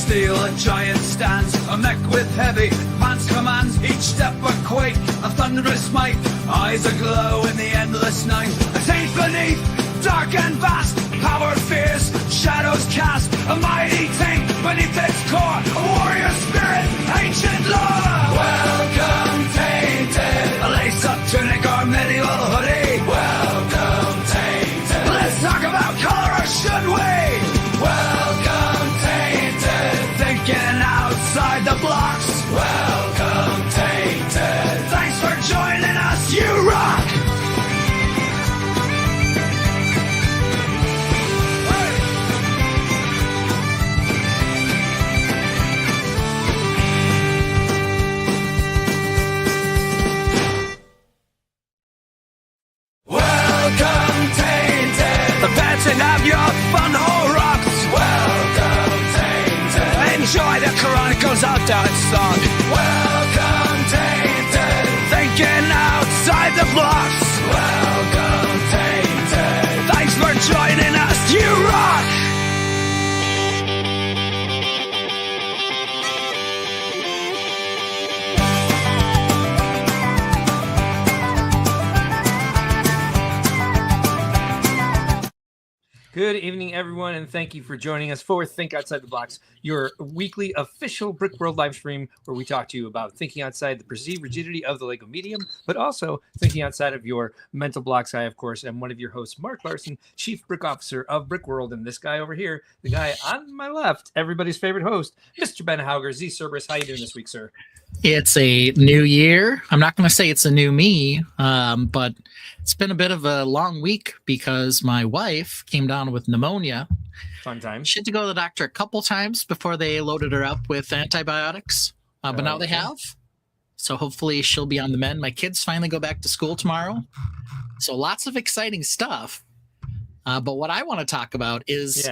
steel, a giant stands, a mech with heavy man's commands, each step a quake, a thunderous might, eyes aglow in the endless night. A taint beneath, dark and vast, power fierce, shadows cast, a mighty taint beneath its core, a warrior spirit, ancient lore. Welcome, Tainted, a lace-up tunic or medieval hoodie. Welcome, Tainted, let's talk about color, or should we? Welcome, Tainted, thinking outside the blocks. Welcome, Tainted, thanks for joining us, you rock! And have your fun hole rocks. Welcome, Tainted. Enjoy the Chronicles Outdoors song. Welcome, Tainted. Thinking outside the blocks. Welcome, Tainted. Thanks for joining us. You rock. Good evening, everyone, and thank you for joining us for Think Outside the Blocks, your weekly official Brickworld live stream where we talk to you about thinking outside the perceived rigidity of the Lego medium, but also thinking outside of your mental blocks. I, of course, am one of your hosts, Mark Larson, Chief Brick Officer of Brickworld, and this guy over here, the guy on my left, everybody's favorite host, Mr. Ben Hauger, Z Cerberus. How you doing this week, sir? It's a new year. I'm not going to say it's a new me, but it's been a bit of a long week because my wife came down with pneumonia. Fun time. She had to go to the doctor a couple times before they loaded her up with antibiotics, but now they have. So hopefully she'll be on the mend. My kids finally go back to school tomorrow. So lots of exciting stuff. But what I want to talk about is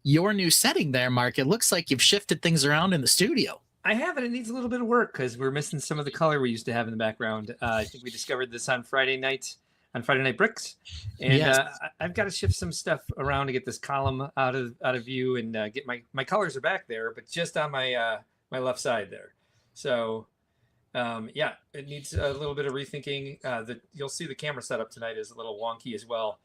your new setting there, Mark. It looks like you've shifted things around in the studio. I have it. It needs a little bit of work because we're missing some of the color we used to have in the background. I think we discovered this on Friday Night Bricks, and I've got to shift some stuff around to get this column out of view and get my colors are back there, but just on my left side there. So it needs a little bit of rethinking. You'll see the camera setup tonight is a little wonky as well.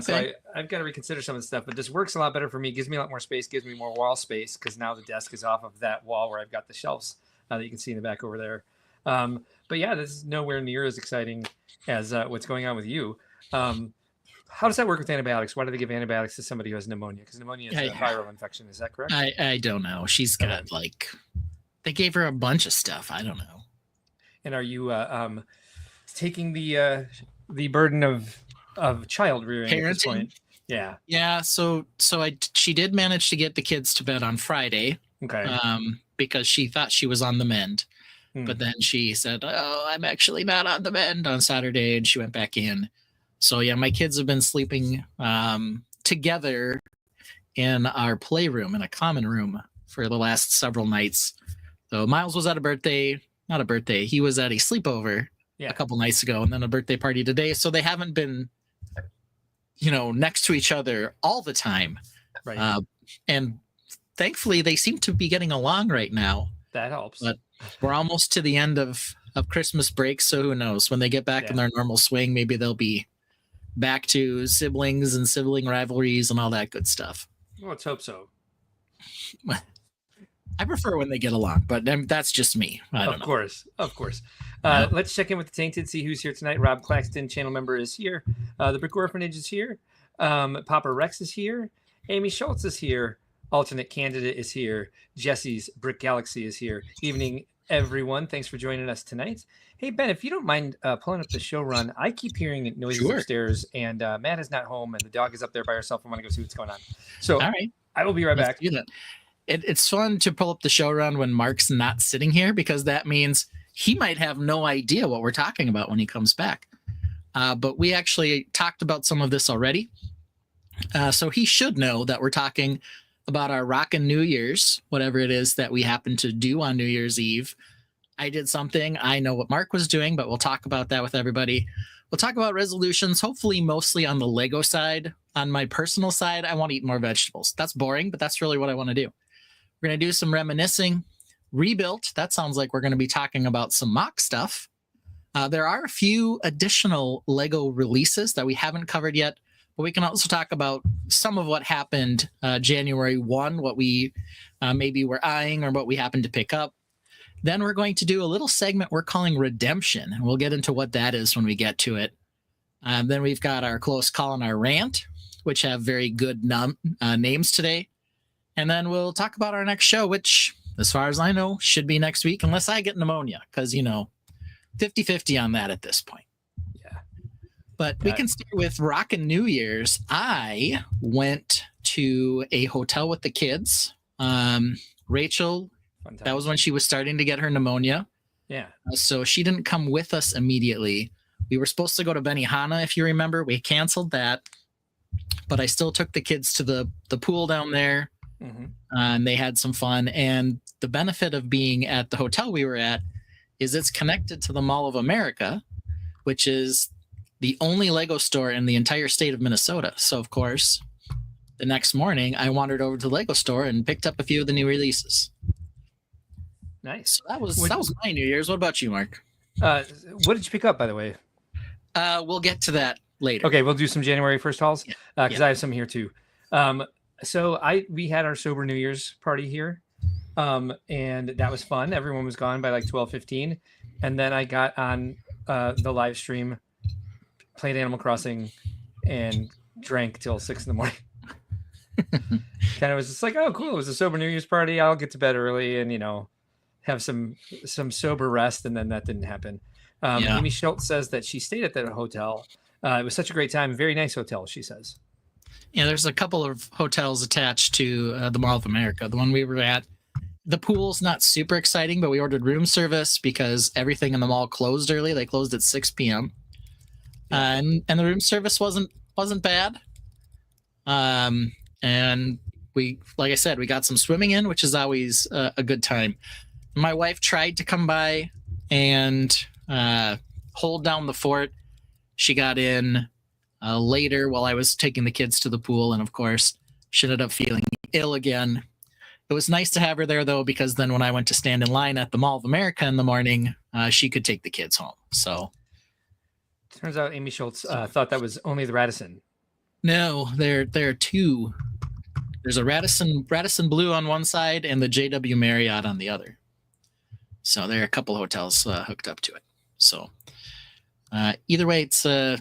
So I've got to reconsider some of the stuff, but this works a lot better for me. Gives me a lot more space, gives me more wall space because now the desk is off of that wall where I've got the shelves that you can see in the back over there. But yeah, this is nowhere near as exciting as what's going on with you. How does that work with antibiotics? Why do they give antibiotics to somebody who has pneumonia? Because pneumonia is a viral infection. Is that correct? I don't know. She's got they gave her a bunch of stuff. I don't know. And are you taking the burden of child rearing at this point? Yeah. So she did manage to get the kids to bed on Friday. Okay. Because she thought she was on the mend. But then she said, "Oh, I'm actually not on the mend" on Saturday, and she went back in. So yeah, my kids have been sleeping together in our playroom, in a common room, for the last several nights. So Miles was at he was at a sleepover a couple nights ago, and then a birthday party today. So they haven't been, next to each other all the time. Right. And thankfully, they seem to be getting along right now. That helps. But we're almost to the end of Christmas break, so who knows? When they get back in their normal swing, maybe they'll be back to siblings and sibling rivalries and all that good stuff. Well, let's hope so. I prefer when they get along, but that's just me. Of course. Let's check in with the Tainted, see who's here tonight. Rob Claxton, channel member, is here. The Brick Orphanage is here. Papa Rex is here. Amy Schultz is here. Alternate candidate is here. Jesse's Brick Galaxy is here. Evening, everyone. Thanks for joining us tonight. Hey, Ben, if you don't mind pulling up the show run, I keep hearing noises upstairs, and Matt is not home, and the dog is up there by herself. I want to go see what's going on. So all right. I will be right back. Do that. It's fun to pull up the show run when Mark's not sitting here, because that means he might have no idea what we're talking about when he comes back. But we actually talked about some of this already. So he should know that we're talking about our Rockin' New Year's, whatever it is that we happen to do on New Year's Eve. I did something. I know what Mark was doing, but we'll talk about that with everybody. We'll talk about resolutions, hopefully mostly on the Lego side. On my personal side, I want to eat more vegetables. That's boring, but that's really what I want to do. We're going to do some reminiscing. Rebuilt. That sounds like we're going to be talking about some mock stuff. There are a few additional Lego releases that we haven't covered yet, but we can also talk about some of what happened January 1, what we maybe were eyeing or what we happened to pick up. Then we're going to do a little segment we're calling Redemption, and we'll get into what that is when we get to it. Then we've got our Close Call and our Rant, which have very good names today. And then we'll talk about our next show, which, as far as I know, should be next week, unless I get pneumonia, because, 50-50 on that at this point. Yeah. But we can start with Rockin' New Year's. I went to a hotel with the kids. Rachel, that was when she was starting to get her pneumonia. Yeah. So she didn't come with us immediately. We were supposed to go to Benihana, if you remember. We canceled that. But I still took the kids to the pool down there. Mm-hmm. And they had some fun. And the benefit of being at the hotel we were at is it's connected to the Mall of America, which is the only Lego store in the entire state of Minnesota. So, of course, the next morning, I wandered over to the Lego store and picked up a few of the new releases. Nice. So that was my New Year's. What about you, Mark? What did you pick up, by the way? We'll get to that later. Okay, we'll do some January 1st hauls because I have some here too. So we had our sober New Year's party here, and that was fun. Everyone was gone by like 12:15, and then I got on the live stream, played Animal Crossing, and drank till 6 a.m. Kind of was just like, oh, cool! It was a sober New Year's party. I'll get to bed early and have some sober rest, and then that didn't happen. Amy Schultz says that she stayed at that hotel. It was such a great time. Very nice hotel, she says. Yeah, there's a couple of hotels attached to the Mall of America. The one we were at, the pool's not super exciting, but we ordered room service because everything in the mall closed early. They closed at 6 p.m. And the room service wasn't bad. And we, like I said, we got some swimming in, which is always a good time. My wife tried to come by and hold down the fort. She got in later while I was taking the kids to the pool, and of course, she ended up feeling ill again. It was nice to have her there, though, because then when I went to stand in line at the Mall of America in the morning, she could take the kids home. So, turns out Amy Schultz thought that was only the Radisson. No, there are two. There's a Radisson Blue on one side and the JW Marriott on the other. So there are a couple hotels hooked up to it. So either way, it's a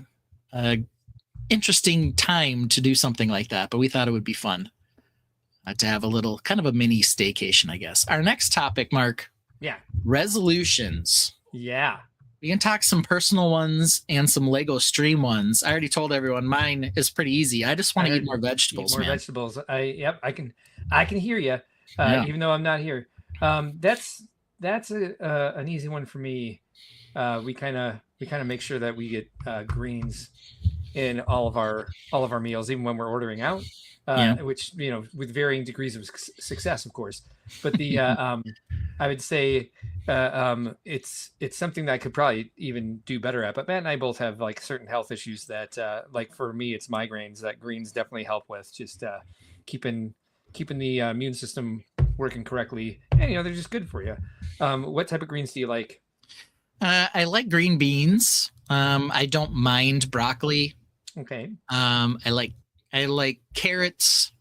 interesting time to do something like that, but we thought it would be fun to have a little kind of a mini staycation, I guess. Our next topic, Mark. Yeah. Resolutions. Yeah. We can talk some personal ones and some Lego stream ones. I already told everyone mine is pretty easy. I just want to eat more vegetables. Vegetables. I can hear you, even though I'm not here. That's an easy one for me. We kind of make sure that we get greens in all of our meals, even when we're ordering out. Which with varying degrees of success, of course. But the I would say it's something that I could probably even do better at. But Matt and I both have like certain health issues that like for me it's migraines that greens definitely help with, just keeping the immune system working correctly. And they're just good for you. What type of greens do you like? I like green beans. I don't mind broccoli. Okay. I like carrots.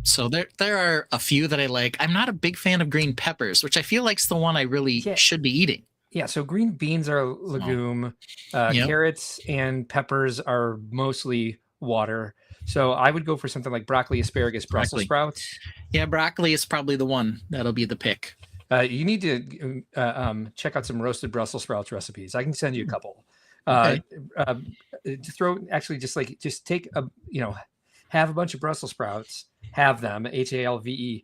So there are a few that I like. I'm not a big fan of green peppers, which I feel like is the one I really should be eating. Yeah, so green beans are a legume. Carrots and peppers are mostly water. So I would go for something like broccoli, asparagus, Brussels sprouts. Yeah, broccoli is probably the one. That'll be the pick. You need to check out some roasted Brussels sprouts recipes. I can send you a couple. Okay. Just take have a bunch of Brussels sprouts, have them HALVE,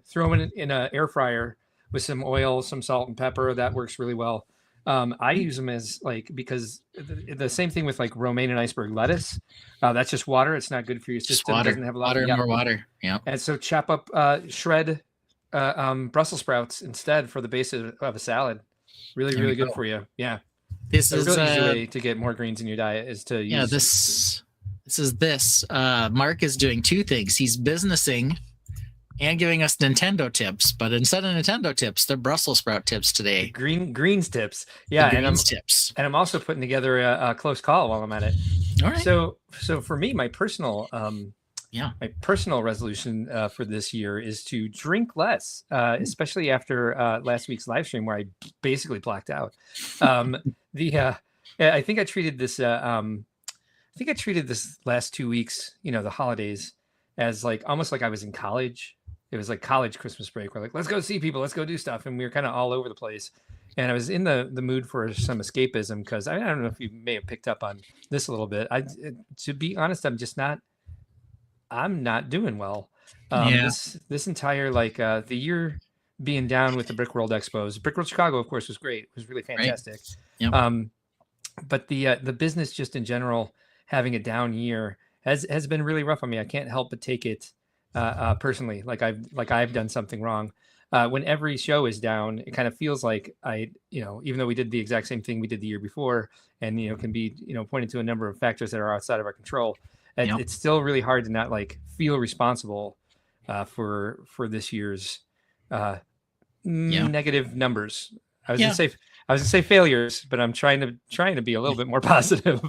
throw them in an air fryer with some oil, some salt and pepper. That works really well. I use them as because the same thing with like romaine and iceberg lettuce. That's just water. It's not good for your system. It doesn't have a lot of more water. Yeah. And so chop up, shred Brussels sprouts instead for the base of a salad. Really, really good for you. Yeah. This is a really easy way to get more greens in your diet is to use. Mark is doing two things. He's businessing and giving us Nintendo tips. But instead of Nintendo tips, they're Brussels sprout tips today. Greens tips. Yeah, Tips. And I'm also putting together a close call while I'm at it. All right. So for me, my personal resolution for this year is to drink less, especially after last week's live stream where I basically blacked out. I think I treated this. I think I treated this last 2 weeks, the holidays, as like almost like I was in college. It was like college Christmas break. We're like, let's go see people, let's go do stuff, and we were kind of all over the place. And I was in the mood for some escapism because I don't know if you may have picked up on this a little bit. To be honest, I'm not doing well. This entire the year being down with the Brickworld Expos. Brickworld Chicago, of course, was great. It was really fantastic. Right. Yep. But the business just in general having a down year has been really rough on me. I can't help but take it personally, like I've done something wrong. When every show is down, it kind of feels like even though we did the exact same thing we did the year before, and can be pointed to a number of factors that are outside of our control. It's still really hard to not feel responsible for this year's negative numbers. I was gonna say failures, but I'm trying to be a little bit more positive.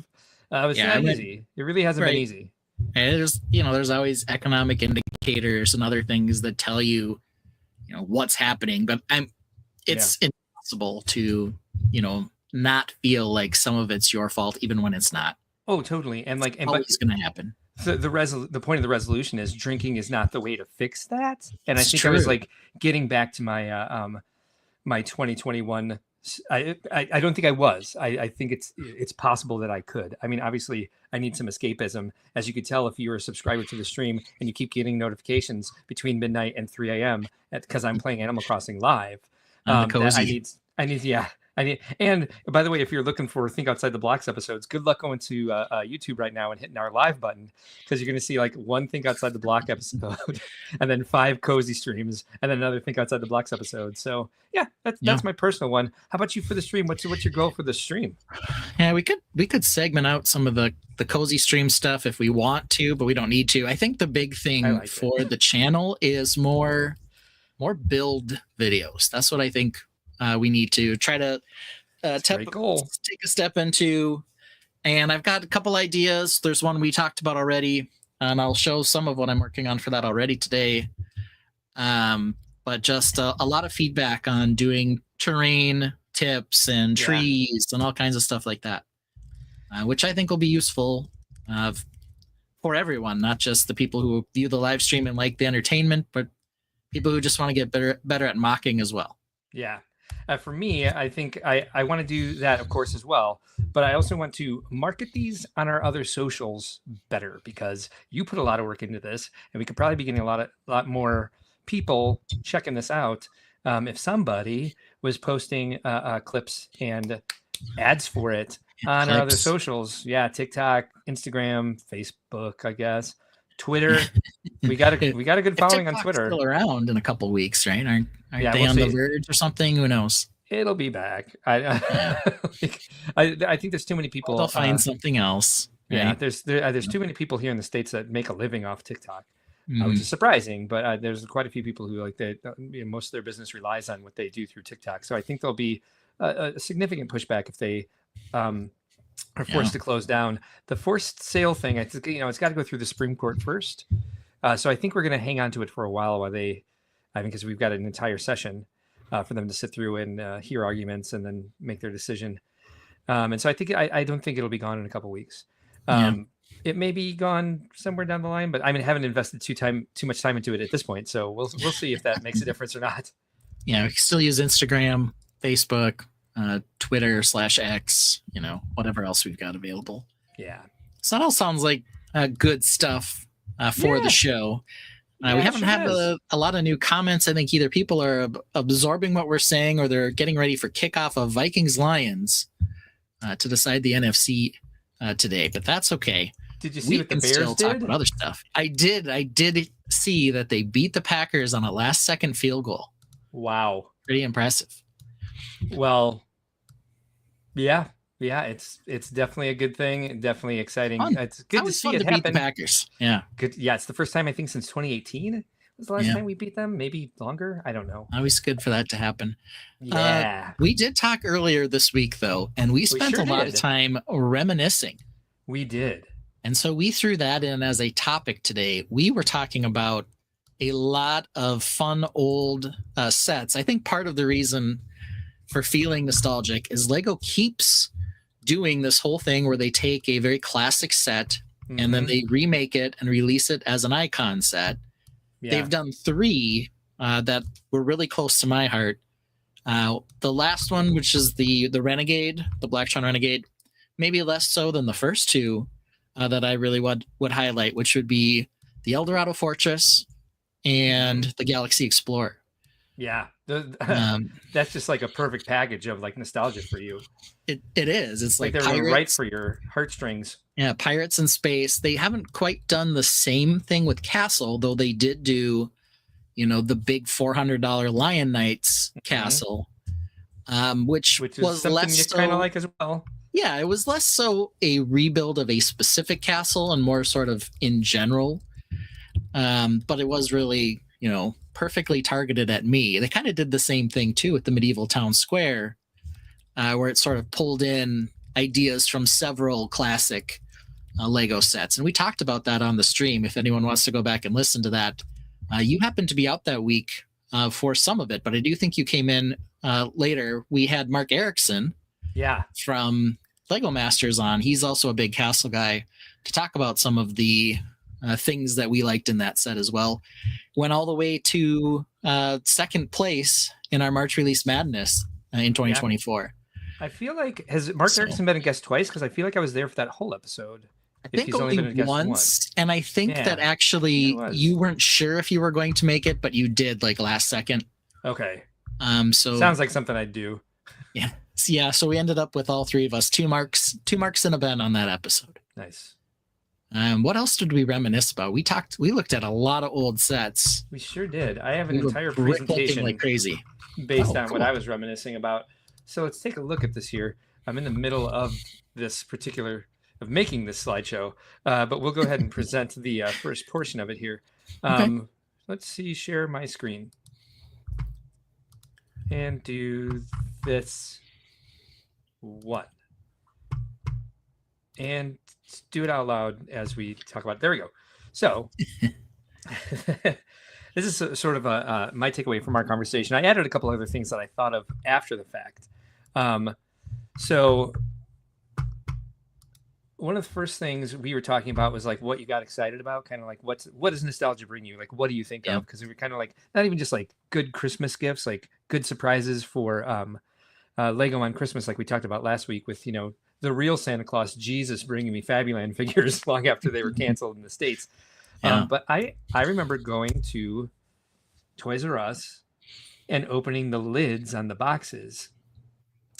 It's not easy. It really hasn't been easy. And there's always economic indicators and other things that tell you, what's happening. But it's impossible to, not feel like some of it's your fault, even when it's not. Oh, totally. And but it's going to happen. The point of the resolution is drinking is not the way to fix that. And I think true. I was getting back to my my 2021. I don't think I was. I think it's possible that I could. I mean, obviously, I need some escapism. As you could tell, if you're a subscriber to the stream and you keep getting notifications between midnight and 3 a.m. because I'm playing Animal Crossing live, I need. And by the way, if you're looking for Think Outside the Blocks episodes, good luck going to YouTube right now and hitting our live button, because you're going to see one Think Outside the Block episode and then 5 cozy streams and then another Think Outside the Blocks episode. So that's my personal one. How about you for the stream? What's your goal for the stream? Yeah, we could segment out some of the cozy stream stuff if we want to, but we don't need to. I think the big thing for the channel is more build videos. That's what I think we need to try to take a step into. And I've got a couple ideas. There's one we talked about already, and I'll show some of what I'm working on for that already today. But just a lot of feedback on doing terrain tips and trees and all kinds of stuff like that, which I think will be useful for everyone, not just the people who view the live stream and like the entertainment, but people who just want to get better at mocking as well. Yeah. For me, I think I want to do that, of course, as well. But I also want to market these on our other socials better, because you put a lot of work into this, and we could probably be getting a lot more people checking this out if somebody was posting clips and ads for it on our other socials. Yeah, TikTok, Instagram, Facebook, I guess. Twitter, we got a good following on Twitter. Still around in a couple weeks, right? Aren't they on the verge or something? Who knows? It'll be back. I think there's too many people. They'll find something else. Right? Yeah, there's too many people here in the States that make a living off TikTok, which is surprising. But there's quite a few people who most of their business relies on what they do through TikTok. So I think there'll be a significant pushback if they are forced to close down. The forced sale thing, I think, it's got to go through the Supreme Court first. So I think we're going to hang on to it for a while because we've got an entire session for them to sit through and hear arguments and then make their decision. And so I don't think it'll be gone in a couple weeks. It may be gone somewhere down the line, but I haven't invested too much time into it at this point. So we'll see if that makes a difference or not. Yeah, we can still use Instagram, Facebook, Twitter /X, whatever else we've got available. Yeah. So that all sounds like good stuff for the show. We haven't had a lot of new comments. I think either people are absorbing what we're saying or they're getting ready for kickoff of Vikings-Lions to decide the NFC today, but that's okay. Did you see what the Bears did? Talk about other stuff. I did see that they beat the Packers on a last-second field goal. Wow. Pretty impressive. Well, yeah, it's definitely a good thing. Definitely exciting. It's good to see it happen. Beat the Packers. Yeah, good. Yeah, it's the first time I think since 2018 was the last time we beat them? Maybe longer? I don't know. Always good for that to happen. Yeah. We did talk earlier this week, though, and we spent sure a lot of did. time reminiscing. We did. And so we threw that in as a topic today. We were talking about a lot of fun old sets. I think part of the reason for feeling nostalgic is Lego keeps doing this whole thing where they take a very classic set and then they remake it and release it as an icon set. Yeah. They've done 3 that were really close to my heart. The last one, which is the Renegade, the Blacktron Renegade, maybe less so than the first 2 that I really would highlight, which would be the Eldorado Fortress and the Galaxy Explorer. Yeah, that's just like a perfect package of like nostalgia for you. It is. It's like they're right for your heartstrings. Yeah, Pirates in Space. They haven't quite done the same thing with Castle, though they did do, the big $400 Lion Knights Castle, which was something less you kind of like as well. Yeah, it was less so a rebuild of a specific castle and more sort of in general. But it was really, perfectly targeted at me. They kind of did the same thing too with the medieval town square, where it sort of pulled in ideas from several classic Lego sets. And we talked about that on the stream. If anyone wants to go back and listen to that, you happened to be out that week for some of it, but I do think you came in later. We had Mark Erickson from Lego Masters on. He's also a big castle guy, to talk about some of the things that we liked in that set as well. Went all the way to second place in our March release madness in 2024. I feel like, has Mark Erickson been a guest twice? Because I feel like I was there for that whole episode. I think only once. And I think that actually you weren't sure if you were going to make it, but you did like last second. Okay. So sounds like something I'd do. Yeah. So we ended up with all 3 of us, 2 marks and a Ben on that episode. Nice. What else did we reminisce about? We looked at a lot of old sets. We sure did. I have an entire presentation like crazy based on what I was reminiscing about. So let's take a look at this here. I'm in the middle of making this slideshow, but we'll go ahead and present the first portion of it here. Let's see, share my screen and do this one. And do it out loud as we talk about it. There we go. So this is sort of my takeaway from our conversation. I added a couple other things that I thought of after the fact. So one of the first things we were talking about was like what you got excited about, kind of like what does nostalgia bring you? Like, what do you think of? Because we were kind of like, not even just like good Christmas gifts, like good surprises for Lego on Christmas, like we talked about last week with, the real Santa Claus, Jesus, bringing me Fabuland figures long after they were canceled in the States. But I remember going to Toys R Us and opening the lids on the boxes.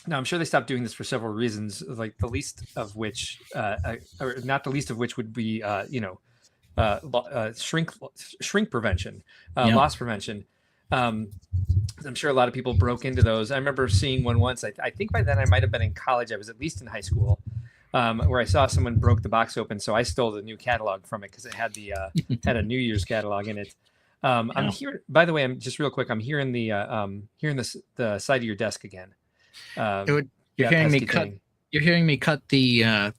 Now, I'm sure they stopped doing this for several reasons, like the least of which, or not the least of which would be, shrink prevention, loss prevention. I'm sure a lot of people broke into those. I remember seeing one once. I think by then I might have been in college. I was at least in high school, where I saw someone broke the box open. So I stole the new catalog from it because it had the had a New Year's catalog in it. I'm here. By the way, I'm just real quick. I'm hearing the side of your desk again. You're hearing me cut. You're hearing me cut the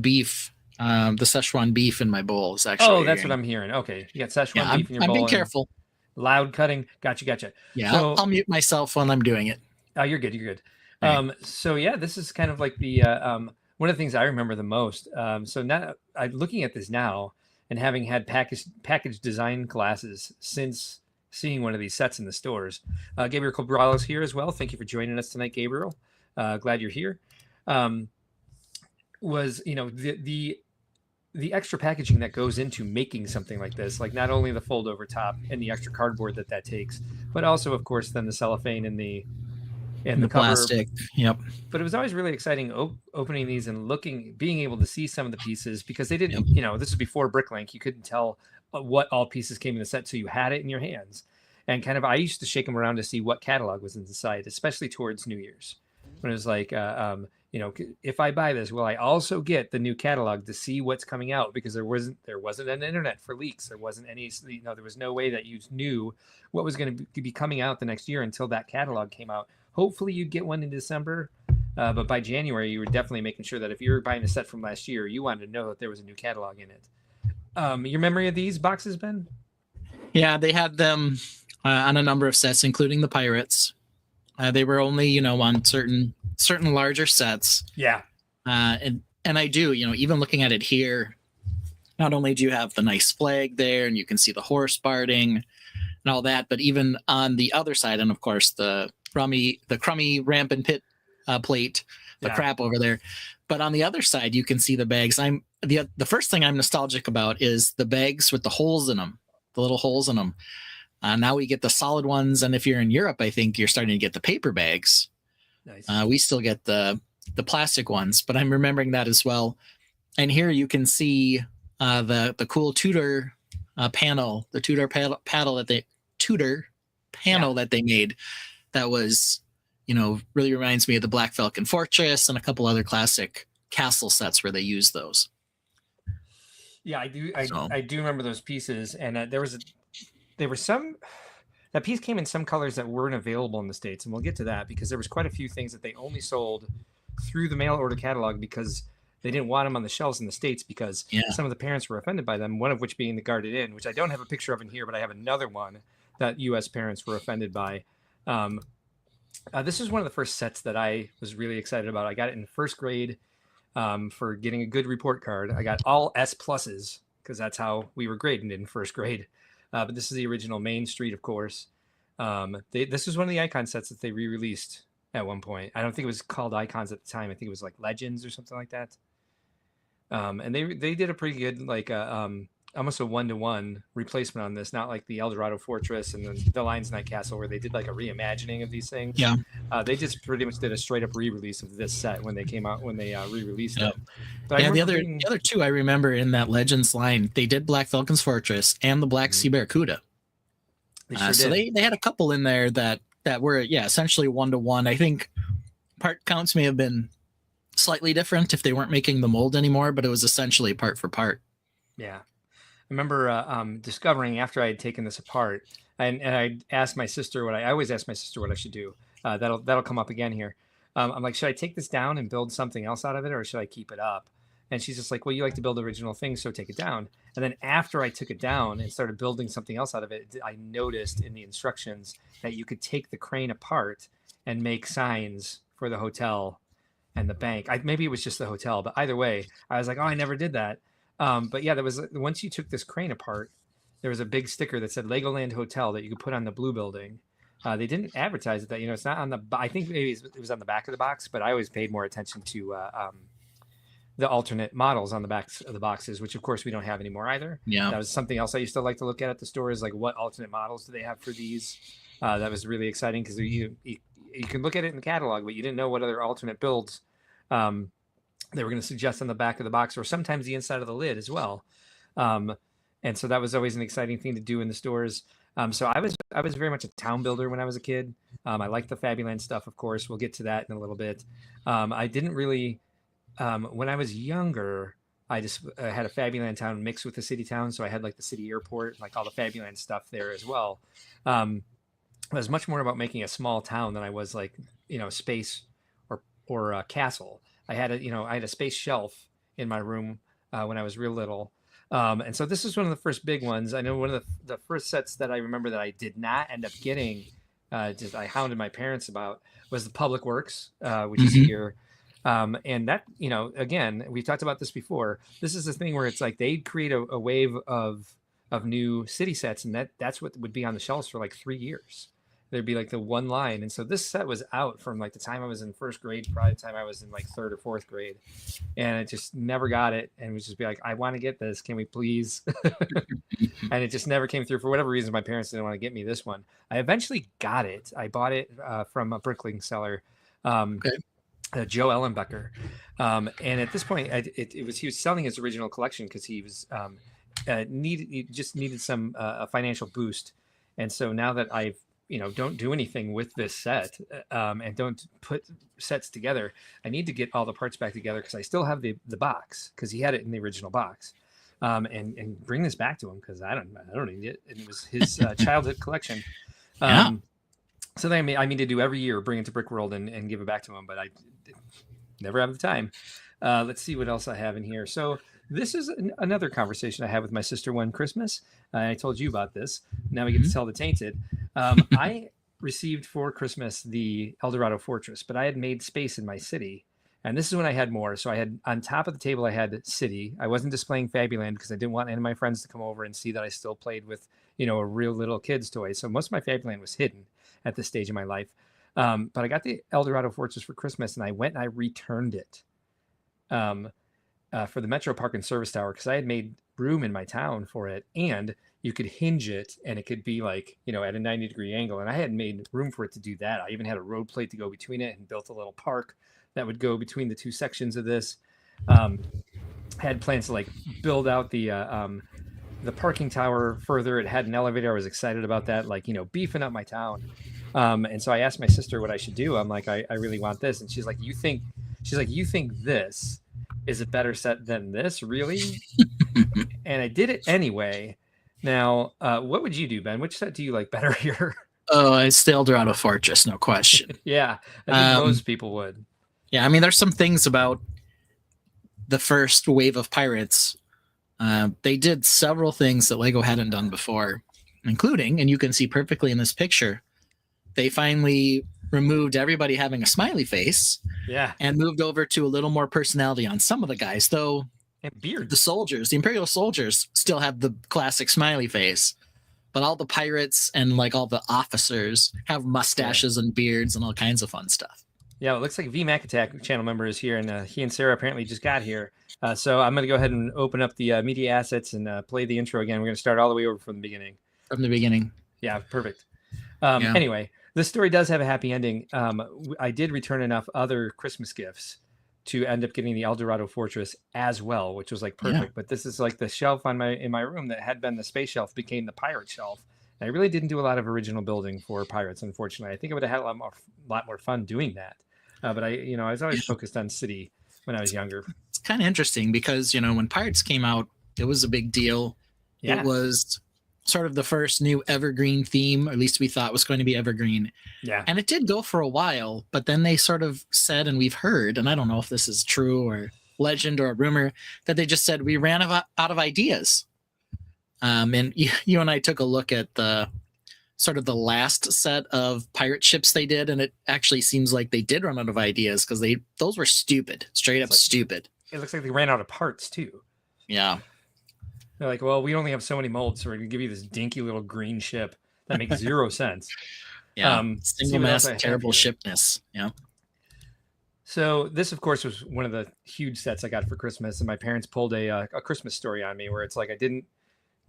beef, the Szechuan beef in my bowls. Actually, oh, that's what I'm hearing. Okay, you got Szechuan beef in your bowl. I'm being careful. Loud cutting. Gotcha. Yeah, so, I'll mute myself when I'm doing it. Oh, you're good. Right. So yeah, this is kind of like the one of the things I remember the most. So now I'm looking at this now and having had package design classes since seeing one of these sets in the stores. Gabriel Cabral is here as well. Thank you for joining us tonight, Gabriel. Glad you're here. The extra packaging that goes into making something like this, like not only the fold over top and the extra cardboard that takes, but also of course then the cellophane and the cover. Plastic. Yep. But it was always really exciting opening these and being able to see some of the pieces, because they didn't, this was before Bricklink. You couldn't tell what all pieces came in the set, so you had it in your hands. And kind of, I used to shake them around to see what catalog was inside, especially towards New Year's. when it was like, if I buy this, will I also get the new catalog to see what's coming out? Because there wasn't an internet for leaks. There wasn't any, there was no way that you knew what was going to be coming out the next year until that catalog came out. Hopefully you'd get one in December, but by January you were definitely making sure that if you were buying a set from last year, you wanted to know that there was a new catalog in it. Your memory of these boxes, Ben? Yeah, they had them on a number of sets, including the Pirates. They were only, on certain larger sets. Yeah. And I do, even looking at it here, not only do you have the nice flag there and you can see the horse barding and all that, but even on the other side, and of course the crummy ramp and pit plate, the crap over there. But on the other side, you can see the bags. The first thing I'm nostalgic about is the bags with the holes in them, the little holes in them. Now we get the solid ones, and if you're in Europe, I think you're starting to get the paper bags. Nice. We still get the plastic ones, but I'm remembering that as well. And here you can see the cool Tudor panel, the Tudor panel that they made. That was, really reminds me of the Black Falcon Fortress and a couple other classic castle sets where they use those. Yeah, I do. I do remember those pieces, and that piece came in some colors that weren't available in the States, and we'll get to that because there was quite a few things that they only sold through the mail order catalog because they didn't want them on the shelves in the States because some of the parents were offended by them, one of which being the Guarded Inn, which I don't have a picture of in here, but I have another one that U.S. parents were offended by. This is one of the first sets that I was really excited about. I got it in first grade for getting a good report card. I got all S pluses because that's how we were graded in first grade. But this is the original Main Street, of course. This was one of the Icon sets that they re-released at one point. I don't think it was called Icons at the time. I think it was like Legends or something like that. And they did a pretty good, almost a 1-to-1 replacement on this, not like the Eldorado Fortress and the Lion's Night Castle where they did like a reimagining of these things. Yeah. They just pretty much did a straight up re-release of this set when they came out, when they re-released it. But the other two I remember in that Legends line, they did Black Falcon's Fortress and the Black Sea Barracuda. So they had a couple in there that were essentially 1-to-1. I think part counts may have been slightly different if they weren't making the mold anymore, but it was essentially part for part. Yeah. I remember discovering after I had taken this apart, and I asked my sister I always ask my sister what I should do. That'll come up again here. I'm like, should I take this down and build something else out of it, or should I keep it up? And she's just like, well, you like to build original things, so take it down. And then after I took it down and started building something else out of it, I noticed in the instructions that you could take the crane apart and make signs for the hotel and the bank. Maybe it was just the hotel, but either way, I was like, oh, I never did that. But yeah, there was, once you took this crane apart, there was a big sticker that said Legoland Hotel that you could put on the blue building. They didn't advertise it that, it's not on the, I think maybe it was on the back of the box, but I always paid more attention to the alternate models on the backs of the boxes, which of course we don't have anymore either. Yeah. That was something else I used to like to look at the stores, like what alternate models do they have for these? That was really exciting because you can look at it in the catalog, but you didn't know what other alternate builds they were going to suggest on the back of the box, or sometimes the inside of the lid as well. And so that was always an exciting thing to do in the stores. So I was very much a town builder when I was a kid. I liked the Fabuland stuff, of course. We'll get to that in a little bit. I didn't really, when I was younger, I just had a Fabuland town mixed with the city town. So I had like the city airport, like all the Fabuland stuff there as well. It was much more about making a small town than I was like, space or a castle. I had a space shelf in my room when I was real little. And so this is one of the first big ones. I know one of the first sets that I remember that I did not end up getting, I hounded my parents about, was the Public Works, which is here. And that, again, we've talked about this before. This is the thing where it's like they'd create a wave of new city sets, and that's what would be on the shelves for like 3 years. There'd be like the one line. And so this set was out from like the time I was in first grade, probably the time I was in like third or fourth grade. And I just never got it. And it would just be like, I want to get this. Can we please? And it just never came through. For whatever reason, my parents didn't want to get me this one. I eventually got it. I bought it from a Brickling seller, Joe Ellenbecker. And at this point, he was selling his original collection because he was he just needed some a financial boost. And so now that I've don't do anything with this set, and don't put sets together. I need to get all the parts back together because I still have the box because he had it in the original box, and bring this back to him because I don't need it. And it was his childhood collection. So then I mean to do every year, bring it to Brickworld and give it back to him, but I never have the time. Let's see what else I have in here. So this is another conversation I had with my sister one Christmas. I told you about this. Now we get to tell the Tainted. I received for Christmas the Eldorado Fortress, but I had made space in my city. And this is when I had more. So I had on top of the table, I had City. I wasn't displaying Fabuland because I didn't want any of my friends to come over and see that I still played with, a real little kid's toy. So most of my Fabuland was hidden at this stage of my life. But I got the Eldorado Fortress for Christmas, and I went and I returned it for the Metro Park and Service Tower because I had made room in my town for it, and you could hinge it, and it could be like, at a 90-degree angle. And I hadn't made room for it to do that. I even had a road plate to go between it and built a little park that would go between the two sections of this. Had plans to build out the parking tower further. It had an elevator. I was excited about that, beefing up my town. And so I asked my sister what I should do. I'm like, I really want this. And she's like, you think this is a better set than this, really? And I did it anyway. Now, what would you do, Ben? Which set do you like better here? Oh, it's the Eldorado Fortress, no question. Yeah, I think most people would. Yeah, I mean, there's some things about the first wave of Pirates. They did several things that Lego hadn't done before, including, and you can see perfectly in this picture, they finally removed everybody having a smiley face. Yeah. And moved over to a little more personality on some of the guys, though. And beards. The soldiers, the Imperial soldiers, still have the classic smiley face. But all the pirates and all the officers have mustaches and beards and all kinds of fun stuff. Yeah, it looks like V Mac Attack channel member is here, and he and Sarah apparently just got here. So I'm going to go ahead and open up the media assets and play the intro again. We're going to start all the way over from the beginning. From the beginning. Yeah, perfect. Anyway, this story does have a happy ending. I did return enough other Christmas gifts to end up getting the Eldorado Fortress as well, which was perfect. Yeah. But this is the shelf in my room that had been the space shelf became the pirate shelf. And I really didn't do a lot of original building for pirates, unfortunately. I think I would have had a lot more fun doing that. But I was always focused on City when I was younger. It's kind of interesting because, when Pirates came out, it was a big deal. Yeah. It was sort of the first new evergreen theme, or at least we thought was going to be evergreen. Yeah. And it did go for a while, but then they sort of said, and we've heard, and I don't know if this is true or legend or a rumor, that they just said we ran out of ideas. And you and I took a look at the sort of the last set of pirate ships they did, and it actually seems like they did run out of ideas because those were stupid, straight up stupid. It looks like they ran out of parts too. Yeah. They're like, well, we only have so many molds, so we're going to give you this dinky little green ship that makes zero sense. Yeah. Single mast, terrible shipness. Yeah. So this, of course, was one of the huge sets I got for Christmas, and my parents pulled a Christmas story on me where it's I didn't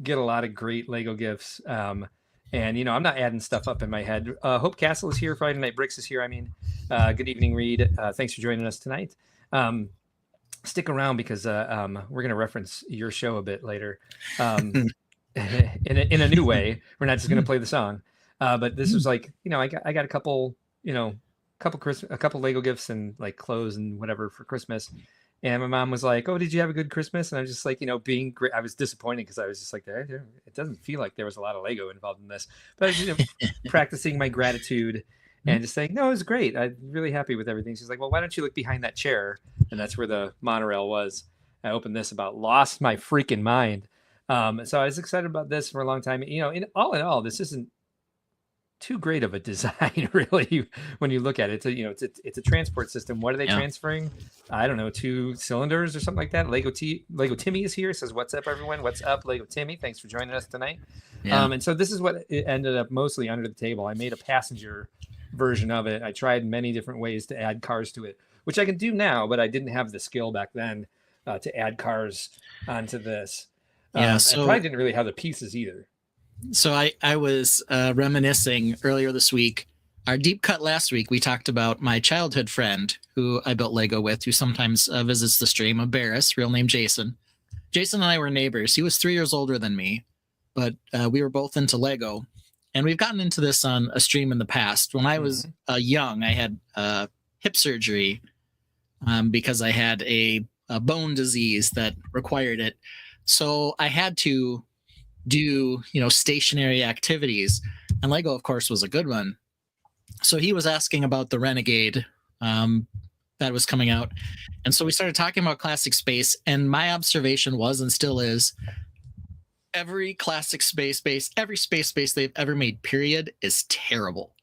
get a lot of great Lego gifts. And, I'm not adding stuff up in my head. Hope Castle is here. Friday Night Bricks is here. Good evening, Reed. Thanks for joining us tonight. Stick around because we're going to reference your show a bit later in a new way. We're not just going to play the song. But this was I got a couple Lego gifts and clothes and whatever for Christmas. And my mom was like, "Oh, did you have a good Christmas?" And I was just being great. I was disappointed because I was just it doesn't feel like there was a lot of Lego involved in this. But I was practicing my gratitude and just saying, "No, it was great. I'm really happy with everything." She's like, "Well, why don't you look behind that chair?" And that's where the monorail was. I opened this lost my freaking mind. So I was excited about this for a long time. In all, this isn't too great of a design, really, when you look at it. It's a transport system. What are they transferring? I don't know, 2 cylinders or something like that. Lego Timmy is here. Says, "What's up, everyone? What's up, Lego Timmy? Thanks for joining us tonight." Yeah. And so this is what it ended up mostly under the table. I made a passenger version of it. I tried many different ways to add cars to it, which I can do now, but I didn't have the skill back then to add cars onto this. I probably didn't really have the pieces either. So I was reminiscing earlier this week. Our deep cut last week, we talked about my childhood friend who I built Lego with, who sometimes visits the stream, a Barris, real name Jason. Jason and I were neighbors. He was 3 years older than me, but we were both into Lego. and we've gotten into this on a stream in the past. When I was young, I had hip surgery because I had a bone disease that required it. So I had to do, stationary activities. And Lego, of course, was a good one. So he was asking about the Renegade that was coming out. And so we started talking about classic space. And my observation was, and still is, every classic space base, every space base they've ever made, period, is terrible.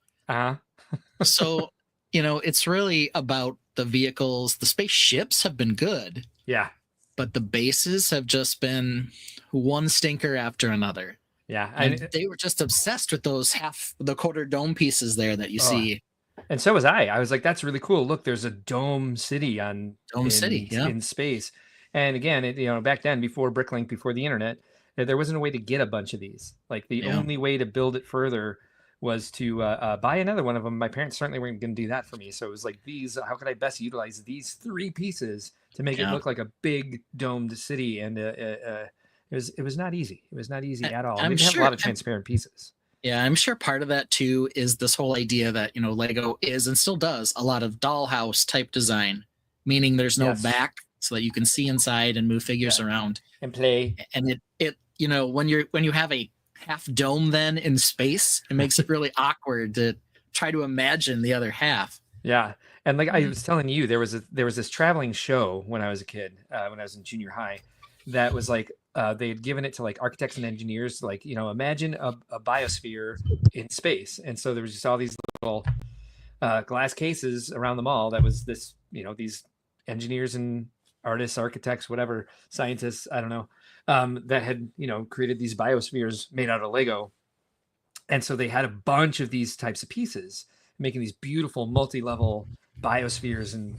So, it's really about the vehicles. The spaceships have been good. Yeah. But the bases have just been one stinker after another. Yeah. And they were just obsessed with those the quarter dome pieces there that you see. And so was I. I was like, that's really cool. Look, there's a dome city in space. And again, back then, before Bricklink, before the internet, there wasn't a way to get a bunch of these. Like the only way to build it further was to buy another one of them. My parents certainly weren't going to do that for me. So it was like, how could I best utilize these 3 pieces to make it look like a big domed city? And it was not easy. It was not easy at all. We didn't have a lot of transparent pieces. Yeah, I'm sure part of that too is this whole idea that, Lego is and still does a lot of dollhouse type design, meaning there's no back so that you can see inside and move figures around and play. And it when you have a half dome then in space, it makes it really awkward to try to imagine the other half. Yeah. And like I was telling you, there was this traveling show when I was a kid, when I was in junior high, that was like they had given it to like architects and engineers, like, imagine a biosphere in space. And so there was just all these little glass cases around the mall that was this, these engineers and artists, architects, whatever, scientists, I don't know, that had, created these biospheres made out of Lego. And so they had a bunch of these types of pieces, making these beautiful multi-level biospheres in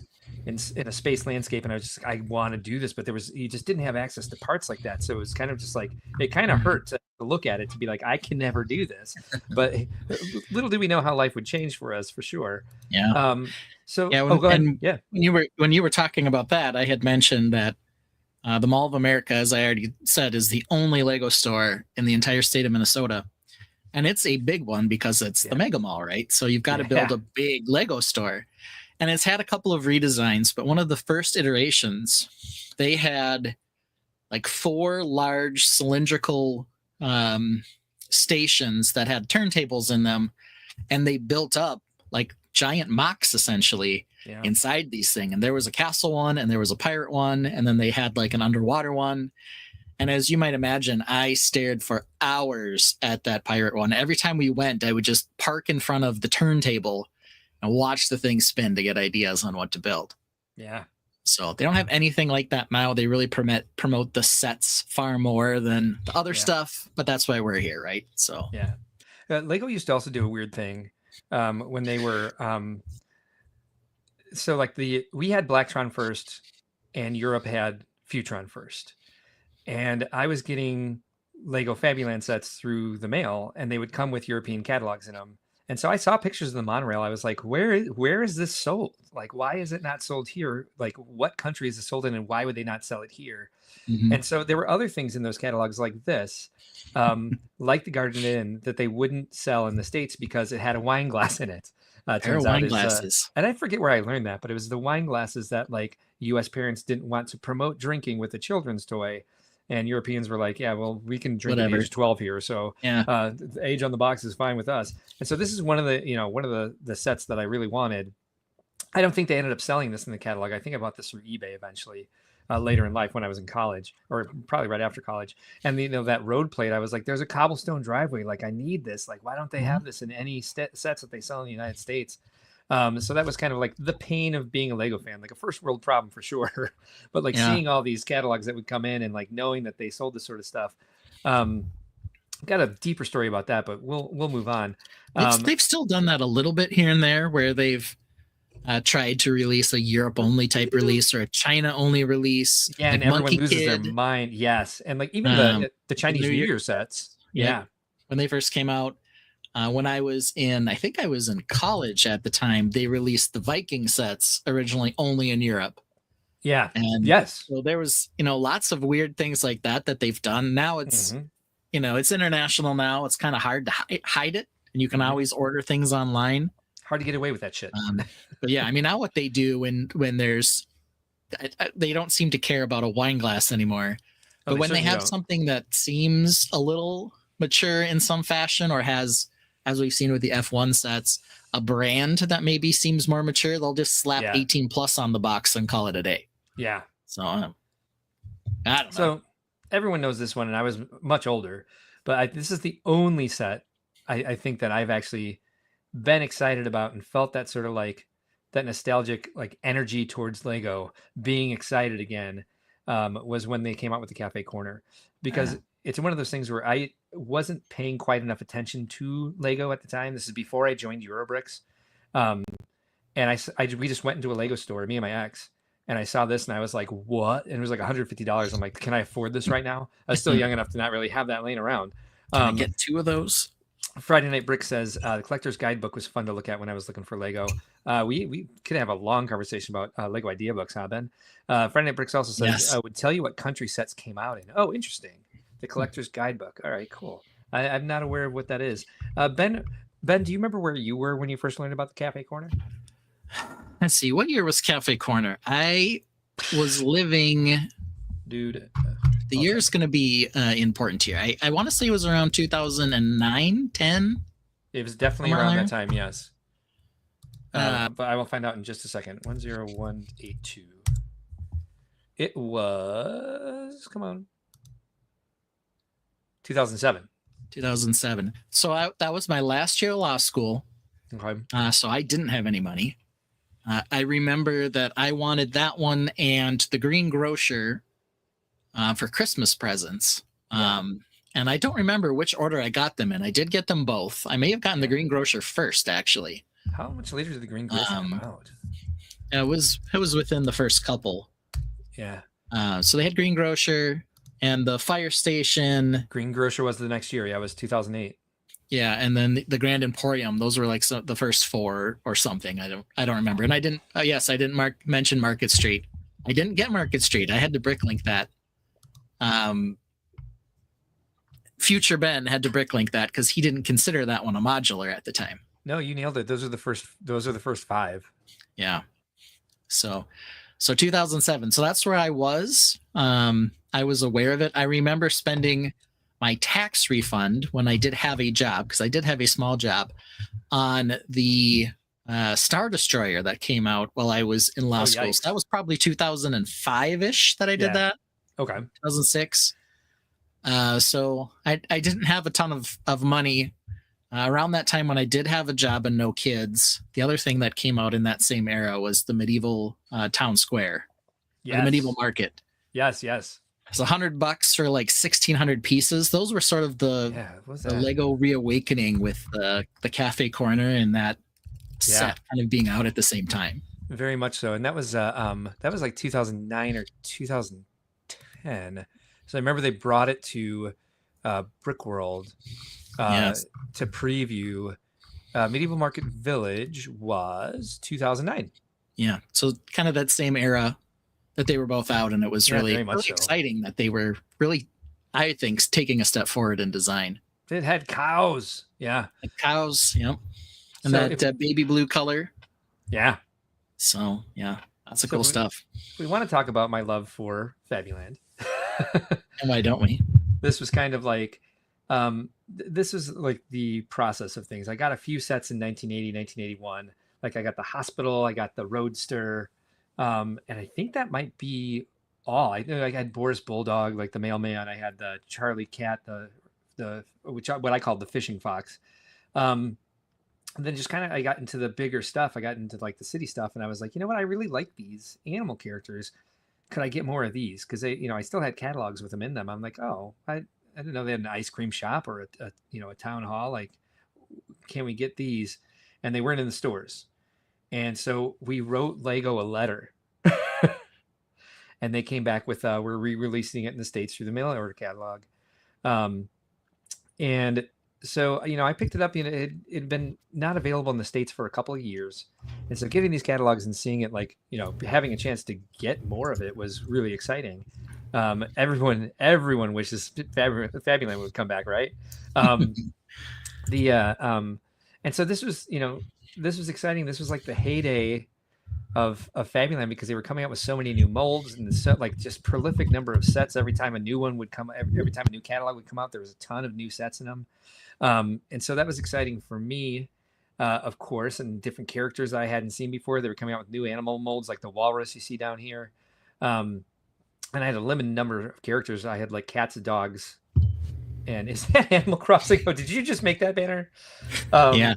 a space landscape. And I was just, I want to do this, but you just didn't have access to parts like that. So it was kind of just like, it kind of hurt to look at it, to be like, I can never do this. But little did we know how life would change for us, for sure. Yeah. When you were talking about that, I had mentioned that the Mall of America, as I already said, is the only Lego store in the entire state of Minnesota. And it's a big one because it's the mega mall, right? So you've got to build a big Lego store. And it's had a couple of redesigns, but one of the first iterations, they had like 4 large cylindrical stations that had turntables in them. And they built up like giant MOCs essentially inside these things. And there was a castle one and there was a pirate one. And then they had like an underwater one. And as you might imagine, I stared for hours at that pirate one. Every time we went, I would just park in front of the turntable and watch the thing spin to get ideas on what to build. Yeah. So they don't have anything like that now. They really promote the sets far more than the other stuff, but that's why we're here, right? So yeah. Lego used to also do a weird thing when they were so like we had Blacktron first and Europe had Futron first. And I was getting Lego Fabuland sets through the mail, and they would come with European catalogs in them. And so I saw pictures of the monorail. I was like, where is this sold? Like, why is it not sold here? Like, what country is it sold in, and why would they not sell it here? Mm-hmm. And so there were other things in those catalogs like this, like the Garden Inn, that they wouldn't sell in the States because it had a wine glass in it. Turns out wine glasses. And I forget where I learned that, but it was the wine glasses that like U.S. parents didn't want to promote drinking with a children's toy. And Europeans were like, yeah, well, we can drink at age 12 here. So the age on the box is fine with us. And so this is one of the sets that I really wanted. I don't think they ended up selling this in the catalog. I think I bought this through eBay eventually later in life when I was in college, or probably right after college. And that road plate, I was like, there's a cobblestone driveway. Like, I need this. Like, why don't they have this in any sets that they sell in the United States? So that was kind of like the pain of being a Lego fan, like a first world problem for sure. But like seeing all these catalogs that would come in and like knowing that they sold this sort of stuff. Got a deeper story about that, but we'll move on. They've still done that a little bit here and there, where they've tried to release a Europe only type release or a China only release. Yeah, like and everyone loses their mind. Yes, and like even the Chinese New Year sets. Yeah, when they first came out. When I think I was in college at the time, they released the Viking sets originally only in Europe. Yeah. And yes. So there was, lots of weird things like that they've done. Now it's it's international now. It's kind of hard to hide it, and you can always order things online. Hard to get away with that shit. But yeah, I mean, now what they do when there's, they don't seem to care about a wine glass anymore. But when they have something that seems a little mature in some fashion, or has, as we've seen with the F1 sets, a brand that maybe seems more mature, they'll just slap 18 plus on the box and call it a day. Yeah. So I don't know. So everyone knows this one, and I was much older, but this is the only set I think that I've actually been excited about and felt that sort of like that nostalgic like energy towards Lego being excited again, was when they came out with the Cafe Corner, because it's one of those things where I wasn't paying quite enough attention to Lego at the time. This is before I joined Eurobricks. And we just went into a Lego store, me and my ex, and I saw this and I was like, what? And it was like $150. I'm like, can I afford this right now? I was still young enough to not really have that laying around. Can I get 2 of those? Friday Night Brick says the collector's guidebook was fun to look at when I was looking for Lego. We could have a long conversation about Lego idea books, huh, Ben? Friday Night Bricks also says, I would tell you what country sets came out in. Oh, interesting. The collector's guidebook. All right, cool. I'm not aware of what that is. Ben, do you remember where you were when you first learned about the Cafe Corner? Let's see. What year was Cafe Corner? I was living... Dude. The year is going to be important here. I want to say it was around 2009, 10. It was definitely around that time, yes. But I will find out in just a second. 10182. It was... Come on. 2007. 2007. So that was my last year of law school. Okay. So I didn't have any money. I remember that I wanted that one and the Green Grocer for Christmas presents. And I don't remember which order I got them in. I did get them both. I may have gotten the Green Grocer first, actually. How much later did the Green Grocer come out? It was within the first couple. Yeah. So they had Green Grocer and the Fire Station. Green Grocer was the next year. Yeah, it was 2008. Yeah, and then the Grand Emporium. Those were like the first 4 or something. I don't remember. And I didn't. I didn't mention Market Street. I didn't get Market Street. I had to bricklink that. Future Ben had to bricklink that because he didn't consider that one a modular at the time. No, you nailed it. Those are the first 5. Yeah. So 2007. So that's where I was. I was aware of it. I remember spending my tax refund when I did have a job, because I did have a small job, on the Star Destroyer that came out while I was in law school. So that was probably 2005-ish that I did that. Okay. 2006. So I didn't have a ton of money. Around that time when I did have a job and no kids, the other thing that came out in that same era was the medieval town square. Yes. The medieval market. Yes. It's $100 for like 1,600 pieces. Those were sort of the Lego reawakening with the Cafe Corner and that set kind of being out at the same time. Very much so. And that was like 2009 or 2010. So I remember they brought it to Brickworld to preview. Medieval Market Village was 2009. Yeah. So kind of that same era that they were both out, and it was really exciting that they were really, I think, taking a step forward in design. It had cows. Yeah. Cows. Yep. And so that baby blue color. Yeah. So, yeah, that's cool stuff. We want to talk about my love for Fabuland. And why don't we? This was kind of like, this was like the process of things. I got a few sets in 1980, 1981. Like I got the Hospital, I got the Roadster. And I think that might be all. I had Boris Bulldog, like the mailman. I had the Charlie Cat, what I called the fishing fox. And then just kind of, I got into the bigger stuff. I got into like the city stuff, and I was like, you know what? I really like these animal characters. Could I get more of these? Because they, I still had catalogs with them in them. I'm like, oh, I didn't know they had an ice cream shop or a town hall. Like, can we get these? And they weren't in the stores. And so we wrote Lego a letter, and they came back with, we're re-releasing it in the States through the mail order catalog. And so, I picked it up, and it had been not available in the States for a couple of years. And so getting these catalogs and seeing it, like, having a chance to get more of it was really exciting. Everyone wishes Fabuland would come back, right? Um, and so this was, this was exciting. This was like the heyday of Fabuland because they were coming out with so many new molds and like just prolific number of sets. Every time a new one would come, every time a new catalog would come out, there was a ton of new sets in them. And so that was exciting for me, of course, and different characters I hadn't seen before. They were coming out with new animal molds like the walrus you see down here. And I had a limited number of characters. I had like cats and dogs. And is that Animal Crossing? Oh, did you just make that banner? Yeah.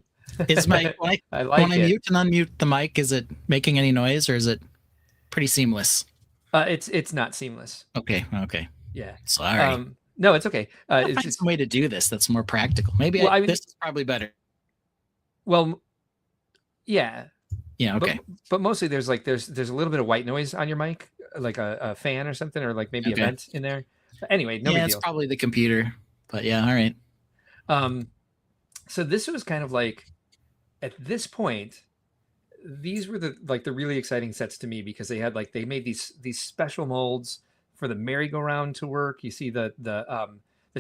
Is my when I like when I mute and unmute the mic, is it making any noise or is it pretty seamless? It's not seamless. Okay. Yeah. Sorry. No, it's okay. I'll It's find just some way to do this that's more practical. Maybe Well, I mean- this is probably better. well, yeah, Yeah. Okay. but mostly there's a little bit of white noise on your mic, like a fan or something, or like maybe Okay. a vent in there. But anyway, no yeah, big it's deal. probably the computer. But yeah, all right. So this was kind of like at this point, these were the really exciting sets to me because they made these special molds for the merry-go-round to work. You see the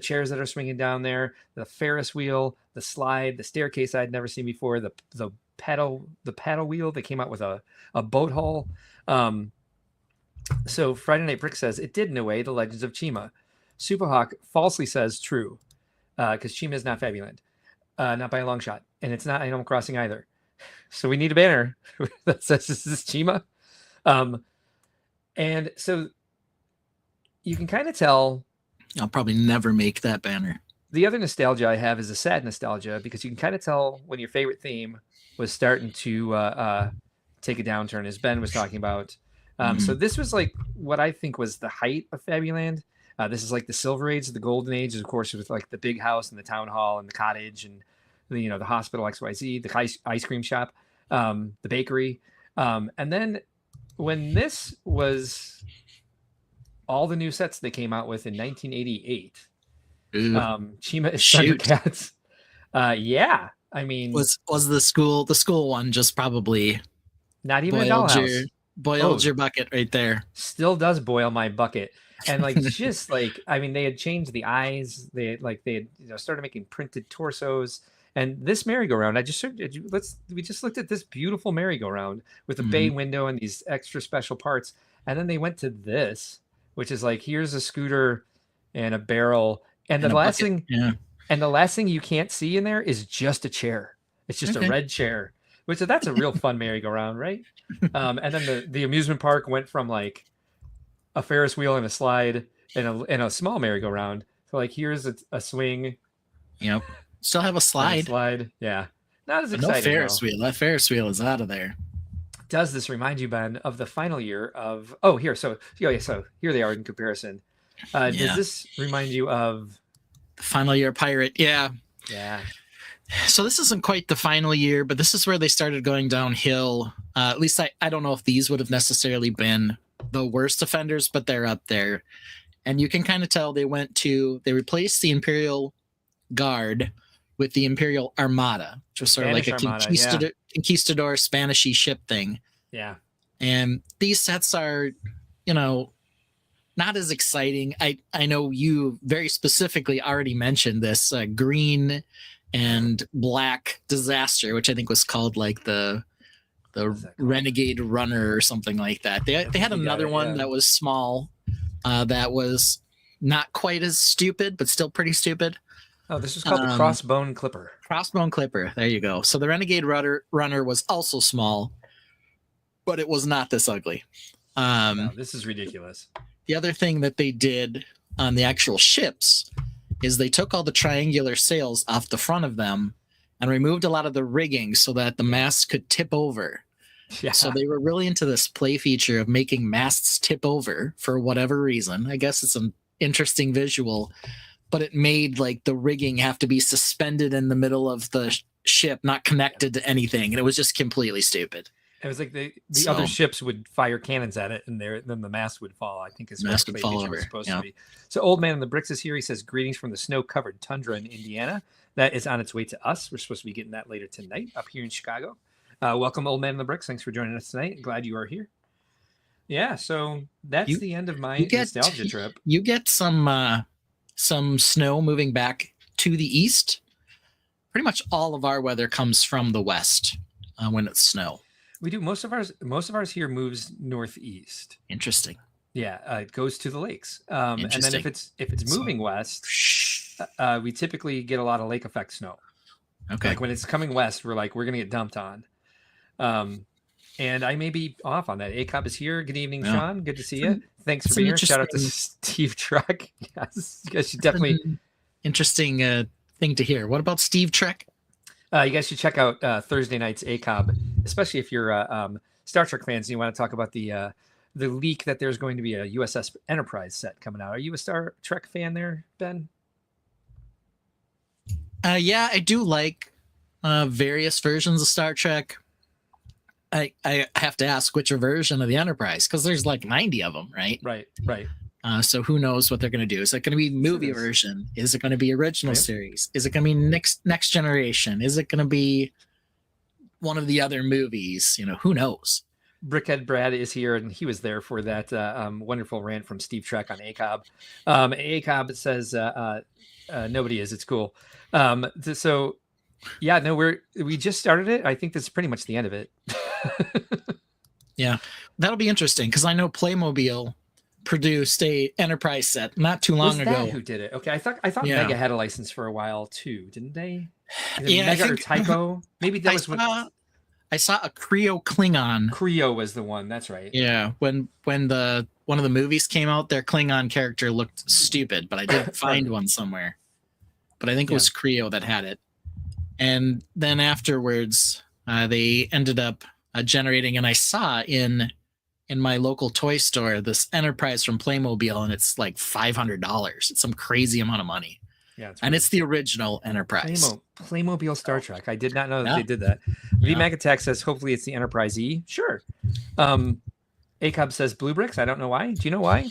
chairs that are swinging down there, the Ferris wheel, the slide, the staircase I'd never seen before, the paddle wheel. They came out with a boat hull. So Friday Night Brick says it did in a way the Legends of Chima. Superhawk falsely says true, because Chima is not Fabuland, not by a long shot, and it's not Animal Crossing either. So we need a banner that says this is Chima. And so you can kind of tell. I'll probably never make that banner. The other nostalgia I have is a sad nostalgia because you can kind of tell when your favorite theme was starting to take a downturn, as Ben was talking about. So this was like what I think was the height of Fabuland. This is like the Silver Age, the Golden Age, of course, with like the big house and the town hall and the cottage and the hospital XYZ, the ice cream shop, the bakery. And then when this was all the new sets they came out with in 1988, Chima is Thundercats. Yeah, I mean, was the school one just probably not even a dollhouse. Boiled your bucket right there. Still does boil my bucket. And like just like I mean, they had changed the eyes. They had started making printed torsos. And this merry-go-round, we just looked at this beautiful merry-go-round with a bay window and these extra special parts. And then they went to this, which is like, here's a scooter and a barrel. And the last thing you can't see in there is just a chair. It's just a red chair, that's a real fun merry-go-round, right? And then the amusement park went from like a Ferris wheel and a slide and a small merry-go-round. So like, here's a swing. Yep. Still have a slide. Yeah. Not as exciting. No Ferris wheel. That Ferris wheel is out of there. Does this remind you, Ben, of the final year of? Oh, here. So here they are in comparison. Does this remind you of the final year Pirate? Yeah. Yeah. So this isn't quite the final year, but this is where they started going downhill. At least I don't know if these would have necessarily been the worst offenders, but they're up there. And you can kind of tell they replaced the Imperial Guard with the Imperial Armada, which was sort Spanish of like a conquistador Spanish-y ship thing. Yeah. And these sets are, not as exciting. I know you very specifically already mentioned this green and black disaster, which I think was called like the Renegade Runner or something like that. They had another one that was small, that was not quite as stupid, but still pretty stupid. Oh, this was called the Crossbone Clipper. Crossbone Clipper. There you go. So the Renegade Runner was also small, but it was not this ugly. No, this is ridiculous. The other thing that they did on the actual ships is they took all the triangular sails off the front of them and removed a lot of the rigging so that the masts could tip over. Yeah. So they were really into this play feature of making masts tip over for whatever reason. I guess it's an interesting visual, but it made like the rigging have to be suspended in the middle of the ship, not connected to anything. And it was just completely stupid. It was like the other ships would fire cannons at it, and then the mast would fall. I think is what the play feature was supposed to be. So Old Man in the Bricks is here. He says, "Greetings from the snow-covered tundra in Indiana. That is on its way to us. We're supposed to be getting that later tonight up here in Chicago. Welcome, Old Man in the Bricks. Thanks for joining us tonight. Glad you are here." Yeah, so that's the end of my nostalgia trip. You get some snow moving back to the east. Pretty much all of our weather comes from the west when it's snow. We do most of ours here moves northeast. Interesting. Yeah, it goes to the lakes. And then if it's moving west, we typically get a lot of lake effect snow. Okay. Like when it's coming west, we're gonna get dumped on. And I may be off on that. ACOB is here. Good evening, Sean. Good to see you. Thanks for being here. Shout out to Steve Trek. Yes, you guys should definitely. Interesting thing to hear. What about Steve Trek? You guys should check out Thursday night's ACOB, especially if you're Star Trek fans and you want to talk about the leak that there's going to be a USS Enterprise set coming out. Are you a Star Trek fan there, Ben? Yeah, I do like various versions of Star Trek. I have to ask which version of the Enterprise, because there's like 90 of them, right? Right. So who knows what they're going to do? Is it going to be movie version? Is it going to be original series? Is it going to be next generation? Is it going to be one of the other movies? Who knows? Brickhead Brad is here, and he was there for that wonderful rant from Steve Trek on ACOB. ACOB says nobody is. It's cool. So yeah, no, we just started it. I think this is pretty much the end of it. Yeah, that'll be interesting, because I know Playmobil produced a Enterprise set not too long ago. Who did it? Okay, I thought Mega had a license for a while too, didn't they? Yeah, Mega or Typo? Maybe that was what I saw. A Creo Klingon. Creo was the one. That's right. Yeah, when one of the movies came out, their Klingon character looked stupid, but I did find one somewhere. But I think it was Creo that had it. And then afterwards, they ended up generating, and I saw in my local toy store this Enterprise from Playmobil, and it's like $500. It's some crazy amount of money. Yeah, it's the original Enterprise. Playmobil Star Trek. I did not know that they did that. V Mag Attack says hopefully it's the Enterprise E. Sure. ACOB says Blue Bricks. I don't know why. Do you know why?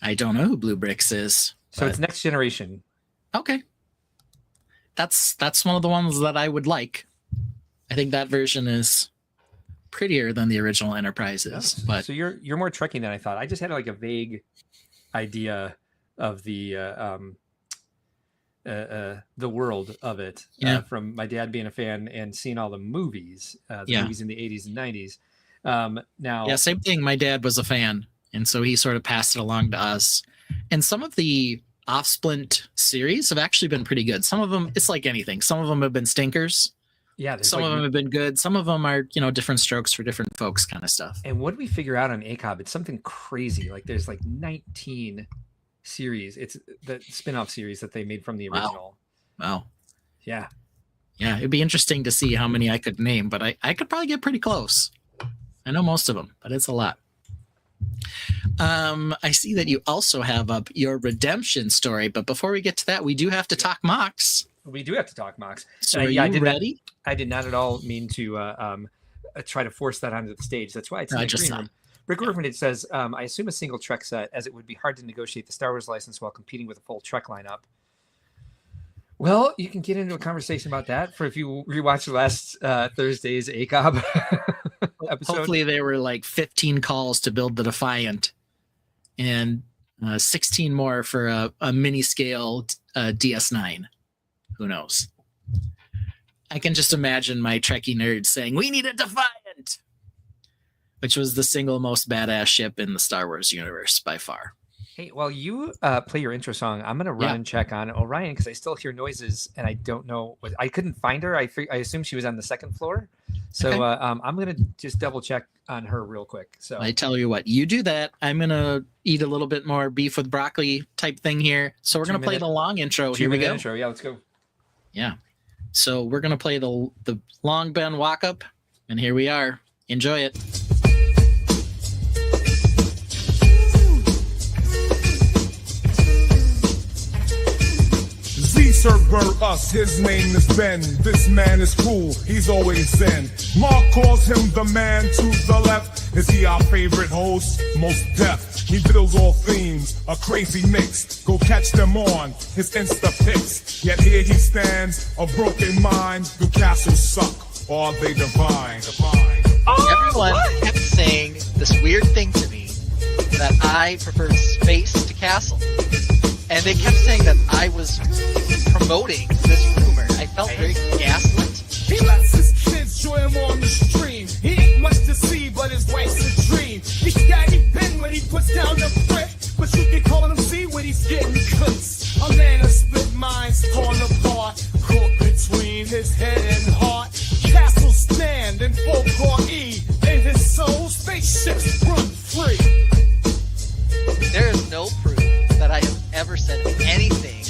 I don't know who Blue Bricks is. So it's next generation. Okay. That's one of the ones that I would like. I think that version is prettier than the original Enterprise is. But so you're more Trekking than I thought. I just had like a vague idea of the world of it from my dad being a fan and seeing all the movies, movies in the 80s and 90s. Same thing. My dad was a fan, and so he sort of passed it along to us. And some of the off-splint series have actually been pretty good. Some of them, it's like anything. Some of them have been stinkers. Yeah, some of them have been good. Some of them are, different strokes for different folks kind of stuff. And what we figure out on ACOB, it's something crazy. Like there's like 19 series. It's the spin-off series that they made from the original. Wow. Yeah. Yeah, it'd be interesting to see how many I could name, but I could probably get pretty close. I know most of them, but it's a lot. I see that you also have up your redemption story, but before we get to that, we do have to talk MOCs. We do have to talk MOCs. So are you ready? I did not at all mean to try to force that onto the stage. That's why it's in the green room. Brickworld, it says, I assume a single Trek set, as it would be hard to negotiate the Star Wars license while competing with a full Trek lineup. Well, you can get into a conversation about that if you rewatch last Thursday's ACOB episode. Hopefully there were like 15 calls to build the Defiant and 16 more for a mini-scale DS9. Who knows? I can just imagine my Trekkie nerds saying, "We need a Defiant!" Which was the single most badass ship in the Star Wars universe by far. Hey, while you play your intro song, I'm going to run and check on Orion because I still hear noises and I don't know. I couldn't find her. I assume she was on the second floor. So I'm going to just double check on her real quick. So I tell you what, you do that. I'm going to eat a little bit more beef with broccoli type thing here. So we're going to play the long intro. Here we go. Intro. Yeah, let's go. Yeah. So we're going to play the long Ben walk up, and here we are. Enjoy it. Server us, his name is Ben. This man is cool, he's always zen. Mark calls him the man to the left. Is he our favorite host? Most deaf. He builds all themes, a crazy mix. Go catch them on his Insta pics. Yet here he stands, a broken mind. Do castles suck, or are they divine? Everyone kept saying this weird thing to me that I preferred space to castle. And they kept saying that I was promoting this rumor. I felt very gaslit. He lets his kids join him on the stream. He ain't much to see, but his wife's a dream. He's scaggy pen when he puts down the brick, but you can call him C when he's getting clicks. A man of split minds torn apart, caught between his head and heart. Castles stand in full core E. In his soul, spaceships run free. There is no proof that I have ever said anything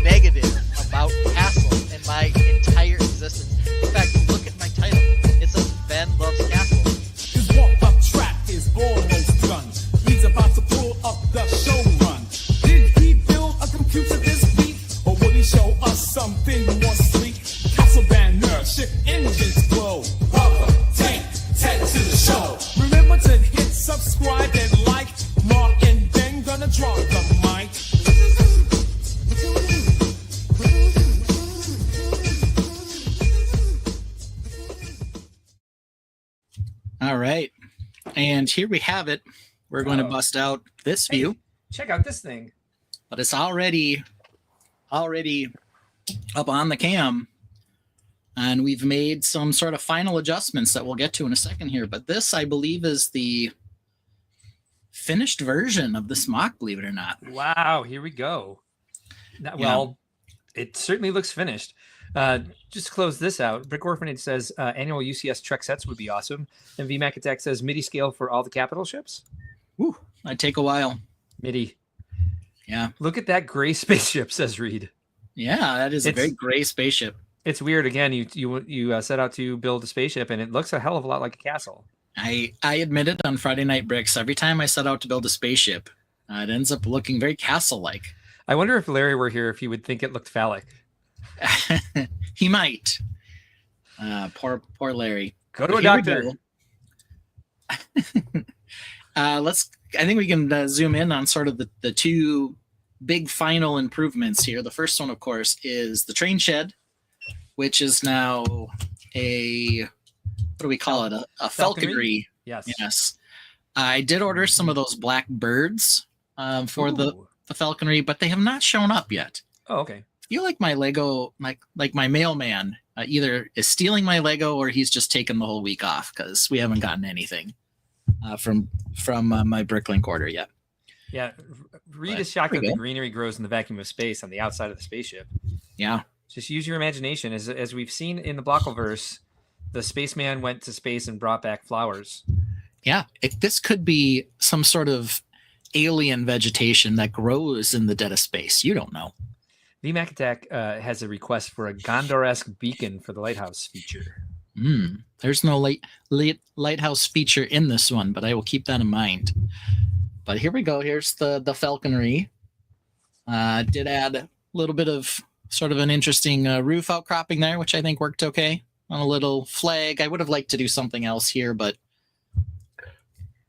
negative about Castle in my entire existence. In fact, look at my title. It says Ben Loves Castle. His walk-up track is almost done. He's about to pull up the show run. Did he build a computer this week? Or will he show us something more sleek? Castle banner, ship engines glow. Welcome, Tainted to the show. Remember to hit subscribe and like. Mark and Ben gonna drop the mic. All right. And here we have it. We're going to bust out this view. Check out this thing. But it's already up on the cam. And we've made some sort of final adjustments that we'll get to in a second here. But this, I believe, is the finished version of this mock, believe it or not. Wow, here we go. Well, it certainly looks finished. Just to close this out, Brick Orphanage says annual UCS Trek sets would be awesome. And VMAC Attack says MIDI scale for all the capital ships. Woo, that'd take a while. MIDI. Yeah. Look at that gray spaceship, says Reed. Yeah, that is a very gray spaceship. It's weird. Again, you set out to build a spaceship, and it looks a hell of a lot like a castle. I admitted on Friday Night Bricks, every time I set out to build a spaceship, it ends up looking very castle-like. I wonder if Larry were here, if he would think it looked phallic. He might. Poor Larry. Go to a doctor. I think we can zoom in on sort of the two big final improvements here. The first one, of course, is the train shed, which is now what do we call it? A falconry. Yes. I did order some of those black birds for the falconry, but they have not shown up yet. Oh, okay. I feel like my Lego, like my mailman, either is stealing my Lego or he's just taken the whole week off because we haven't gotten anything from my Bricklink order yet. Yeah, Reed is shocked that the greenery grows in the vacuum of space on the outside of the spaceship. Yeah. Just use your imagination. As we've seen in the Blockleverse, the spaceman went to space and brought back flowers. Yeah, this could be some sort of alien vegetation that grows in the dead of space. You don't know. VMAC Attack has a request for a Gondor-esque beacon for the lighthouse feature. There's no lighthouse feature in this one, but I will keep that in mind. But here we go. Here's the falconry. Did add a little bit of sort of an interesting roof outcropping there, which I think worked okay on a little flag. I would have liked to do something else here, but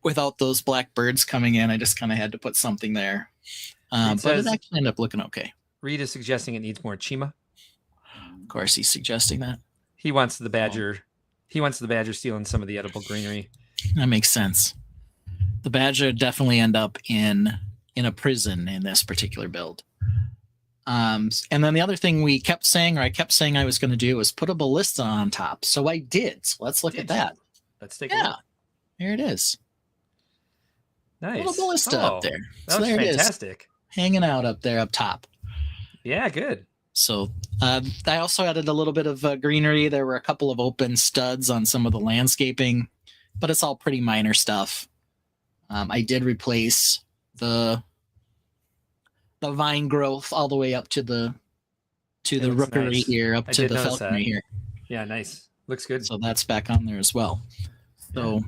without those black birds coming in, I just kind of had to put something there. But it actually ended up looking okay. Reed is suggesting it needs more chima. Of course, he's suggesting that. He wants the badger. He wants the badger stealing some of the edible greenery. That makes sense. The badger definitely end up in a prison in this particular build. And then the other thing I kept saying I was going to do was put a ballista on top. So I did. So let's look at that. Let's take a look. Here it is. Nice. A little ballista up there. That was fantastic. Hanging out up there up top. Yeah, good. So I also added a little bit of greenery. There were a couple of open studs on some of the landscaping, but it's all pretty minor stuff. I did replace the vine growth all the way up to the rookery nice. Here, up to the falconry here. Yeah, nice. Looks good. So that's back on there as well. So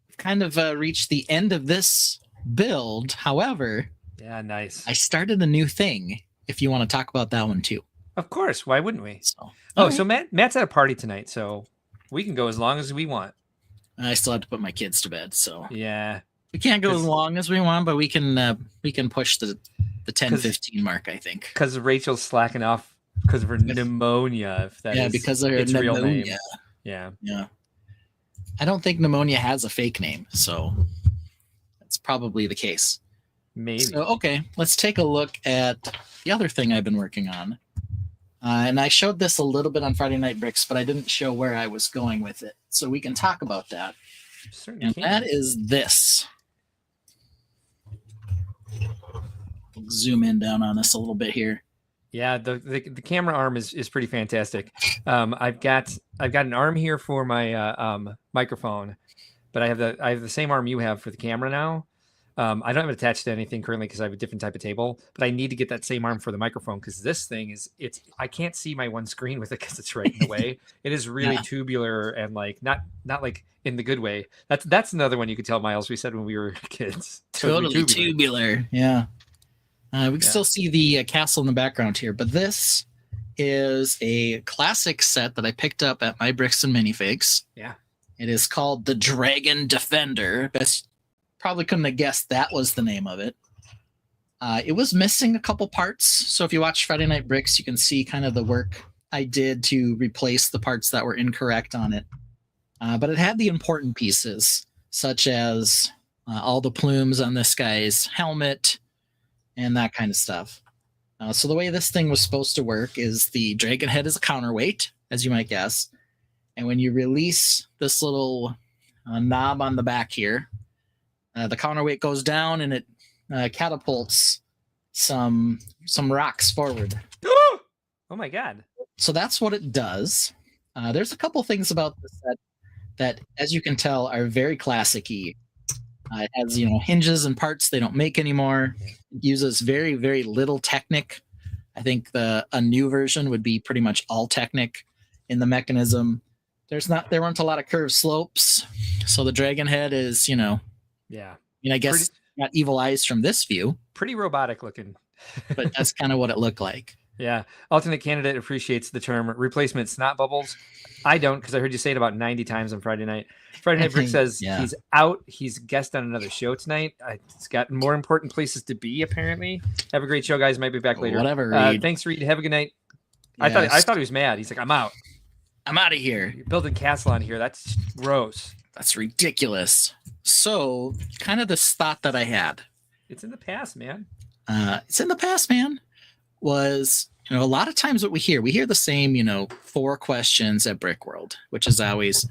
we've kind of reached the end of this build. However, yeah, nice. I started a new thing. If you want to talk about that one too. Of course. Why wouldn't we? So, So Matt's at a party tonight, so we can go as long as we want. I still have to put my kids to bed, so yeah, we can't go as long as we want, but we can push the 10-15 mark, I think. Because Rachel's slacking off because of her pneumonia. If that is because of her its real name. pneumonia. Yeah. I don't think pneumonia has a fake name, so that's probably the case. Maybe. So, okay, let's take a look at the other thing I've been working on. And I showed this a little bit on Friday Night Bricks, but I didn't show where I was going with it. So we can talk about that. Certainly And can. that is this. We'll zoom in down on this a little bit here. Yeah, the camera arm is pretty fantastic. I've got an arm here for my microphone, but I have the same arm you have for the camera now. I don't have it attached to anything currently because I have a different type of table, but I need to get that same arm for the microphone because this thing I can't see my one screen with it because it's right in the way. It is really tubular and like not like in the good way. That's another one you could tell, Miles. We said when we were kids. Totally tubular. Yeah. We can still see the castle in the background here, but this is a classic set that I picked up at my Bricks and Minifigs. Yeah. It is called the Dragon Defender. Probably couldn't have guessed that was the name of it. It was missing a couple parts. So if you watch Friday Night Bricks, you can see kind of the work I did to replace the parts that were incorrect on it. But it had the important pieces, such as all the plumes on this guy's helmet, and that kind of stuff. So the way this thing was supposed to work is the dragon head is a counterweight, as you might guess. And when you release this little knob on the back here, the counterweight goes down and it catapults some rocks forward. Oh my God. So that's what it does. There's a couple things about this set that, as you can tell, are very classic-y. It has, hinges and parts they don't make anymore. It uses very, very little Technic. I think a new version would be pretty much all Technic in the mechanism. There weren't a lot of curved slopes, so the dragon head is, Yeah. I guess got evil eyes from this view. Pretty robotic looking. But that's kind of what it looked like. Yeah. Alternate candidate appreciates the term replacement snot bubbles. I don't, because I heard you say it about 90 times on Friday night. Friday Night Brick says he's out. He's guest on another show tonight. It's got more important places to be, apparently. Have a great show, guys. Might be back later. Whatever, Reed. Thanks, Reed. Have a good night. Yes. I thought he was mad. He's like, I'm out. I'm out of here. You're building castle on here. That's gross. That's ridiculous. So, kind of this thought that I had. It's in the past, man. Was, a lot of times what we hear the same, 4 questions at Brickworld, which is always,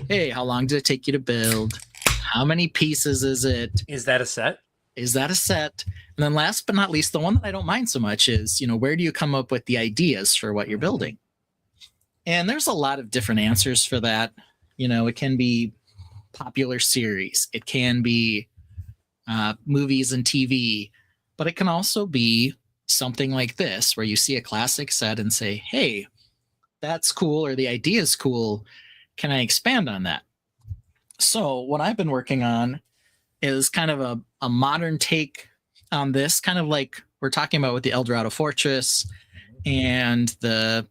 hey, how long did it take you to build? How many pieces is it? Is that a set? And then last but not least, the one that I don't mind so much is, where do you come up with the ideas for what you're building? And there's a lot of different answers for that. It can be popular series. It can be movies and TV, but it can also be something like this, where you see a classic set and say, hey, that's cool, or the idea is cool. Can I expand on that? So what I've been working on is kind of a modern take on this, kind of like we're talking about with the Eldorado Fortress and the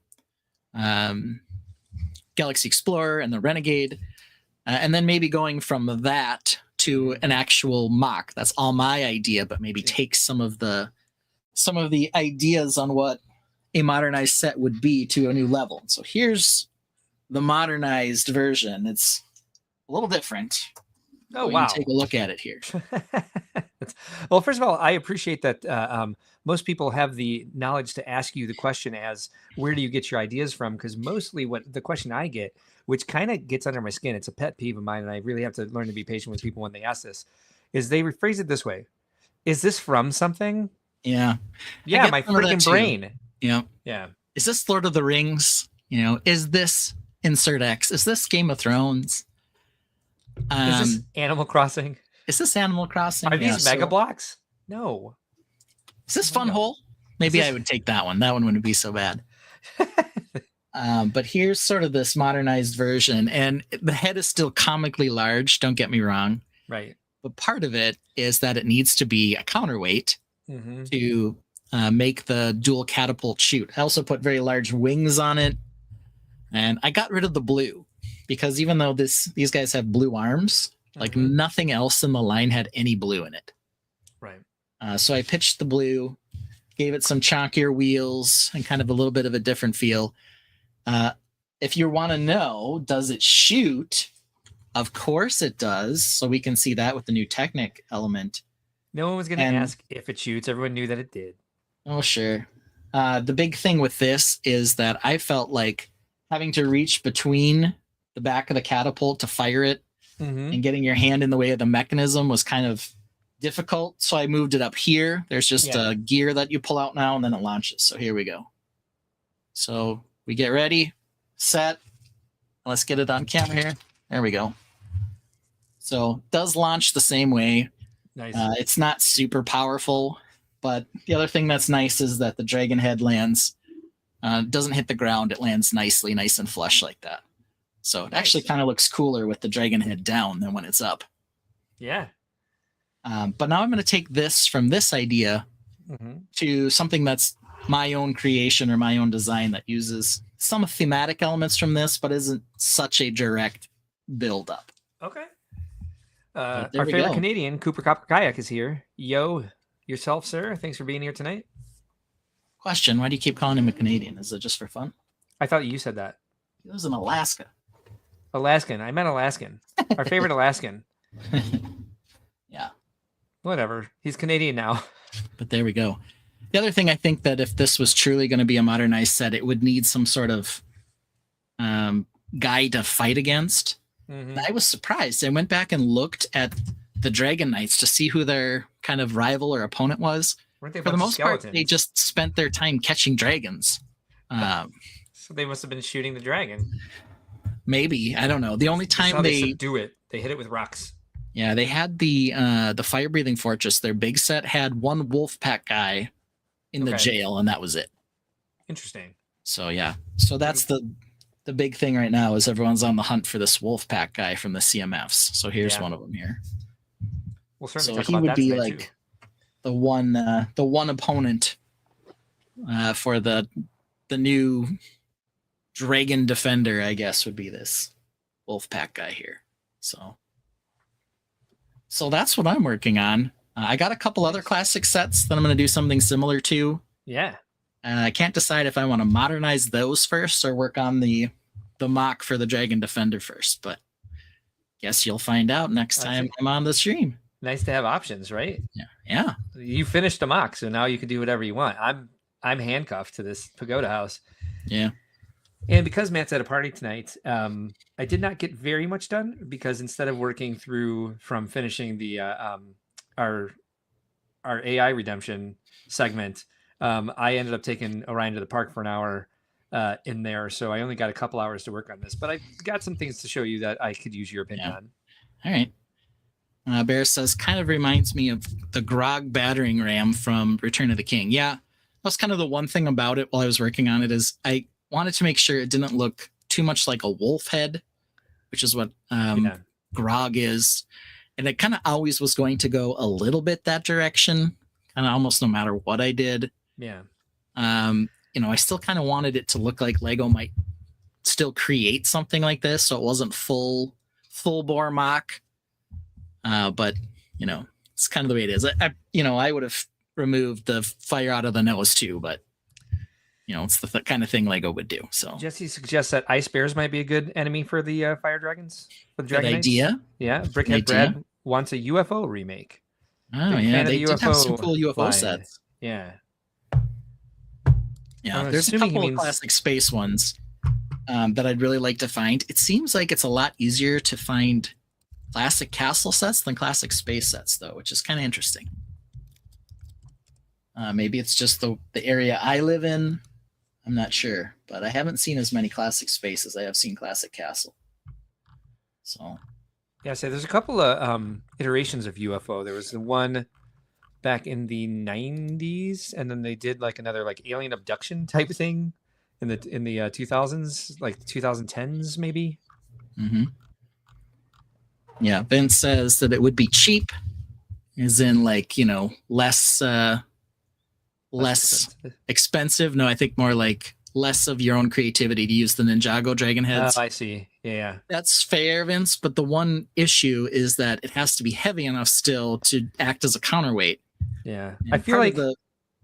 Galaxy Explorer and the Renegade. And then maybe going from that to an actual mock. That's all my idea, but maybe take some of the ideas on what a modernized set would be to a new level. So here's the modernized version. It's a little different. Oh, wow. Take a look at it here. Well, first of all, I appreciate that most people have the knowledge to ask you the question as, where do you get your ideas from? Because mostly what the question I get, which kind of gets under my skin, it's a pet peeve of mine, and I really have to learn to be patient with people when they ask this, is they rephrase it this way. Is this from something? Yeah. Yeah, my freaking brain. Yeah. Is this Lord of the Rings? Is this Insert X? Is this Game of Thrones? Is this Animal Crossing? Are these Mega Blocks? No. Is this Fun Hole? Maybe I would take that one. That one wouldn't be so bad. But here's sort of this modernized version, and the head is still comically large. Don't get me wrong. Right. But part of it is that it needs to be a counterweight to make the dual catapult shoot. I also put very large wings on it, and I got rid of the blue because even though these guys have blue arms, like nothing else in the line had any blue in it. Right. So I pitched the blue, gave it some chonkier wheels and kind of a little bit of a different feel. If you want to know, does it shoot? Of course it does. So we can see that with the new Technic element. No one was going to And- ask if it shoots. Everyone knew that it did. Oh, sure. The big thing with this is that I felt like having to reach between the back of the catapult to fire it Mm-hmm. and getting your hand in the way of the mechanism was kind of difficult. So I moved it up here. There's just a gear that you pull out now and then it launches. So here we go. So we get ready, set. Let's get it on camera here. There we go. So it does launch the same way. Nice. It's not super powerful, but the other thing that's nice is that the dragon head lands, doesn't hit the ground. It lands nicely, nice and flush like that. So it actually kind of looks cooler with the dragon head down than when it's up. Yeah. But now I'm going to take this from this idea to something that's my own creation or my own design that uses some thematic elements from this, but isn't such a direct build up. Okay. There Our we favorite go. Canadian, Cooper Copper Kayak, is here. Yo, yourself, sir. Thanks for being here tonight. Question, why do you keep calling him a Canadian? Is it just for fun? I thought you said that. He lives in Alaska. Alaskan. I meant Alaskan. Our favorite Alaskan. Yeah. Whatever. He's Canadian now. But there we go. The other thing I think that if this was truly going to be a modernized set, it would need some sort of guy to fight against. Mhm. I was surprised. I went back and looked at the Dragon Knights to see who their kind of rival or opponent was. Weren't they a For the bunch of most part, skeletons? they just spent their time catching dragons. So they must have been shooting the dragon. Maybe, I don't know. The only That's how time they they subdue it. They hit it with rocks. yeah, they had the fire breathing fortress. Their big set had one wolf pack guy in the Okay. jail, and that was it. Interesting. So yeah, so that's the big thing right now is everyone's on the hunt for this wolf pack guy from the CMFs. So here's Yeah. one of them here. We'll certainly So talk he about would that be tonight, like too. the one opponent for the new dragon defender, I guess, would be this wolf pack guy here. So that's what I'm working on. I got a couple other classic sets that I'm going to do something similar to. Yeah. I can't decide if I want to modernize those first or work on the mock for the Dragon Defender first, but guess you'll find out next time I'm on the stream. Nice to have options, right? Yeah. You finished a mock, so now you can do whatever you want. I'm handcuffed to this pagoda house. Yeah. And because Matt's at a party tonight, I did not get very much done because instead of working through from finishing the our AI redemption segment, I ended up taking Orion to the park for an hour in there. So I only got a couple hours to work on this, but I got some things to show you that I could use your opinion on. All right. Bear says, kind of reminds me of the Grog battering ram from Return of the King. Yeah, that's kind of the one thing about it while I was working on it is I wanted to make sure it didn't look too much like a wolf head, which is what Grog is. And it kind of always was going to go a little bit that direction, kind of almost no matter what I did. Yeah. I still kind of wanted it to look like Lego might still create something like this, so it wasn't full bore mock. But it's kind of the way it is. I would have removed the fire out of the nose too, but it's the kind of thing Lego would do. So Jesse suggests that ice bears might be a good enemy for the fire dragons. For the good dragon Knights. idea. Yeah, Brickhead Good idea. Brad wants a UFO remake. Oh Big yeah, fan of they the did have some UFO cool UFO line. sets. Yeah. Yeah, I'm there's a assuming he couple of means- classic space ones that I'd really like to find. It seems like it's a lot easier to find classic castle sets than classic space sets, though, which is kind of interesting. Maybe it's just the area I live in. I'm not sure, but I haven't seen as many classic space as I have seen classic castle. So Yeah, so there's a couple of iterations of UFO. There was the one back in the 90s, and then they did like another like alien abduction type of thing in the 2000s, like 2010s maybe. mm-hmm. Yeah, Vince says that it would be cheap, as in like less expensive. No, I think more like less of your own creativity to use the Ninjago dragon heads. Oh, I see. Yeah. That's fair, Vince, but the one issue is that it has to be heavy enough still to act as a counterweight. Yeah. And I feel like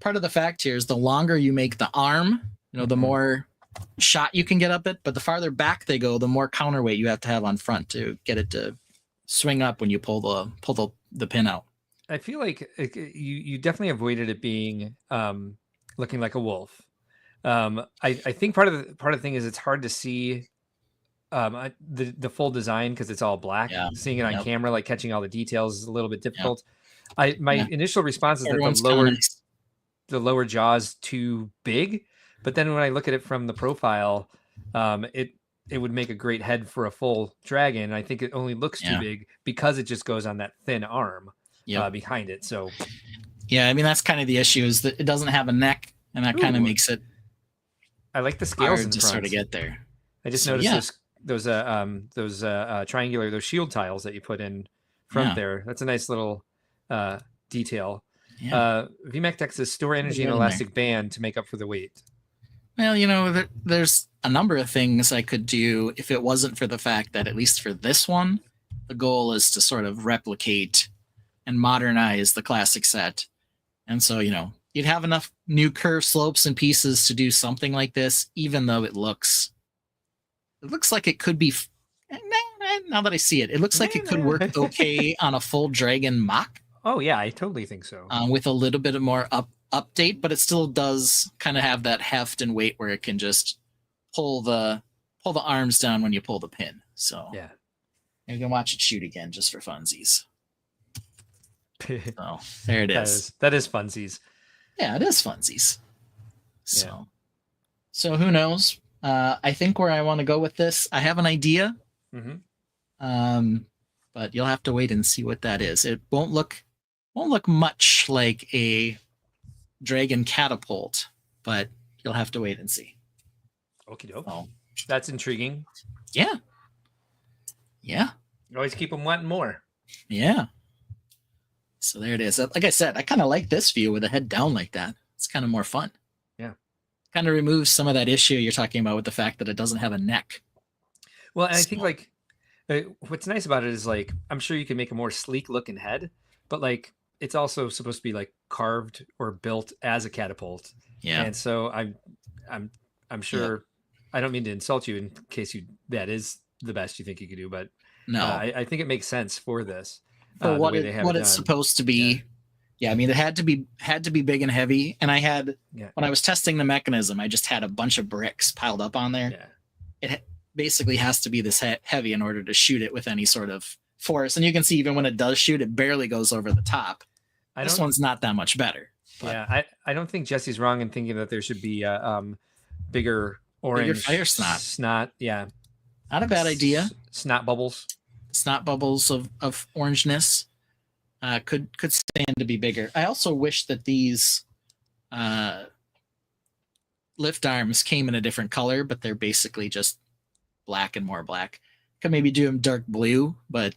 part of the fact here is the longer you make the arm, the more shot you can get up it, but the farther back they go, the more counterweight you have to have on front to get it to swing up when you pull the pin out. I feel like you definitely avoided it being looking like a wolf. I think part of the thing is it's hard to see the full design because it's all black. Yeah. Seeing it on camera, like catching all the details, is a little bit difficult. My initial response is Everyone's that the lower jaw's too big, but then when I look at it from the profile, it would make a great head for a full dragon. I think it only looks too big because it just goes on that thin arm behind it. So yeah, I mean that's kind of the issue, is that it doesn't have a neck, and that kind of makes it. I like the scales hard to sort of get there. I just noticed those triangular, those shield tiles that you put in front there. That's a nice little detail. VMAX Tech says store energy and elastic band to make up for the weight. Well, you know, there's a number of things I could do if it wasn't for the fact that, at least for this one, the goal is to sort of replicate and modernize the classic set. And so, you know, you'd have enough new curve slopes and pieces to do something like this, even though it looks like it could be, now that I see it, it looks like it could work okay on a full dragon mock. Oh yeah, I totally think so. With a little bit of more update, but it still does kind of have that heft and weight where it can just pull the arms down when you pull the pin. So yeah, you can watch it shoot again just for funsies. So there it is. That is funsies. Yeah, it is funsies. So who knows? I think where I want to go with this, I have an idea. But you'll have to wait and see what that is. It won't look much like a dragon catapult, but you'll have to wait and see. Okie doke. Oh, that's intriguing. Yeah. You always keep them wanting more. Yeah. So there it is. Like I said, I kind of like this view with the head down like that. It's kind of more fun. Yeah. Kind of removes some of that issue you're talking about with the fact that it doesn't have a neck. Well, and I think like what's nice about it is like I'm sure you can make a more sleek looking head, but like it's also supposed to be like carved or built as a catapult. Yeah. And so I'm sure I don't mean to insult you in case that is the best you think you could do, but no, I think it makes sense for this. For what it's supposed to be. Yeah, I mean, it had to be big and heavy. And I had when I was testing the mechanism, I just had a bunch of bricks piled up on there. Yeah. It basically has to be this heavy in order to shoot it with any sort of force. And you can see even when it does shoot, it barely goes over the top. This one's not that much better. But yeah, I don't think Jesse's wrong in thinking that there should be bigger orange fire snot. Yeah, not a bad idea. Snot bubbles of orangeness could stand to be bigger. I also wish that these lift arms came in a different color, but they're basically just black and more black. Could maybe do them dark blue, but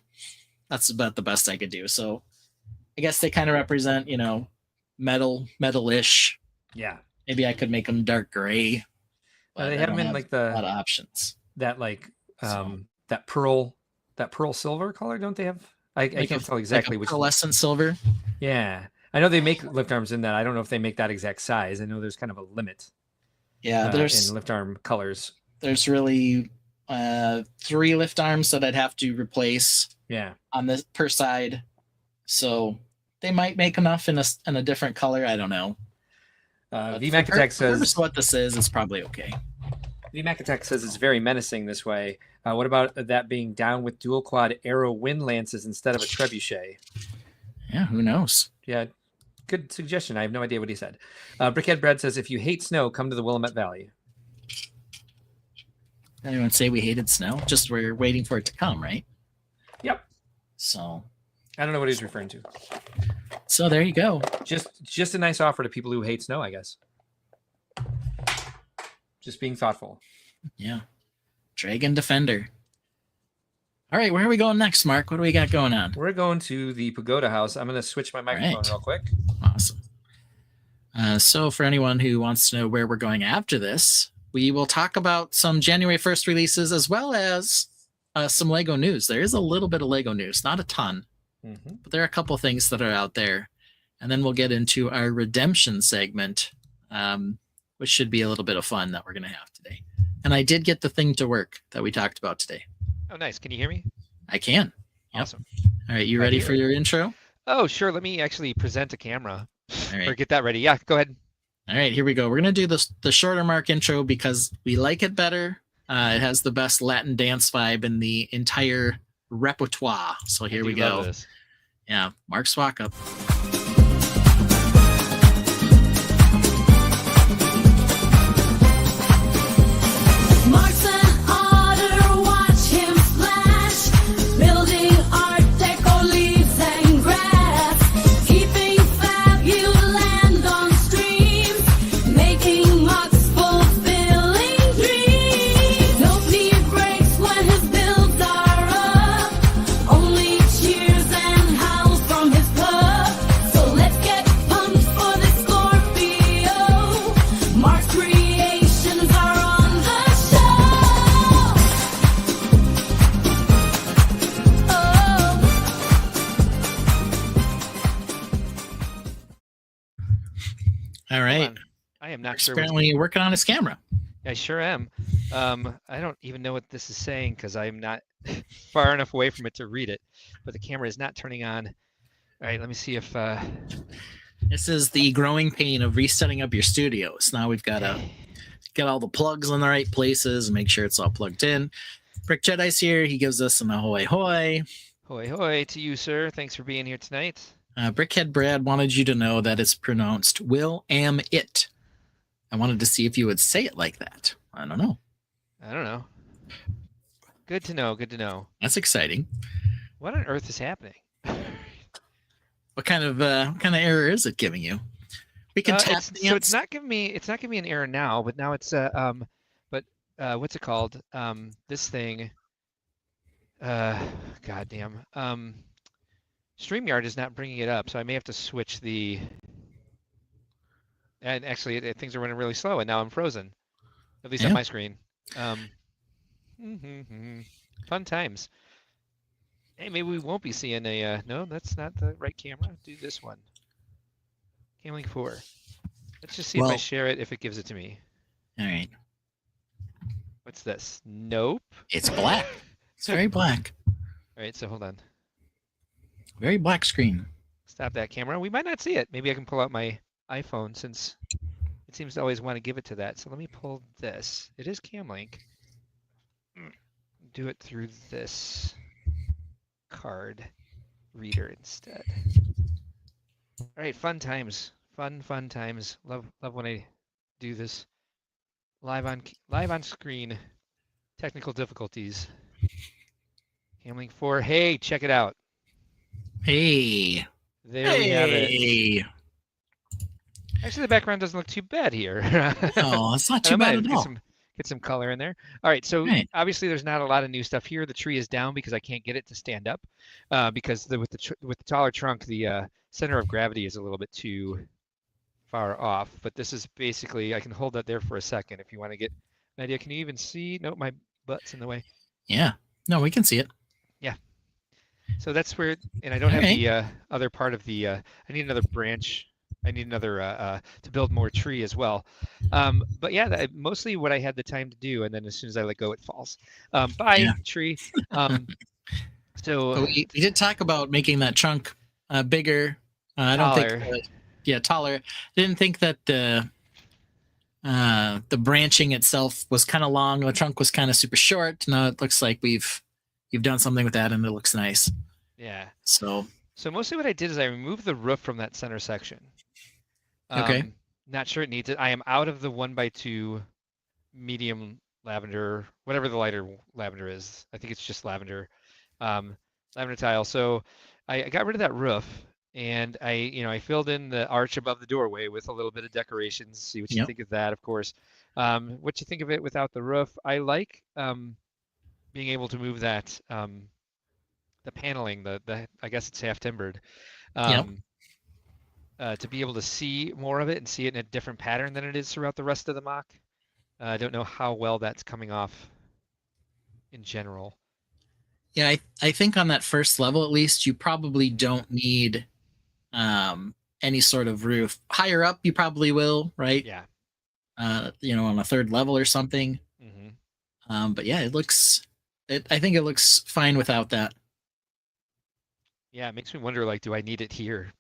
that's about the best I could do. So I guess they kind of represent, you know, metal-ish. Yeah. Maybe I could make them dark gray. They have them in like a lot of options. That like that pearl silver color, don't they have? I can't tell exactly which. Pearlescent silver. Yeah, I know they make lift arms in that. I don't know if they make that exact size. I know there's kind of a limit. Yeah, there's in lift arm colors. There's really 3 lift arms that I'd have to replace. Yeah, on this per side. So they might make enough in a different color. I don't know. VMAX Attack says what this is. It's probably okay. VMAX Attack says it's very menacing this way. What about that being down with dual quad arrow wind lances instead of a trebuchet? Yeah, who knows? Yeah, good suggestion. I have no idea what he said. Brickhead Bread says if you hate snow, come to the Willamette Valley. Anyone say we hated snow? Just we're waiting for it to come, right? Yep. So I don't know what he's referring to. So there you go. Just a nice offer to people who hate snow, I guess. Just being thoughtful. Yeah. Dragon Defender. All right, where are we going next, Mark? What do we got going on? We're going to the Pagoda House. I'm going to switch my microphone real quick. Awesome. So for anyone who wants to know where we're going after this, we will talk about some January 1st releases as well as some Lego news. There is a little bit of Lego news, not a ton, but there are a couple things that are out there. And then we'll get into our redemption segment, which should be a little bit of fun that we're going to have today. and I did get the thing to work that we talked about today. Oh, nice. Can you hear me? I can. Yep. Awesome. All right, you ready for your intro? Oh, sure. Let me actually present a camera. All right. Or get that ready. Yeah, go ahead. All right, here we go. We're going to do the shorter Mark intro because we like it better. It has the best Latin dance vibe in the entire repertoire. So here we go. This. Yeah, Mark Swaka. Mark's an otter, watch him splash, building art deco leaves and grass, keeping fab, you land on streams, making MOCs fulfilling dreams. Don't need breaks when his builds are up, only cheers and howls from his pub. So let's get pumped for this Scorpio. Mark's creations are on the show. All Hold right. on. I am not Mark's sure. apparently working on his camera. I sure am. I don't even know what this is saying because I'm not far enough away from it to read it. But the camera is not turning on. All right, let me see if. This is the growing pain of resetting up your studio. So now we've got to get all the plugs in the right places and make sure it's all plugged in. Brick Jedi's here. He gives us an ahoy hoy. Hoy hoy to you, sir. Thanks for being here tonight. Brickhead Brad wanted you to know that it's pronounced will am it. I wanted to see if you would say it like that. I don't know. I don't know. Good to know. Good to know. That's exciting. What on earth is happening? What kind of error is it giving you? We can tap So it's not giving me an error now, but now it's what's it called? This thing. Goddamn. StreamYard is not bringing it up, so I may have to switch the. And actually, things are running really slow, and now I'm frozen. At least on Yeah. my screen. Fun times. Hey, maybe we won't be seeing a. No, that's not the right camera. Do this one. Camlink 4. Let's just see if I Well- share it. If it gives it to me. All right. What's this? Nope. It's black. It's very black. All right, so hold on. Very black screen. Stop that camera. We might not see it. Maybe I can pull out my iPhone since it seems to always want to give it to that. So let me pull this. It is Camlink. Do it through this card reader instead. All right, fun times. Fun times. Love when I do this live on screen. Technical difficulties. Camlink 4. Hey, check it out. Hey. There we have it. Hey. Actually, the background doesn't look too bad here. Oh, it's not I too might bad have at get all. get some color in there. All right, so Right. obviously there's not a lot of new stuff here. The tree is down because I can't get it to stand up because with the taller trunk, the center of gravity is a little bit too far off. But this is basically, I can hold that there for a second if you want to get an idea. Can you even see? Nope, my butt's in the way. Yeah. No, we can see it. So that's where, and I don't have Alright. the other part of the, I need another branch. I need another, to build more tree as well. But yeah, mostly what I had the time to do. And then as soon as I let go, it falls. Bye, Yeah. tree. But So we did talk about making that trunk bigger. I don't Taller. think, taller. Didn't think that the branching itself was kind of long. The trunk was kind of super short. Now it looks like you've done something with that, and it looks nice. yeah. So So mostly what I did is I removed the roof from that center section. Okay. Not sure it needs it. I am out of the 1x2 medium lavender, whatever the lighter lavender is. I think it's just lavender, lavender tile. So I got rid of that roof and I filled in the arch above the doorway with a little bit of decorations. See what you Yep. think of that, of course. What you think of it without the roof? I like being able to move that the paneling, the I guess it's half timbered. Yep. To be able to see more of it and see it in a different pattern than it is throughout the rest of the mock. I don't know how well that's coming off in general. yeah, I think on that first level at least, you probably don't need any sort of roof. Higher up, you probably will, right? Yeah. On a third level or something. But yeah, it looks. I think it looks fine without that. Yeah, it makes me wonder, like, do I need it here?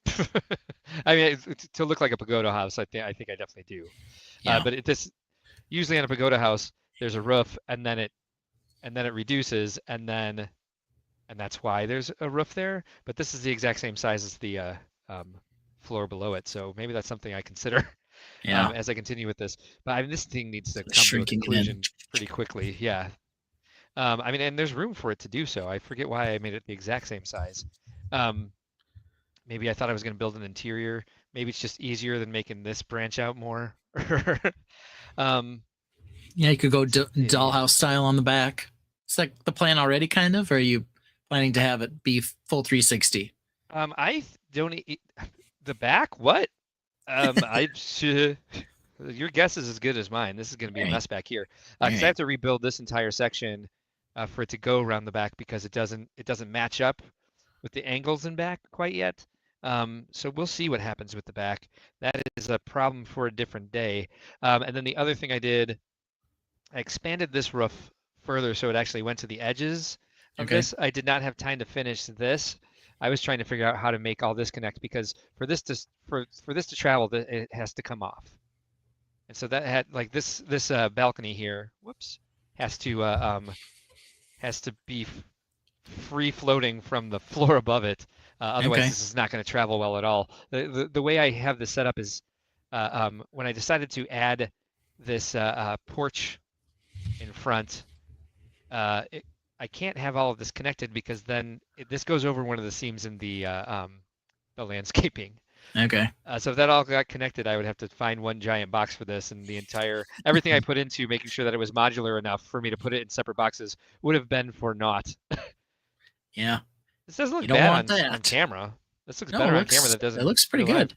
I mean, to look like a pagoda house, I think I definitely do. Yeah. But this usually on a pagoda house, there's a roof, and then it reduces, and that's why there's a roof there. But this is the exact same size as the floor below it, so maybe that's something I consider Yeah. as I continue with this. But I mean, this thing needs to come to a Shrinking it in. conclusion pretty quickly. Yeah. I mean, and there's room for it to do so. I forget why I made it the exact same size. Maybe I thought I was going to build an interior. Maybe it's just easier than making this branch out more. Yeah, you could go dollhouse style on the back. It's like the plan already, kind of. Or are you planning to have it be full 360? I don't the back. What? I should. Your guess is as good as mine. This is going to be a mess back here because I have to rebuild this entire section for it to go around the back because it doesn't match up with the angles in back quite yet. So we'll see what happens with the back. That is a problem for a different day. And then the other thing I did, I expanded this roof further so it actually went to the edges of this. I did not have time to finish this. I was trying to figure out how to make all this connect because for this to travel, it has to come off. And so that had like this balcony here. Whoops, has to be free floating from the floor above it. Otherwise, this is not going to travel well at all. The way I have this set up is when I decided to add this porch in front, I can't have all of this connected because then this goes over one of the seams in the landscaping. Okay. So if that all got connected, I would have to find one giant box for this, and everything I put into making sure that it was modular enough for me to put it in separate boxes would have been for naught. Yeah. This doesn't look You don't bad want that. on camera. This looks No, better it on camera. It looks pretty real life. good.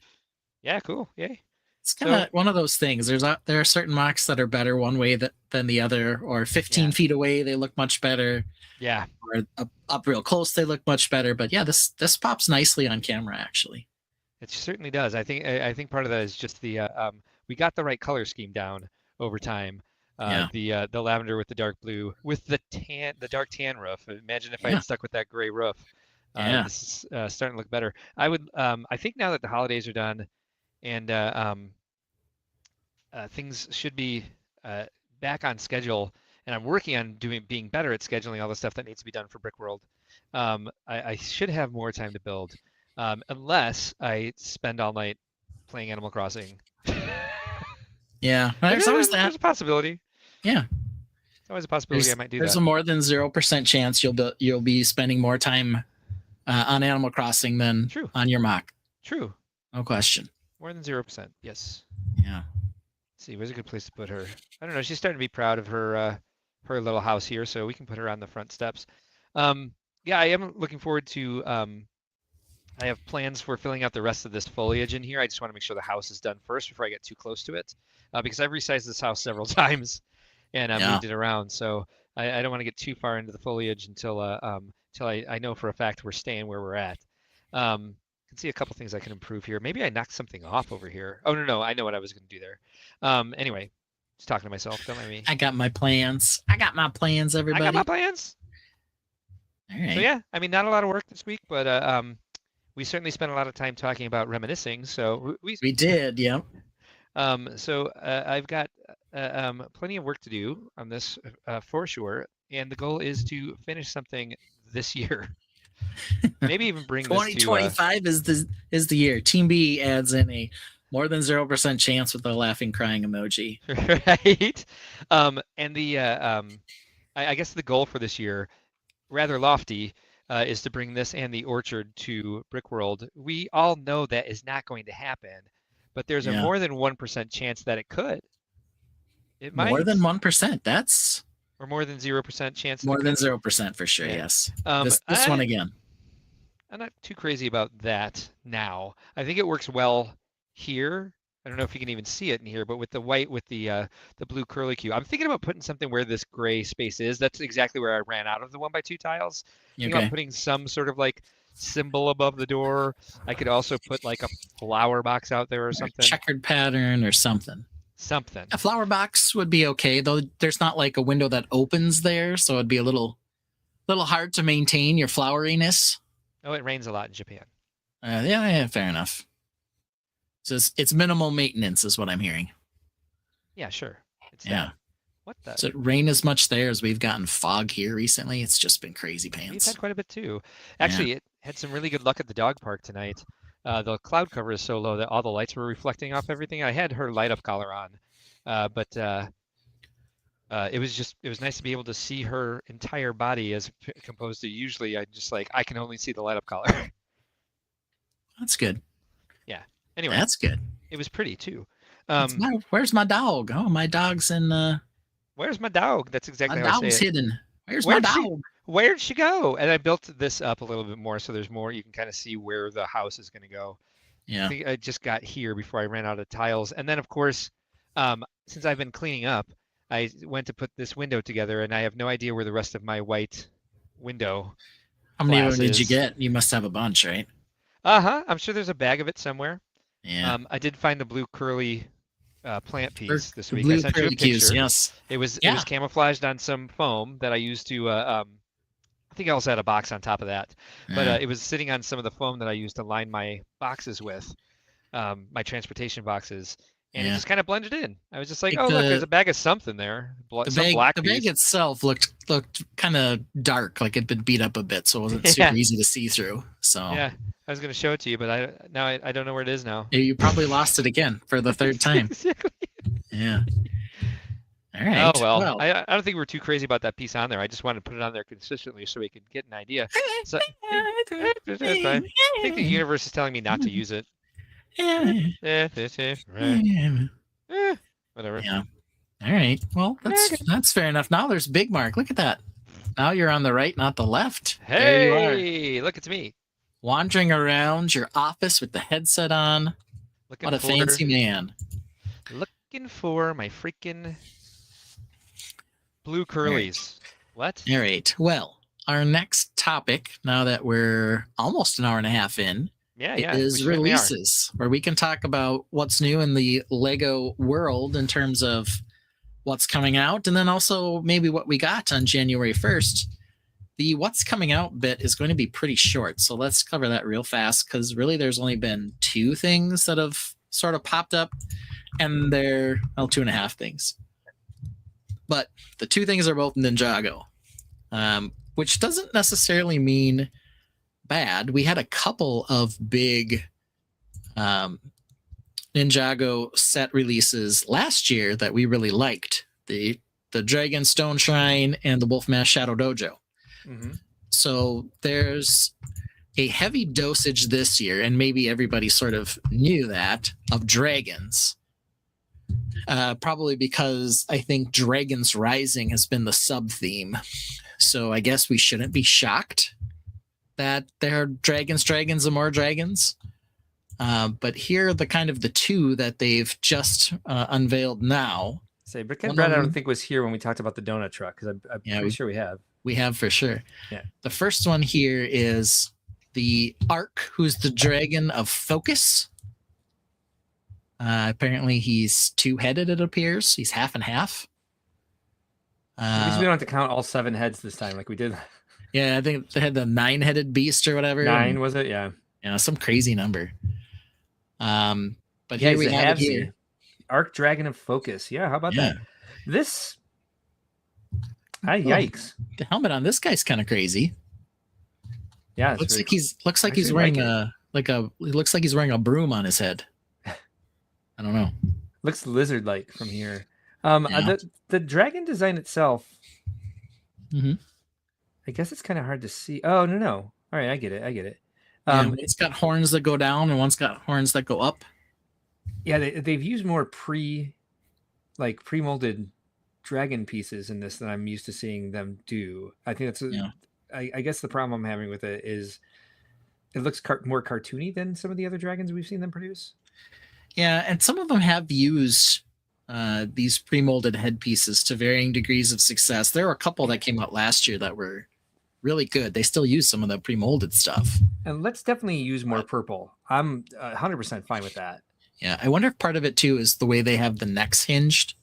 Yeah, cool. Yay. It's kind of one of those things. There are certain MOCs that are better one way than the other, or 15 feet away they look much better. Yeah. Or up real close they look much better. But yeah, this pops nicely on camera actually. It certainly does. I think part of that is just the we got the right color scheme down over time. The lavender with the dark blue with the dark tan roof. Imagine if I had stuck with that gray roof. This is starting to look better. I think now that the holidays are done and things should be back on schedule, and I'm working on being better at scheduling all the stuff that needs to be done for Brickworld. I should have more time to build, unless I spend all night playing Animal Crossing. Yeah, there's always that. There's a possibility. Yeah, there's always a possibility I might do that. There's a more than 0% chance you'll be spending more time on Animal Crossing than on your MOC. True. No question. More than 0%. Yes. Yeah. Let's see, where's a good place to put her? I don't know. She's starting to be proud of her little house here, so we can put her on the front steps. Yeah, I am looking forward to. I have plans for filling out the rest of this foliage in here. I just want to make sure the house is done first before I get too close to it, because I've resized this house several times and I've moved it around. So I don't want to get too far into the foliage until I know for a fact we're staying where we're at. I can see a couple things I can improve here. Maybe I knocked something off over here. Oh no, I know what I was going to do there. Anyway, just talking to myself. Don't mind me. I got my plans. Everybody. I got my plans. All right. So yeah, I mean, not a lot of work this week, but we certainly spent a lot of time talking about reminiscing. So we did, yeah. So I've got plenty of work to do on this for sure, and the goal is to finish something this year. Maybe even bring 2025 is the year. Team B adds in a more than 0% chance with the laughing crying emoji. Right. And the I guess the goal for this year, rather lofty, is to bring this and the orchard to Brickworld. We all know that is not going to happen, but there's a more than 1% chance that it could. It might. More than 1%. That's or more than 0% chance. More than 0% for sure. Yes. This one again. I'm not too crazy about that now. I think it works well here. I don't know if you can even see it in here, but with the white with the blue curlicue, I'm thinking about putting something where this gray space is. That's exactly where I ran out of the 1x2 tiles. Thinking about putting some sort of like symbol above the door. I could also put like a flower box out there or something. Checkered pattern or something. something. A flower box would be okay, though. There's not like a window that opens there, so it'd be a little hard to maintain your floweriness. Oh, it rains a lot in Japan. Yeah, fair enough. So it's minimal maintenance, is what I'm hearing. Yeah, sure. It's Yeah. What the? Does it rain as much there as we've gotten fog here recently? It's just been crazy We've pants. had quite a bit too. Actually, it had some really good luck at the dog park tonight. The cloud cover is so low that all the lights were reflecting off everything. I had her light up collar on, but it was nice to be able to see her entire body as composed to usually I can only see the light up collar. That's good. Yeah. Anyway, That's good. it was pretty too. Where's my dog? Oh, my dog's in. Where's my dog? That's exactly My how I say dog's it. hidden. Where's my Where'd she- dog? Where'd she go? And I built this up a little bit more so there's more you can kind of see where the house is going to go. I Yeah. think I just got here before I ran out of tiles. And then, of course, since I've been cleaning up, I went to put this window together, and I have no idea where the rest of my white window. How many did you glasses. get? You must have a bunch, right? I'm sure there's a bag of it somewhere. Yeah. I did find a blue curly plant piece this week. I Blue sent you a curlicues, picture. yes. It was Yeah. camouflaged on some foam that I used to. I think I also had a box on top of that, but Yeah. it was sitting on some of the foam that I used to line my boxes with, my transportation boxes, and it Yeah. just kind of blended in. I was just like, Like oh look, the- there's a bag of something there. The Some bag, black the piece. bag itself looked kind of dark, like it'd been beat up a bit, so it wasn't super Yeah. easy to see through. So Yeah, I was gonna show it to you, but I don't know where it is now. you probably lost it again for the third time. Exactly. Yeah. All right. Oh well, I don't think we're too crazy about that piece on there. I just wanted to put it on there consistently so we could get an idea. So that's fine. I think the universe is telling me not to use it. Right. Whatever. Yeah. All right. Well, that's fair enough. Now there's Big Mark. Look at that. Now you're on the right, not the left. There you are. Hey, look, it's me. Wandering around your office with the headset on. Looking What a for, fancy man. Looking for my freaking blue curlies. What? All right. Well, our next topic, now that we're almost an hour and a half in, Yeah. we is certainly are. releases, where we can talk about what's new in the Lego world in terms of what's coming out, and then also maybe what we got on January 1st. The what's coming out bit is going to be pretty short, so let's cover that real fast, because really there's only been 2 things that have sort of popped up, and they're, well, 2.5 things. But the 2 things are both Ninjago, which doesn't necessarily mean bad. We had a couple of big Ninjago set releases last year that we really liked. The Dragon Stone Shrine and the Wolfmask Shadow Dojo. Mm-hmm. So there's a heavy dosage this year, and maybe everybody sort of knew that, of dragons. Probably because I think Dragons Rising has been the sub theme. So I guess we shouldn't be shocked that there are dragons and more dragons. But here are the kind of the 2 that they've just unveiled now. Say, Brick and One Bread, of I them- don't think was here when we talked about the donut truck, because I'm Yeah, pretty sure we have. We have for sure. Yeah. The first one here is the Ark, who's the dragon of focus. Apparently he's 2-headed, it appears. He's half and half. At least we don't have to count all 7 heads this time, like we did. Yeah, I think they had the 9-headed beast or whatever. 9, was it? Yeah. Yeah, some crazy number. But Yeah, here he's we a have it halvesy. here. Arc Dragon of Focus. Yeah, how about Yeah. that? This. Oh. Yikes. The helmet on this guy's kind of crazy. Yeah, it's Looks very like he's Actually wearing like it looks like he's wearing a broom on his head. I don't know. looks lizard-like from here. Yeah. The dragon design itself, Mhm. I guess it's kind of hard to see. Oh, no. All right, I get it. It's got horns that go down and one's got horns that go up. Yeah, they've used more pre-molded dragon pieces in this than I'm used to seeing them do. I think that's Yeah. I guess the problem I'm having with it is it looks more cartoony than some of the other dragons we've seen them produce. Yeah, and some of them have used these pre-molded headpieces to varying degrees of success. There were a couple that came out last year that were really good. They still use some of the pre-molded stuff. And let's definitely use more purple. I'm 100% fine with that. Yeah, I wonder if part of it too is the way they have the necks hinged.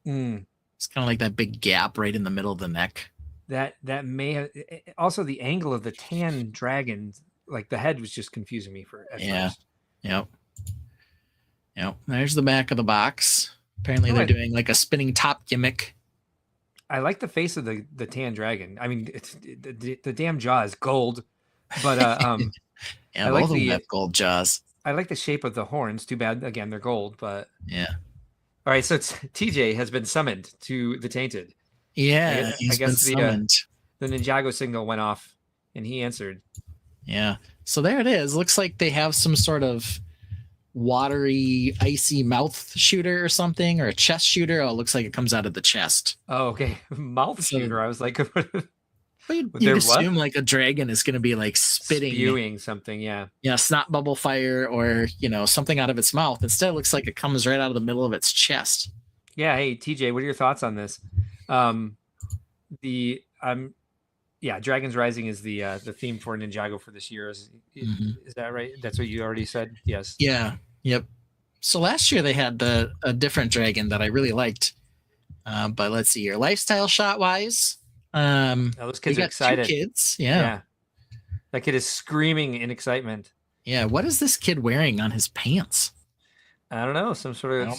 Mm. It's kind of like that big gap right in the middle of the neck. That may have also the angle of the tan dragon. Like the head was just confusing me at first. Yep. There's the back of the box. Apparently they're doing like a spinning top gimmick. I like the face of the tan dragon. I mean, the damn jaw is gold, but Yeah, I both like of them the have gold jaws. I like the shape of the horns. Too bad again they're gold, but Yeah. All right, so TJ has been summoned to the Tainted. Yeah, he's been summoned. The Ninjago signal went off, and he answered. Yeah. So there it is. Looks like they have some sort of watery, icy mouth shooter or something, or a chest shooter. Oh, it looks like it comes out of the chest. Oh, okay. Mouth shooter. I was like, you assume like a dragon is going to be like spewing something. Yeah. Yeah. Snot bubble fire or, something out of its mouth. Instead, it looks like it comes right out of the middle of its chest. Yeah. Hey, TJ, what are your thoughts on this? Dragon's Rising is the theme for Ninjago for this year. Is that right? That's what you already said? Yes. Yeah. Yep. So last year they had a different dragon that I really liked. But let's see here. Lifestyle shot wise. Those kids are excited. 2 kids. Yeah. That kid is screaming in excitement. Yeah. What is this kid wearing on his pants? I don't know. Some sort of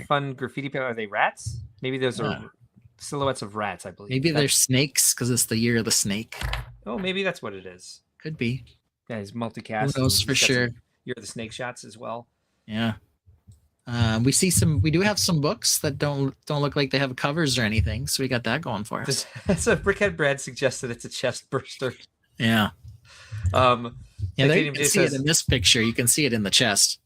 fun graffiti. Are they rats? Maybe those are silhouettes of rats, I believe. Maybe they're snakes because it's the year of the snake. Oh, maybe that's what it is. Could be. Yeah, he's multicast. Who knows for sure. Year of the snake shots as well. Yeah. We do have some books that don't look like they have covers or anything, so we got that going for us. So Brickhead Brad suggested it's a chest burster. Yeah. There you can see it in this picture. You can see it in the chest.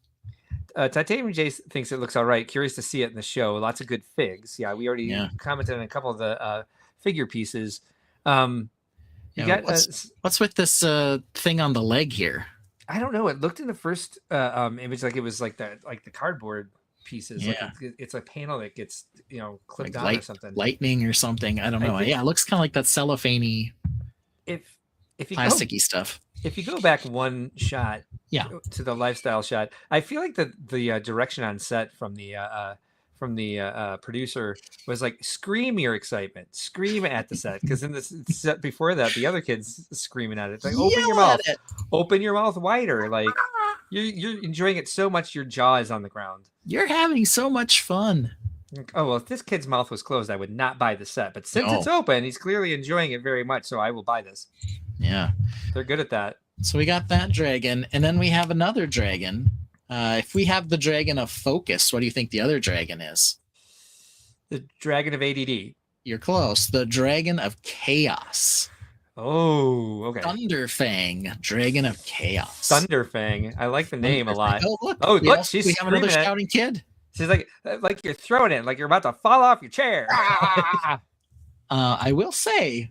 Titanium J thinks it looks all right. Curious to see it in the show. Lots of good figs. Yeah, we already commented on a couple of the figure pieces. What's with this thing on the leg here? I don't know. It looked in the first image like it was like the cardboard pieces. Yeah. Like it's a panel that gets clipped like on or something. Lightning or something. I don't know. Yeah, it looks kind of like that cellophane-y, if you plasticky stuff. If you go back one shot, to the lifestyle shot, I feel like the direction on set from the producer was like, scream your excitement, scream at the set, because in the set before that, the other kids screaming at it. It's like, open your mouth wider, like you're enjoying it so much your jaw is on the ground. You're having so much fun. Oh well, if this kid's mouth was closed, I would not buy the set. But since it's open, he's clearly enjoying it very much, so I will buy this. Yeah, they're good at that. So we got that dragon, and then we have another dragon. If we have the dragon of focus, what do you think the other dragon is? The dragon of ADD. You're close. The dragon of chaos. Oh, okay. Thunderfang, dragon of chaos. Thunderfang. I like the name a lot. Oh, look, we have another shouting kid. She's like you're throwing it, like you're about to fall off your chair. I will say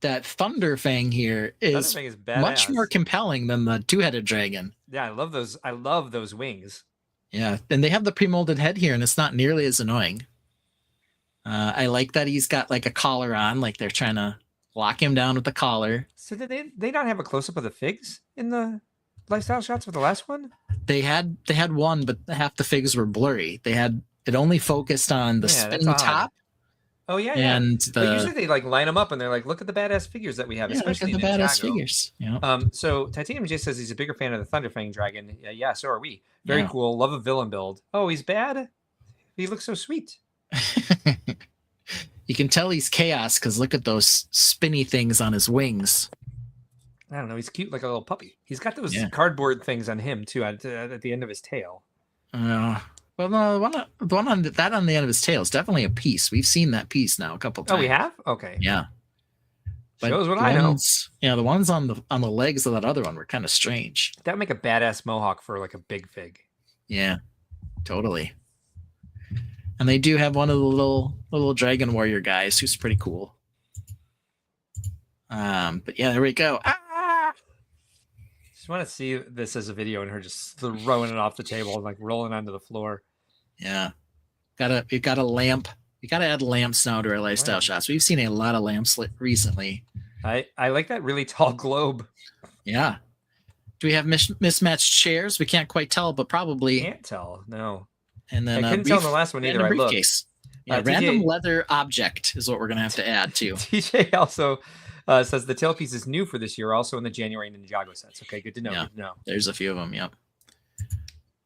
that Thunderfang here is much more compelling than the 2-headed dragon. Yeah, I love those. I love those wings. Yeah, and they have the pre-molded head here, and it's not nearly as annoying. I like that he's got like a collar on, like they're trying to lock him down with the collar. So did they not have a close-up of the figs in the lifestyle shots for the last one? They had one, but half the figs were blurry. It only focused on the spin top. Oh yeah, and but usually they like line them up and they're like, look at the badass figures that we have, especially look at the badass figures. Yeah. So Titanium J says he's a bigger fan of the Thunderfang dragon. Yeah, so are we. Very cool. Love a villain build. Oh, he's bad. He looks so sweet. You can tell he's chaos because look at those spinny things on his wings. I don't know. He's cute like a little puppy. He's got those cardboard things on him too at the end of his tail. Well, no, the one on the end of his tail is definitely a piece. We've seen that piece now a couple times. Oh, we have? Okay. Yeah. But shows what I know. Yeah, the ones on the legs of that other one were kind of strange. That would make a badass mohawk for like a big fig. Yeah, totally. And they do have one of the little dragon warrior guys who's pretty cool. But yeah, there we go. Just want to see this as a video and her just throwing it off the table and like rolling onto the floor. Yeah. We've got a lamp. We got to add lamps now to our lifestyle shots. We've seen a lot of lamps recently. I like that really tall globe. Yeah. Do we have mismatched chairs? We can't quite tell, but probably. Can't tell. No. And then I couldn't tell in the last one either. random I looked. briefcase. Yeah, TJ random leather object is what we're gonna have to add to. TJ also says the tailpiece is new for this year, also in the January Ninjago sets. Okay, good to know. Yeah. Good to know. There's a few of them. Yep.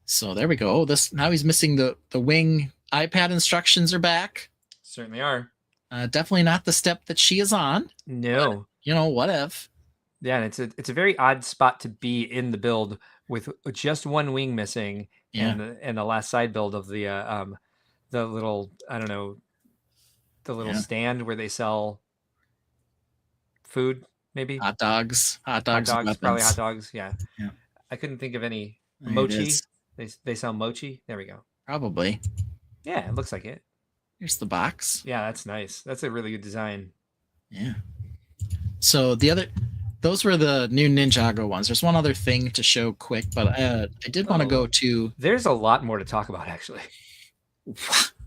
So there we go. Oh, this now he's missing the wing iPad instructions are back. Certainly are. Definitely not the step that she is on. No. But, what if? Yeah, and it's a very odd spot to be in the build with just one wing missing, and the last side build of the little, I don't know, the little stand where they sell food, maybe hot dogs, probably hot dogs. Yeah. I couldn't think of any. There Mochi. They sell mochi. There we go. Probably. Yeah, it looks like it. Here's the box. Yeah, that's nice. That's a really good design. Yeah. So those were the new Ninjago ones. There's one other thing to show quick, but I did want to go to. There's a lot more to talk about, actually.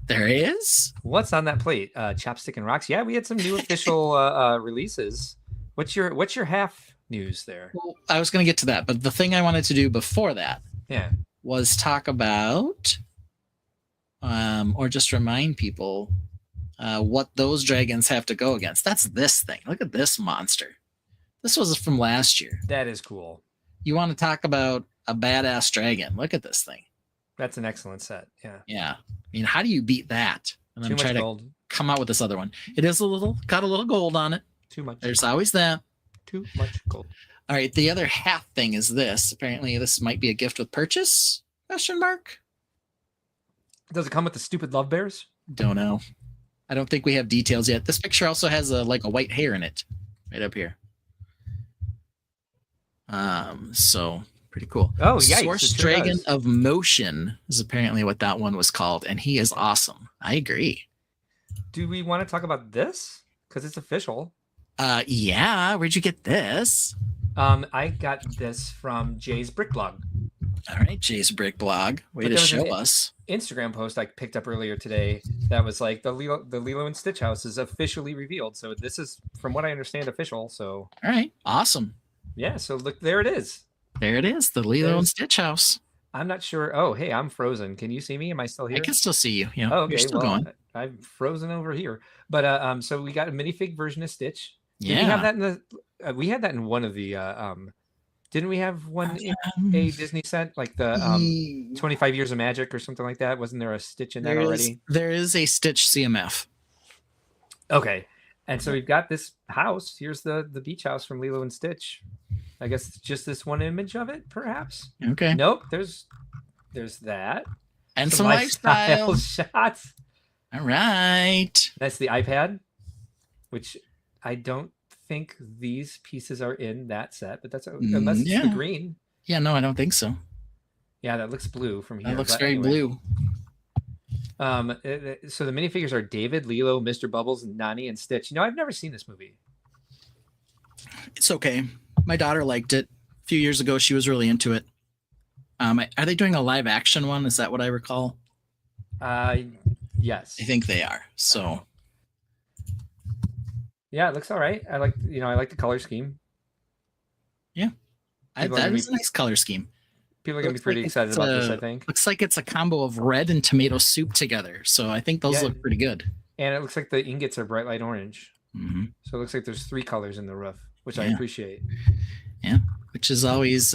There is? What's on that plate? Chopstick and Rocks. Yeah, we had some new official releases. What's your half news there? Well, I was going to get to that, but the thing I wanted to do before that was talk about or just remind people what those dragons have to go against. That's this thing. Look at this monster. This was from last year. That is cool. You want to talk about a badass dragon? Look at this thing. That's an excellent set. Yeah. Yeah. I mean, how do you beat that? And Too then try much gold. to come out with this other one. It is got a little gold on it. Too much. There's always that. Too much gold. All right. The other half thing is this. Apparently, this might be a gift with purchase? Question mark. Does it come with the stupid love bears? Don't know. I don't think we have details yet. This picture also has a white hair in it, right up here. So pretty cool. Oh, yikes, Source it sure Dragon does. of Motion is apparently what that one was called, and he is awesome. I agree. Do we want to talk about this? Because it's official. Yeah. Where'd you get this? I got this from Jay's Brick Blog. All right, Jay's Brick Blog. Way But to there was show an us. Instagram post I picked up earlier today that was like the Lilo and Stitch house is officially revealed. So this is, from what I understand, official. So All right, awesome. yeah, so look, there it is. There it is, the Lilo and There's- Stitch house. I'm not sure. Oh, hey, I'm frozen. Can you see me? Am I still here? I can still see you. Yeah, Oh, okay. you're still Well, going. I'm frozen over here. But so we got a minifig version of Stitch. Did we have Yeah. that in the? We had that in one of the. Didn't we have one in a Disney set like the 25 Years of Magic or something like that? Wasn't there a Stitch in that already? There is a Stitch CMF. Okay, and so we've got this house. Here's the beach house from Lilo and Stitch. I guess it's just this one image of it, perhaps. Okay. Nope. There's that. And some lifestyle. shots. All right. That's the iPad, which I don't think these pieces are in that set, but that's unless it's yeah. the green. Yeah, no, I don't think so. Yeah, that looks blue from here. That looks but very anyway. blue. So the minifigures are David, Lilo, Mr. Bubbles, Nani, and Stitch. I've never seen this movie. It's okay. My daughter liked it. A few years ago, she was really into it. Are they doing a live action one? Is that what I recall? Yes. I think they are. So Yeah, it looks all right. I like the color scheme. People are that gonna is a nice color scheme. People are going to be Looks pretty like excited it's, about this, I think. Looks like it's a combo of red and tomato soup together. So I think those Yeah. look pretty good. And it looks like the ingots are bright light orange. Mm-hmm. So it looks like there's 3 colors in the roof, which I Yeah. appreciate. Yeah, which is always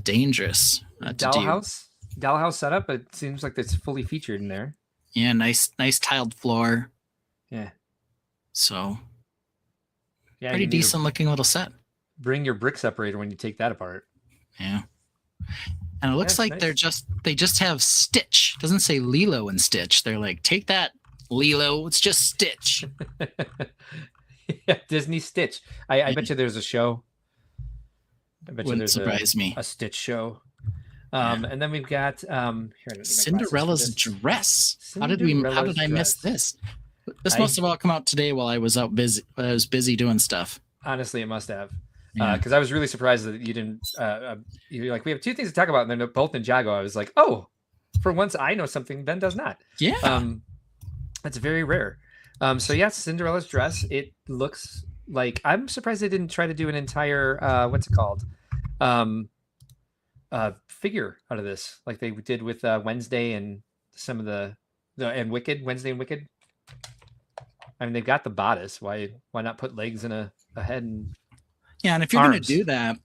dangerous to do. Dollhouse setup. It seems like it's fully featured in there. Yeah, nice tiled floor. Yeah. So Yeah. pretty you need to decent looking little set. Bring your brick separator when you take that apart. Yeah. And it looks That's like nice. they just have Stitch. It doesn't say Lilo and Stitch. They're like, take that, Lilo. It's just Stitch. Yeah, Disney Stitch. I bet you there's a show. I bet you Wouldn't there's surprise me. a Stitch show. And then we've got here, let me get my glasses for Cinderella's this. dress. How did I miss this? This must have all come out today while I was out busy. I was busy doing stuff. Honestly, it must have. Yeah. Because I was really surprised that you didn't. You're like, we have 2 things to talk about, and they're both Ninjago. I was like, oh, for once I know something Ben does not. Yeah. That's very rare. So yes, Cinderella's dress. It looks like, I'm surprised they didn't try to do an entire what's it called? figure out of this, like they did with Wednesday and some of the and Wicked, Wednesday and Wicked. I mean, they've got the bodice. Why not put legs and a head and Yeah, and if you're going to arms? do that,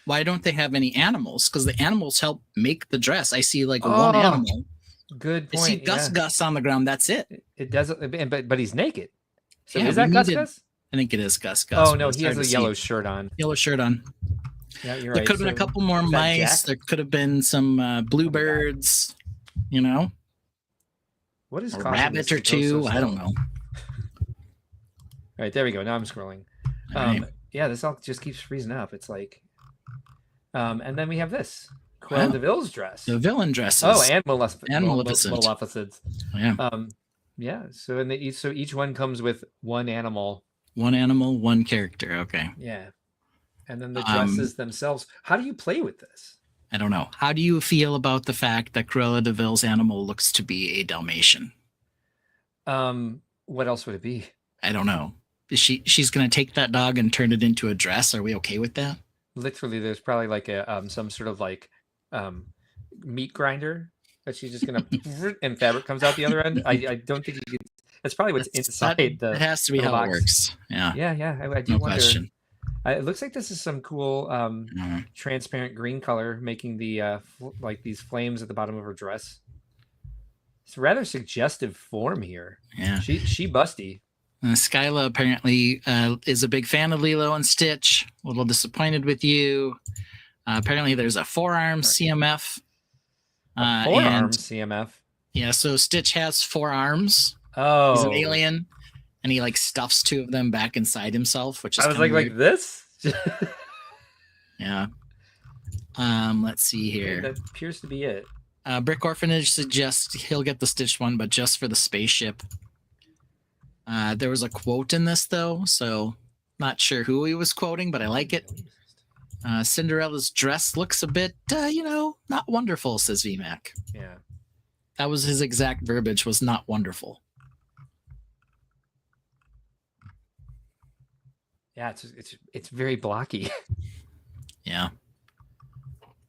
why don't they have any animals? Because the animals help make the dress. I see like one animal. Good I see point. Gus Yeah. Gus on the ground. That's it. It doesn't, but he's naked. So Yeah, is that we Gus needed- Gus? I think it is Gus Gus. Oh but no, it's he hard has to a see. yellow shirt on. Yellow shirt on. Yeah, you're There right. could have been a So couple more is that mice. Jack? There could have been some bluebirds, you know, What is a causing rabbit this or to go so two. I slow? don't know. All right, there we go. Now I'm scrolling. All right. Yeah, this all just keeps freezing up. It's like, and then we have this Cruella Wow. de Vil's dress. The villain dresses. Oh, and Maleficent. And Maleficent. Maleficent. Yeah. Yeah. So and each one comes with one animal. One animal, one character. Okay. Yeah. And then the dresses Um, themselves. How do you play with this? I don't know. How do you feel about the fact that Cruella de Vil's animal looks to be a Dalmatian? What else would it be? I don't know. She's going to take that dog and turn it into a dress. Are we okay with that? Literally, there's probably like a some sort of like meat grinder that she's just gonna and fabric comes out the other end. I don't think you could. That's probably what's inside the. It has to be the how box. it works. Yeah. Yeah. I do No wonder. question. It looks like this is some cool Mhm. transparent green color, making the like these flames at the bottom of her dress. It's a rather suggestive form here. Yeah. She busty. Skyla apparently is a big fan of Lilo and Stitch. A little disappointed with you. Apparently, there's a forearm CMF. Forearm and CMF. yeah, so Stitch has 4 arms. Oh, He's an alien, and he like stuffs 2 of them back inside himself, which is I was kinda like weird. this. Yeah. Let's see here. That appears to be it. Brick Orphanage suggests he'll get the Stitch one, but just for the spaceship. There was a quote in this though, so not sure who he was quoting, but I like it. Cinderella's dress looks a bit, not wonderful, says VMAC. Yeah. That was his exact verbiage, was not wonderful. Yeah, it's very blocky. Yeah.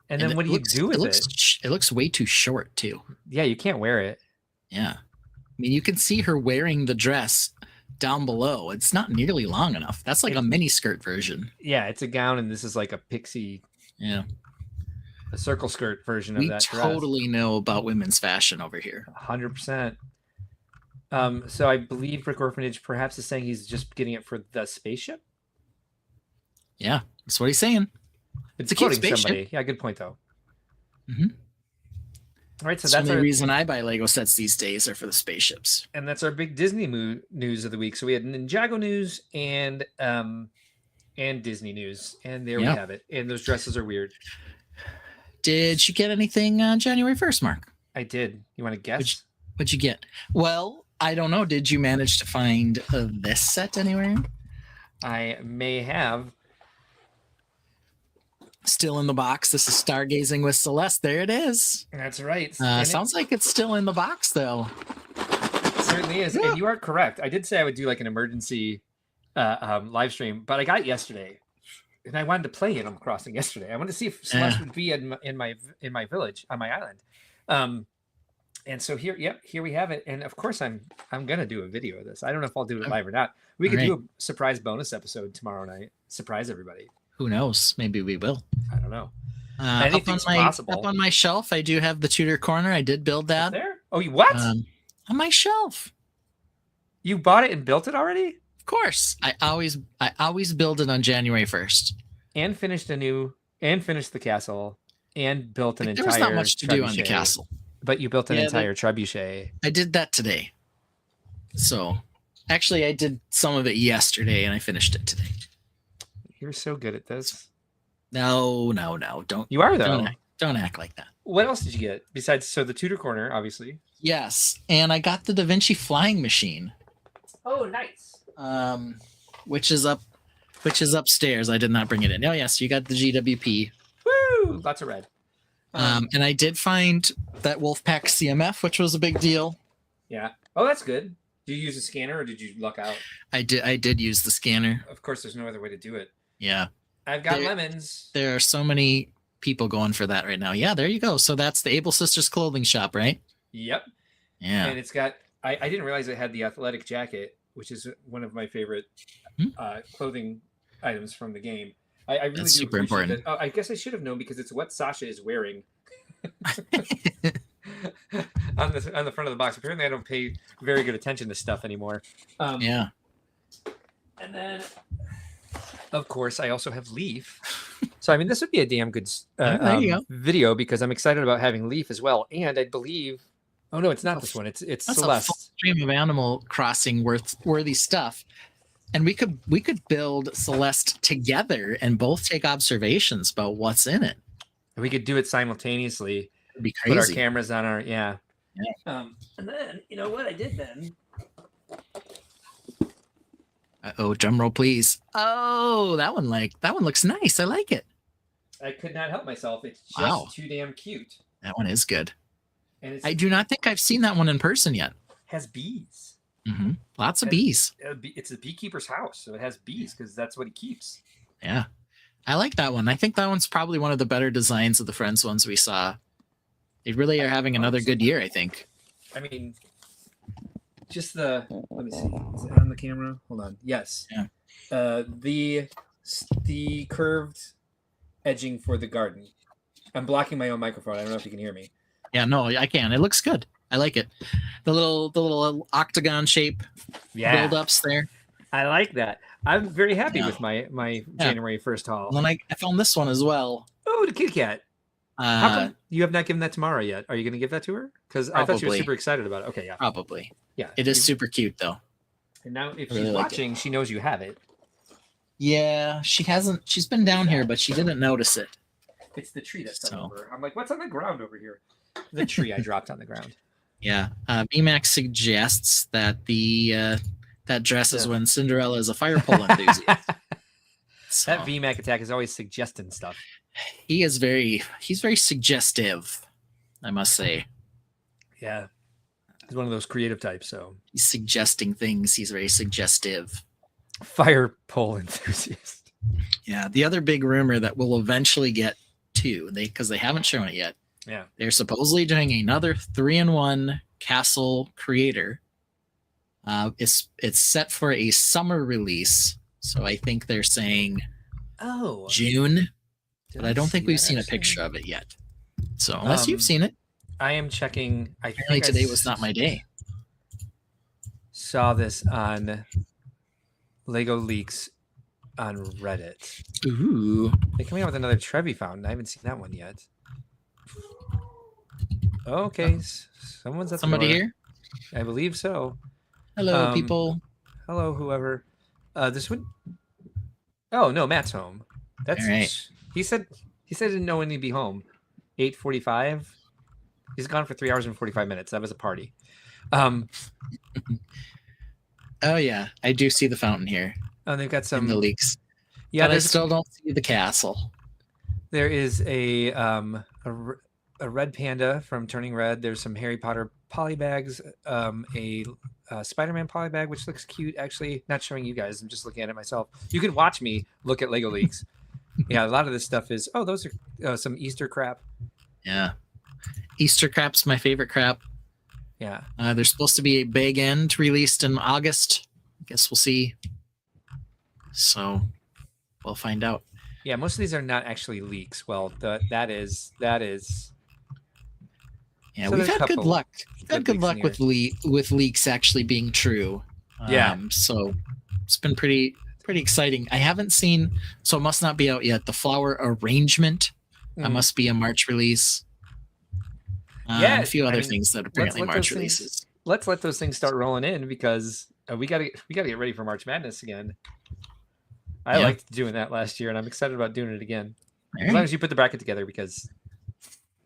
And then it what do you looks- do with looks, it? It looks way too short too. Yeah, you can't wear it. Yeah. I mean, you can see her wearing the dress down below. It's not nearly long enough. That's like a mini skirt version. Yeah, it's a gown, and this is like a pixie, Yeah. a circle skirt version of We that totally know about women's fashion over here. 100%. So I believe Brick Orphanage perhaps is saying he's just getting it for the spaceship. Yeah. That's what he's saying. It's a cute quoting spaceship. somebody. Yeah, good point though. Mhm. All right, so That's that's the only our reason I buy Lego sets these days are for the spaceships. and that's our big Disney news of the week. So we had Ninjago news and Disney news, and there we Yeah. have it. And those dresses are weird. Did you get anything on January 1st, Mark? I did. You want to guess? What'd you get? Well, I don't know. Did you manage to find this set anywhere? I may have. Still in the box. This is Stargazing with Celeste. There it is. That's right. And Sounds like it's still in the box, though. it certainly is. And you are correct. I did say I would do like an emergency live stream, but I got it yesterday, and I wanted to play Animal Crossing yesterday. I wanted to see if Celeste would be in my village on my island. And so here we have it. And of course, I'm gonna do a video of this. I don't know if I'll do it live or not. We could do a surprise bonus episode tomorrow night. Surprise everybody. Who knows? Maybe we will. I don't know. Anything's possible. Up on my shelf, I do have the Tudor corner. I did build that. There? Oh, you what? On my shelf. You bought it and built it already? Of course. I always build it on January 1st. And finished the castle and built an There entire was not much to do on the trebuchet. castle. But you built an Yeah, entire trebuchet. I did that today. So actually I did some of it yesterday and I finished it today. You're so good at this. No. Don't You are though. don't act like that. What else did you get besides the Tudor corner, obviously? Yes. And I got the Da Vinci flying machine. Oh, nice. Which is upstairs. I did not bring it in. Oh yes, you got the GWP. Woo! Lots of red. And I did find that Wolfpack CMF, which was a big deal. Yeah. Oh, that's good. Do you use a scanner or did you luck out? I did use the scanner. Of course, there's no other way to do it. Yeah. I've got There- lemons. There are so many people going for that right now. Yeah, there you go. So that's the Able Sisters clothing shop, right? Yep. Yeah. And it's got. I didn't realize it had the athletic jacket, which is one of my favorite clothing items from the game. I really That's do super appreciate important. that. I guess I should have known because it's what Sasha is wearing on the front of the box. Apparently, I don't pay very good attention to stuff anymore. Yeah. And then, of course, I also have Leaf. So, I mean, this would be a damn good there you go. video because I'm excited about having Leaf as well. And I believe, oh no, it's not this one. It's That's a Celeste. full stream of Animal Crossing worthy stuff. And we could build Celeste together and both take observations about what's in it. We could do it simultaneously. It'd be Put our crazy. cameras on our Yeah. And then you know what I did then? Oh, drum roll, please. Oh, that one looks nice. I like it. I could not help myself. It's just Wow. too damn cute, That one is good. and it I do not think I've seen that one in person yet. has bees. Lots of And- bees. It's a beekeeper's house, so it has bees because that's what he keeps. Yeah. I like that one. I think that one's probably one of the better designs of the Friends ones we saw. They really are having another good year, I think. I mean, just let me see. Is it on the camera? Hold on. Yes. Yeah. The curved edging for the garden. I'm blocking my own microphone. I don't know if you can hear me. Yeah, no, I can. It looks good. I like it. The little octagon shape build-ups there. I like that. I'm very happy Yeah. with my January 1st haul. Then I found this one as well. Oh, the kitty cat. How Uh, come you have not given that to Mara yet? Are you going to give that to her? Because I thought you were Probably. super excited about it. Okay, yeah. probably. Yeah. It is You- super cute though. And now if I she's really like it. watching, she knows you have it. Yeah, she's been down here, but she didn't notice it. It's the tree that's So- over. I'm like, what's on the ground over here? The tree I dropped on the ground. Yeah. BMAX suggests that that dress is Yeah. when Cinderella is a fire pole enthusiast. So, That VMAC attack is always suggesting stuff. he's very suggestive, I must say. Yeah. He's one of those creative types, so He's suggesting things. He's very suggestive. fire pole enthusiast. Yeah. The other big rumor that we'll eventually get to, because they haven't shown it yet. Yeah. They're supposedly doing another 3-in-1 castle creator. It's set for a summer release, so I think they're saying Oh. June, did but I don't think see we've that seen a actually? picture of it yet. So unless you've Um, seen it, I am checking. I apparently think I today was not my day. saw this on Lego Leaks on Reddit. Ooh, They're coming out with another Trevi fountain. I haven't seen that one yet. Okay, someone's at the somebody door. here? I believe so. Hello, Um, people. Hello, whoever. This one. Oh no, Matt's home. That's All right. he said. He said he didn't know when he'd be home. 8:45. He's gone for 3 hours and 45 minutes. That was a party. Oh yeah, I do see the fountain here And they've got in some. the leaks. Yeah, but I there's still don't see the castle. there is a red panda from Turning Red. There's some Harry Potter polybags. A Spider-Man polybag, which looks cute. Actually, not showing you guys. I'm just looking at it myself. You can watch me look at Lego Leaks. Yeah, a lot of this stuff is. Oh, those are some Easter crap. Yeah, Easter crap's my favorite crap. Yeah. There's supposed to be a big end released in August. I guess we'll see. So we'll find out. Yeah, most of these are not actually leaks. Well, that is. Yeah, So we've there's a had good couple luck. We've had good leaks in luck with leaks actually being true. Yeah. So it's been pretty exciting. I haven't seen, so it must not be out yet. The flower arrangement. That Mm. must be a March release. Yeah, and a few I other mean, things that are apparently let those March things- releases. Let's let those things start rolling in because we gotta get ready for March Madness again. I Yeah. liked doing that last year, and I'm excited about doing it again. All As long right. as you put the bracket together, because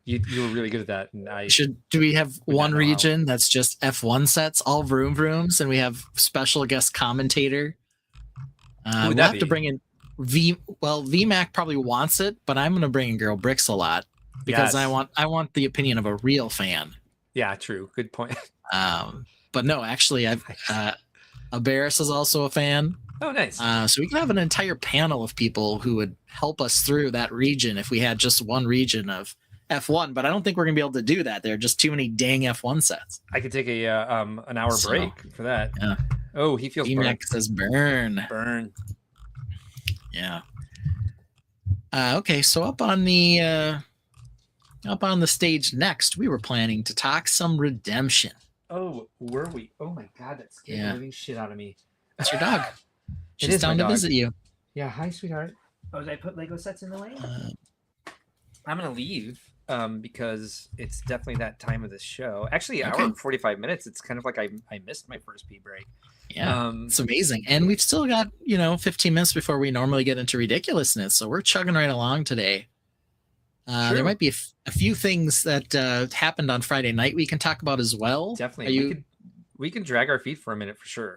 you were really good at that, and I Do we have Would not one know how. region that's just F1 sets, all vroom vrooms, and we have special guest commentator? would We'll that have to be? bring in VMAC probably wants it, but I'm going to bring in Girl Bricks a lot because Yes. I want the opinion of a real fan. Yeah, true. Good point. But no, actually, I've Abaris is also a fan. Oh, nice. So we could have an entire panel of people who would help us through that region if we had just one region of F1. But I don't think we're gonna be able to do that. There are just too many dang F1 sets. I could take an hour break for that. Yeah. Oh, he feels BMAC burned. says burn. Burn. Yeah. Okay, so up on the stage next, we were planning to talk some redemption. Oh, were we? Oh my God, that scared the living shit out of me. That's your dog. It She's is my down to dog. visit you. Yeah, hi, sweetheart. Oh, did I put Lego sets in the way? I'm gonna leave because it's definitely that time of the show. Actually, hour and 45 minutes. It's kind of like I missed my first pee break. Yeah, it's amazing. And we've still got, 15 minutes before we normally get into ridiculousness. So we're chugging right along today. There might be a few things that happened on Friday night we can talk about as well. Definitely. We can drag our feet for a minute for sure.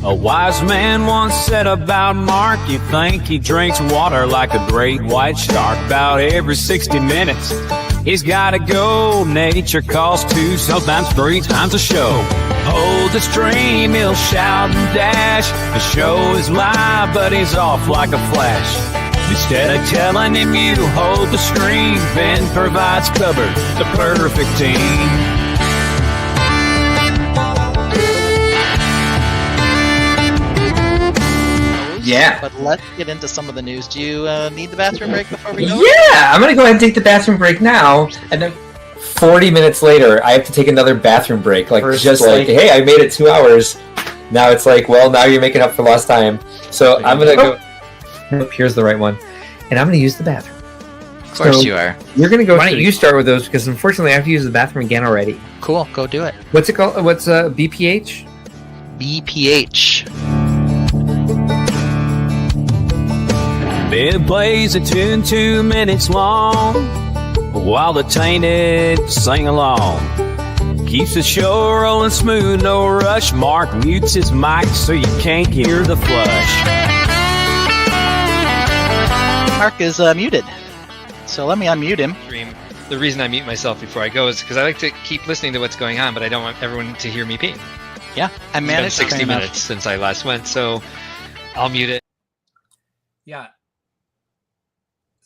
A wise man once said about Mark, you think he drinks water like a great white shark. About every 60 minutes, he's gotta go. Nature calls 2, sometimes 3 times a show. Hold the stream, he'll shout and dash. The show is live, but he's off like a flash. Instead of telling him you hold the stream, Ben provides cover, the perfect team. Yeah. But let's get into some of the news. Do you need the bathroom break before we go? Yeah, I'm gonna go ahead and take the bathroom break now, and then 40 minutes later, I have to take another bathroom break. Like, hey, I made it 2 hours. Now it's like, well, now you're making up for lost time. So I'm gonna go. Nope, here's the right one, and I'm gonna use the bathroom. Of course you are. You're gonna go. Why don't you start with those? Because unfortunately, I have to use the bathroom again already. Cool, go do it. What's it called? What's BPH? BPH. Ben plays a tune 2 minutes long while the Tainted sing along. Keeps the show rolling smooth, no rush. Mark mutes his mic so you can't hear the flush. Mark is muted, so let me unmute him. The reason I mute myself before I go is because I like to keep listening to what's going on, but I don't want everyone to hear me pee. Yeah, I managed. It's been 60 minutes since I last went, so I'll mute it. Yeah.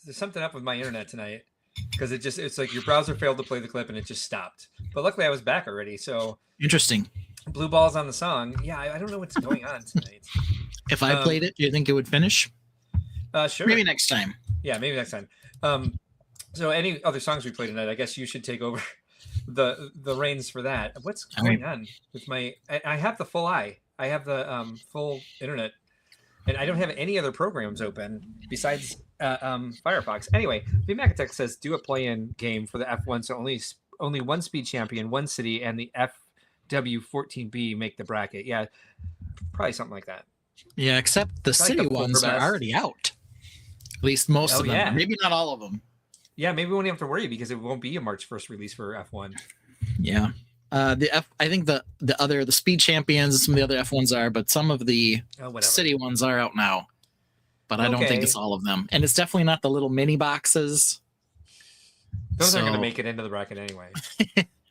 There's something up with my internet tonight because it's like your browser failed to play the clip and it just stopped. But luckily I was back already. So interesting. Blue balls on the song. Yeah, I don't know what's going on tonight. If I played it, do you think it would finish? Sure. Maybe next time. Yeah, maybe next time. So any other songs we play tonight, I guess you should take over the reins for that. What's going on with my? I have the full eye. I have the full internet, and I don't have any other programs open besides Firefox. Anyway, VMacatech says do a play-in game for the F1, so only one speed champion, one city, and the FW14B make the bracket. Yeah, probably something like that. Yeah, except the city ones are already out. At least most of them. Yeah. Maybe not all of them. Yeah, maybe we won't have to worry because it won't be a March 1st release for F1. Yeah. I think the speed champions and some of the other F1s are, but some of the city ones are out now. But I don't think it's all of them. And it's definitely not the little mini boxes. Those aren't going to make it into the bracket anyway.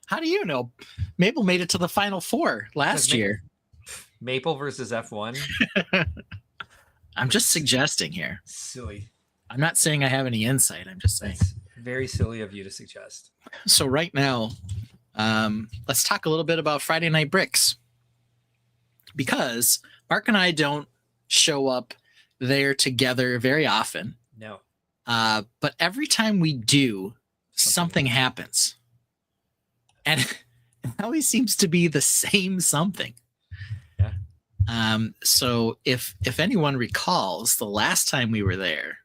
How do you know? Maple made it to the Final Four last year. Maple versus F1? I'm just suggesting here. Silly. I'm not saying I have any insight. I'm just saying. It's very silly of you to suggest. So right now, let's talk a little bit about Friday Night Bricks. Because Mark and I don't show up there together very often. No. But every time we do, something happens. And it always seems to be the same something. Yeah. So if anyone recalls, the last time we were there,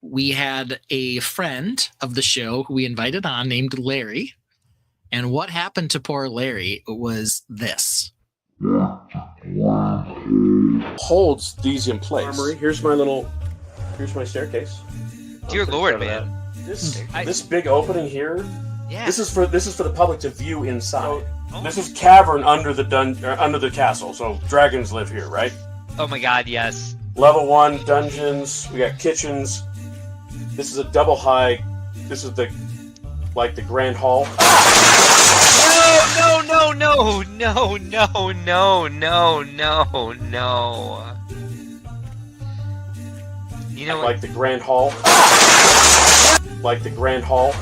we had a friend of the show who we invited on named Larry. And what happened to poor Larry was this. Holds these in place. Armory. Here's my staircase. Dear Lord, man. This big opening here. Yeah. This is for the public to view inside. So, this is cavern under the castle. So dragons live here, right? Oh my God, yes. Level 1 dungeons. We got kitchens. This is a double high. This is the grand hall. No! You know what? Like the grand hall. Like the grand hall.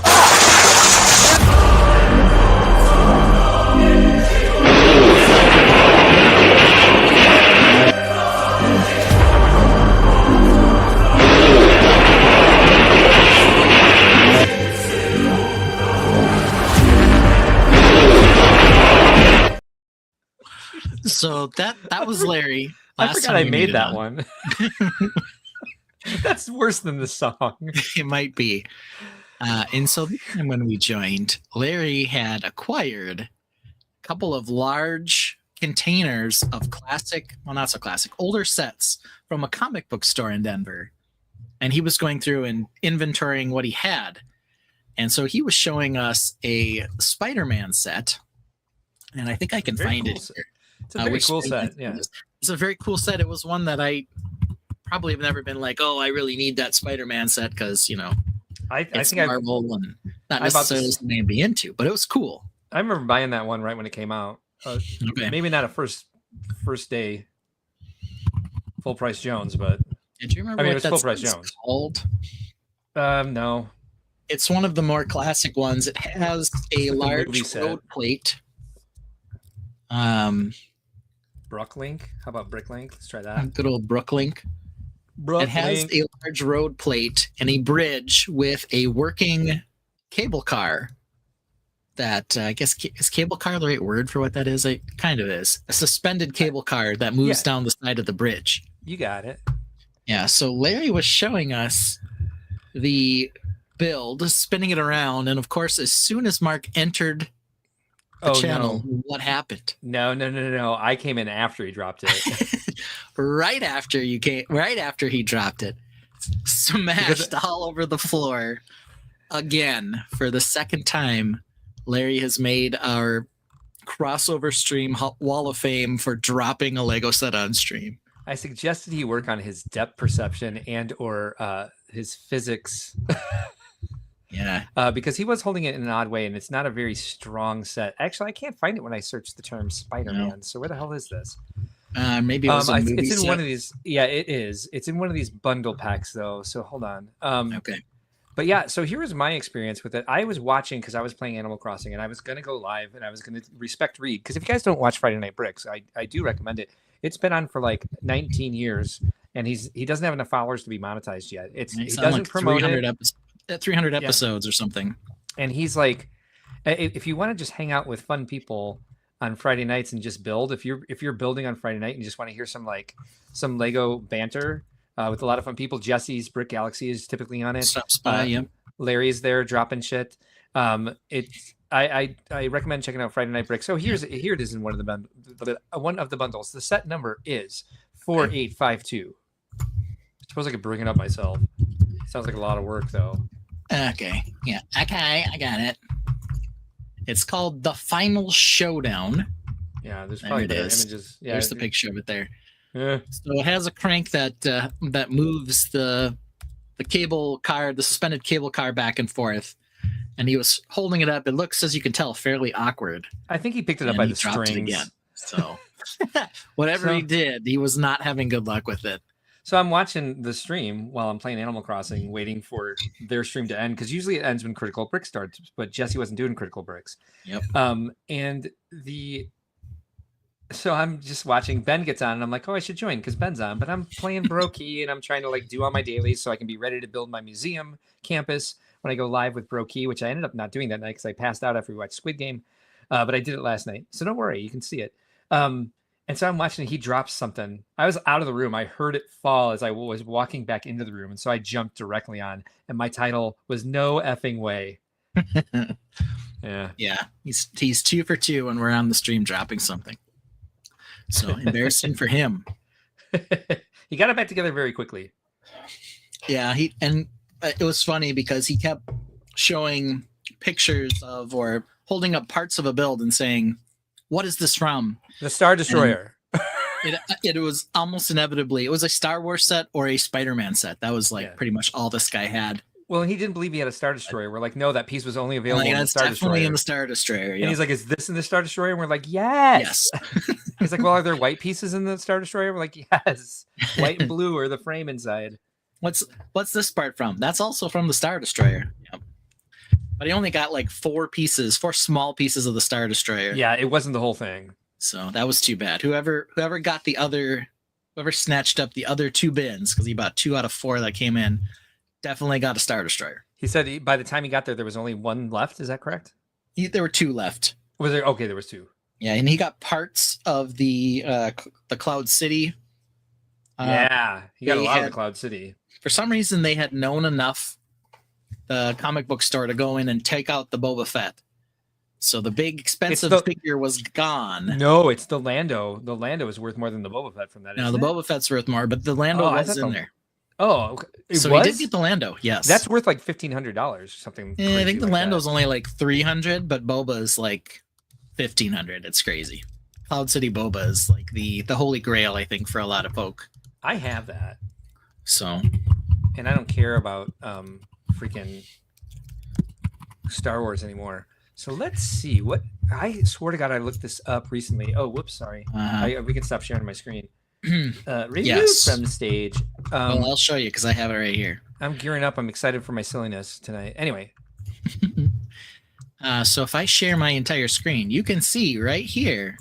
So that was Larry. I Last forgot time I we made it that on. one. That's worse than the song. It might be. And so when we joined, Larry had acquired a couple of large containers of classic, well, not so classic, older sets from a comic book store in Denver. And he was going through and inventorying what he had. And so he was showing us a Spider-Man set. And I think I can find it here. It's a very cool set. Yeah. It's a very cool set. It was one that I probably have never been like, oh, I really need that Spider-Man set because, you know, I it's think Marvel and not I bought necessarily this- something to be into, but it was cool. I remember buying that one right when it came out. Okay. Maybe not a first day full price Jones, but Did you remember I mean, what it was that full price set's Jones. called? No. It's one of the more classic ones. It has a large movie set. road plate. Brooklink. How about Bricklink? Let's try that. Good old Brooklink. It has a large road plate and a bridge with a working cable car. That I guess is cable car the right word for what that is? It kind of is. A suspended cable car that moves Yeah. down the side of the bridge. You got it. Yeah, so Larry was showing us the build, spinning it around, and of course, as soon as Mark entered the channel, what happened? No. I came in after he dropped it. Right after he dropped it, smashed all over the floor again for the second time. Larry has made our crossover stream wall of fame for dropping a Lego set on stream. I suggested he work on his depth perception and or his physics. Yeah. Because he was holding it in an odd way, and it's not a very strong set. Actually, I can't find it when I search the term Spider-Man. No. So where the hell is this? Maybe it was a movie it's in set. one of these. Yeah, it is. It's in one of these bundle packs, though. So hold on. Okay. But yeah, so here was my experience with it. I was watching because I was playing Animal Crossing, and I was going to go live, and I was going to respect Reed. Because if you guys don't watch Friday Night Bricks, I do recommend it. It's been on for like 19 years, and he doesn't have enough followers to be monetized yet. He doesn't like promote 300 it. 300 episodes or something. And he's like, if you want to just hang out with fun people on Friday nights and just build, if you're building on Friday night and you just want to hear some Lego banter with a lot of fun people, Jesse's Brick Galaxy is typically on it. Stops by, yep. Larry's there dropping shit. I recommend checking out Friday Night Brick. So here it is in one of the bundles. The set number is 4852. I suppose I could bring it up myself. Sounds like a lot of work though. Okay. Yeah. Okay. I got it. It's called The Final Showdown. Yeah, there's There probably it better is. images. Yeah, There's the picture of it there. Yeah. So it has a crank that moves the cable car, the suspended cable car back and forth. And he was holding it up. It looks, as you can tell, fairly awkward. I think he picked it up And by he the dropped strings. it again. So whatever So- he did, he was not having good luck with it. So I'm watching the stream while I'm playing Animal Crossing, waiting for their stream to end because usually it ends when Critical Brick starts. But Jesse wasn't doing Critical Bricks. Yep. So I'm just watching. Ben gets on, and I'm like, oh, I should join because Ben's on. But I'm playing Brokey, and I'm trying to do all my dailies so I can be ready to build my museum campus when I go live with Brokey, which I ended up not doing that night because I passed out after we watched Squid Game. But I did it last night, so don't worry, you can see it. And so I'm watching, he drops something. I was out of the room. I heard it fall as I was walking back into the room. And so I jumped directly on. And my title was No Effing Way. Yeah. Yeah. He's 2 for 2 when we're on the stream dropping something. So embarrassing for him. He got it back together very quickly. Yeah. It was funny because he kept showing pictures of or holding up parts of a build and saying, what is this from? The Star Destroyer. It was almost inevitably, it was a Star Wars set or a Spider-Man set. That was like pretty much all this guy had. Well, and he didn't believe he had a Star Destroyer. We're like, no, that piece was only available in the That's Star definitely Destroyer. in the Star Destroyer. And he's like, is this in the Star Destroyer? And we're like, yes. He's like, well, are there white pieces in the Star Destroyer? We're like, yes. White and blue are the frame inside. What's this part from? That's also from the Star Destroyer. Yep. But he only got like 4 small pieces of the Star Destroyer. Yeah, it wasn't the whole thing. So that was too bad. Whoever snatched up the other 2 bins, because he bought 2 out of 4 that came in, definitely got a Star Destroyer. He said by the time he got there was only 1 left. Is that correct? There were 2 left. Was there? Okay, there was 2. Yeah, and he got parts of the Cloud City. Yeah, he got a lot of the Cloud City. For some reason, they had known enough, the comic book store, to go in and take out the Boba Fett. So the big expensive figure was gone. No, it's the Lando. The Lando is worth more than the Boba Fett from that. No, the Boba Fett's worth more, but the Lando was in there. Oh, okay. So he did get the Lando. Yes, that's worth like $1,500 or something. Yeah, I think the Lando's only like $300, but Boba is like $1,500. It's crazy. Cloud City Boba is like the holy grail, I think, for a lot of folk. I have that. So, and I don't care about freaking Star Wars anymore. So let's see what I swear to God I looked this up recently. Oh, whoops, sorry. We can stop sharing my screen. Review from the stage. Well, I'll show you because I have it right here. I'm gearing up. I'm excited for my silliness tonight. Anyway. So if I share my entire screen, you can see right here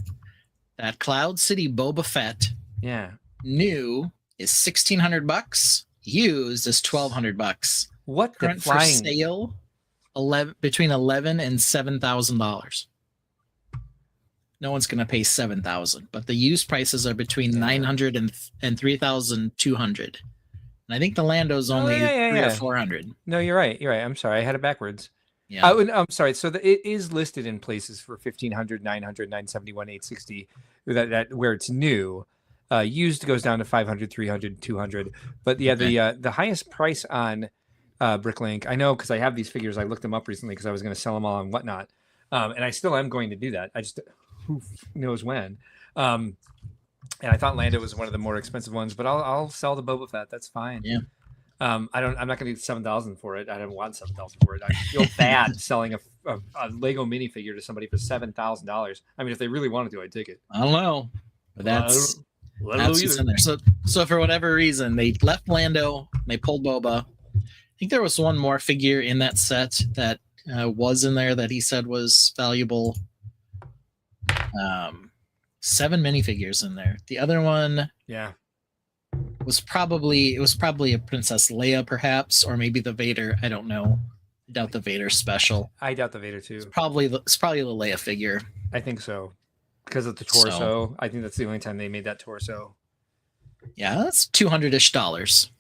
that Cloud City Boba Fett. Yeah. New is $1,600. Used is $1,200. What the current for sale? Between $11,000 and $7,000. No one's going to pay $7,000, but the used prices are between $900 and $3,200. And I think the Lando's only $300 or $400. No, you're right. You're right. I'm sorry. I had it backwards. Yeah. I'm sorry. So it is listed in places for $1,500, $900, $971, $860. That where it's new. Used goes down to $500, $300, $200. But yeah, the highest price on Bricklink, I know because I have these figures. I looked them up recently because I was going to sell them all and whatnot, and I still am going to do that. I just who knows when. And I thought Lando was one of the more expensive ones, but I'll sell the Boba Fett. That's fine. Yeah. I'm not going to get $7,000 for it. I don't want $7,000 for it. I feel bad selling a Lego minifigure to somebody for $7,000. I mean, if they really wanted to, I'd take it. I don't know, but that's what's in there. So for whatever reason, they left Lando. They pulled Boba. I think there was one more figure in that set that was in there that he said was valuable. 7 minifigures in there. The other one, was probably a Princess Leia, perhaps, or maybe the Vader. I don't know. I doubt the Vader special. I doubt the Vader too. It's probably the Leia figure. I think so, because of the torso. So, I think that's the only time they made that torso. Yeah, that's $200-ish.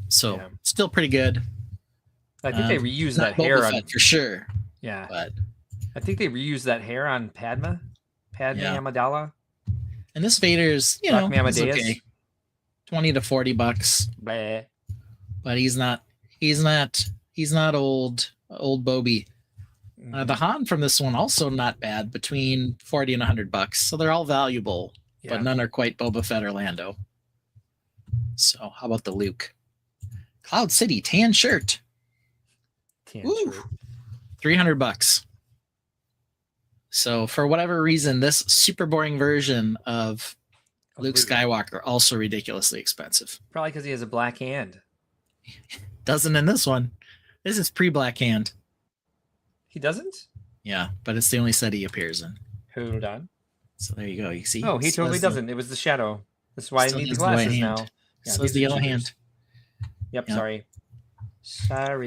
So still pretty good. I think they reused that hair on for sure. Yeah, but I think they reused that hair on Padme Amidala. And this Vader's, okay. $20 to $40. Bleh. But he's not old Bobby. The Han from this one also not bad, between $40 and $100. So they're all valuable, but none are quite Boba Fett or Lando. So how about the Luke? Cloud City tan shirt. $300. So for whatever reason, this super boring version of Luke Skywalker also ridiculously expensive. Probably because he has a black hand. Doesn't in this one. This is pre-black hand. He doesn't? Yeah, but it's the only set he appears in. Hold on. So there you go. You see? Oh, he totally doesn't. It was the shadow. That's why I need the glasses now. Yeah, so the yellow hand. Yep, sorry. All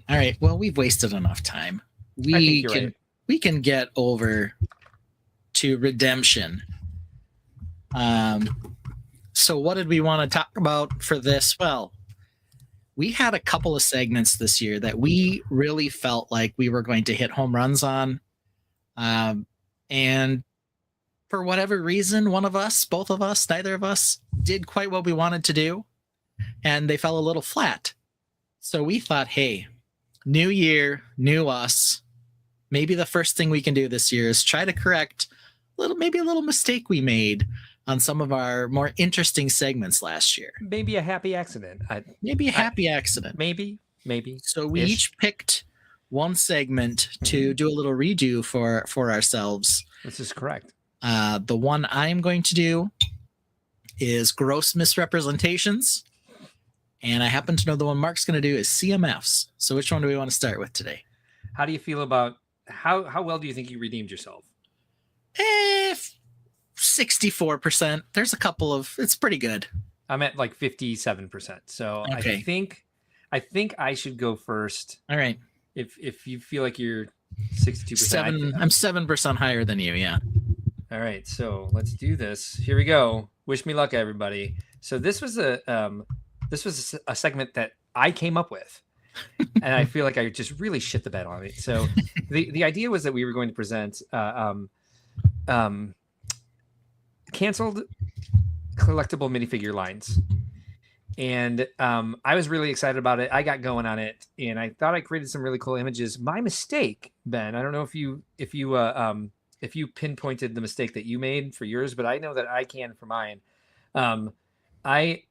right. Well, we've wasted enough time. We can get over to redemption. So what did we want to talk about for this? Well, we had a couple of segments this year that we really felt like we were going to hit home runs on. And for whatever reason, one of us, both of us, neither of us did quite what we wanted to do. And they fell a little flat. So we thought, hey, new year, new us. Maybe the first thing we can do this year is try to correct maybe a little mistake we made on some of our more interesting segments last year. Maybe a happy accident. Maybe a happy accident. Maybe. So we each picked one segment to do a little redo for ourselves. This is correct. The one I am going to do is gross misrepresentations. And I happen to know the one Mark's going to do is CMFs. So which one do we want to start with today? How do you feel about how well do you think you redeemed yourself? 64%. There's a couple of, it's pretty good. I'm at like 57%. So Okay. I think I should go first. All right. If you feel like you're 62%. I'm 7% higher than you. Yeah. All right. So let's do this. Here we go. Wish me luck, everybody. So this was a segment that I came up with. And I feel like I just really shit the bed on it. So the idea was that we were going to present canceled collectible minifigure lines. And I was really excited about it. I got going on it, and I thought I created some really cool images. My mistake, Ben, I don't know if you pinpointed the mistake that you made for yours, but I know that I can for mine. I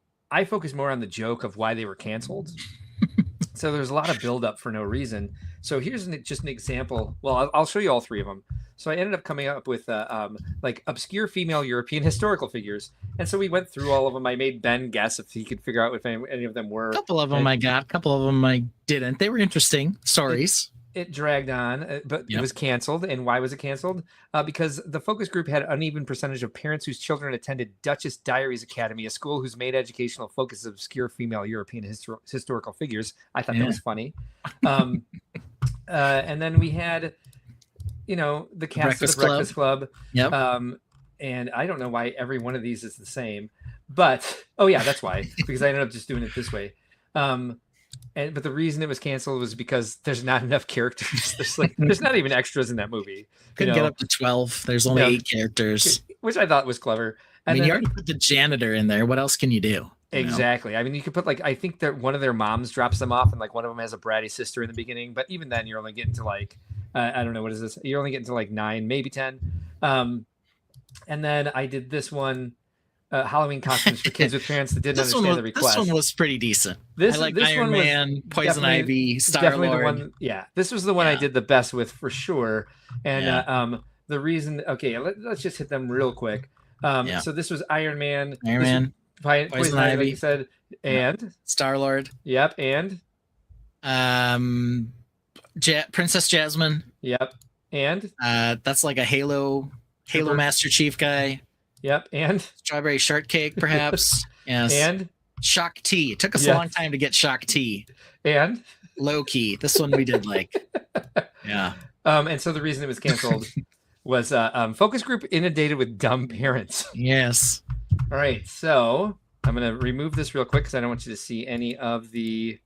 focus more on the joke of why they were canceled. So there's a lot of buildup for no reason. So here's just an example. Well, I'll show you all three of them. So I ended up coming up with like obscure female European historical figures. And so we went through all of them. I made Ben guess if he could figure out if any of them were. A couple of them I got. A couple of them I didn't. They were interesting stories. It dragged on, but It was canceled. And why was it canceled? Because the focus group had uneven percentage of parents whose children attended Duchess Diaries Academy, a school whose main educational focus is obscure female European historical figures. I thought that was funny. And then we had, the cast of the Breakfast Club. Yep. And I don't know why every one of these is the same, but that's why, because I ended up just doing it this way. But the reason it was canceled was because there's not enough characters. There's not even extras in that movie. Couldn't get up to 12. There's only 8 characters, which I thought was clever. And you already put the janitor in there. What else can you do? Exactly. I mean, you could put I think that one of their moms drops them off, and one of them has a bratty sister in the beginning. But even then, you're only getting to I don't know, what is this? You're only getting to 9, maybe 10. And then I did this one. Halloween costumes for kids with parents that didn't understand the request. This one was pretty decent. This I like this Iron one Man, Poison Ivy, Star-Lord. This was the one I did the best with for sure. And the reason, let's just hit them real quick. So this was Iron Man. Poison Ivy, like you said, and Star-Lord. Yep, and Princess Jasmine. Yep, and that's like a Halo Master Chief guy. Yep, and Strawberry Shortcake, perhaps. Yes. And Shock T. It took us a long time to get Shock T. And Low-key. This one we did yeah. And so the reason it was canceled was focus group inundated with dumb parents. Yes. All right, so I'm gonna remove this real quick because I don't want you to see any of the.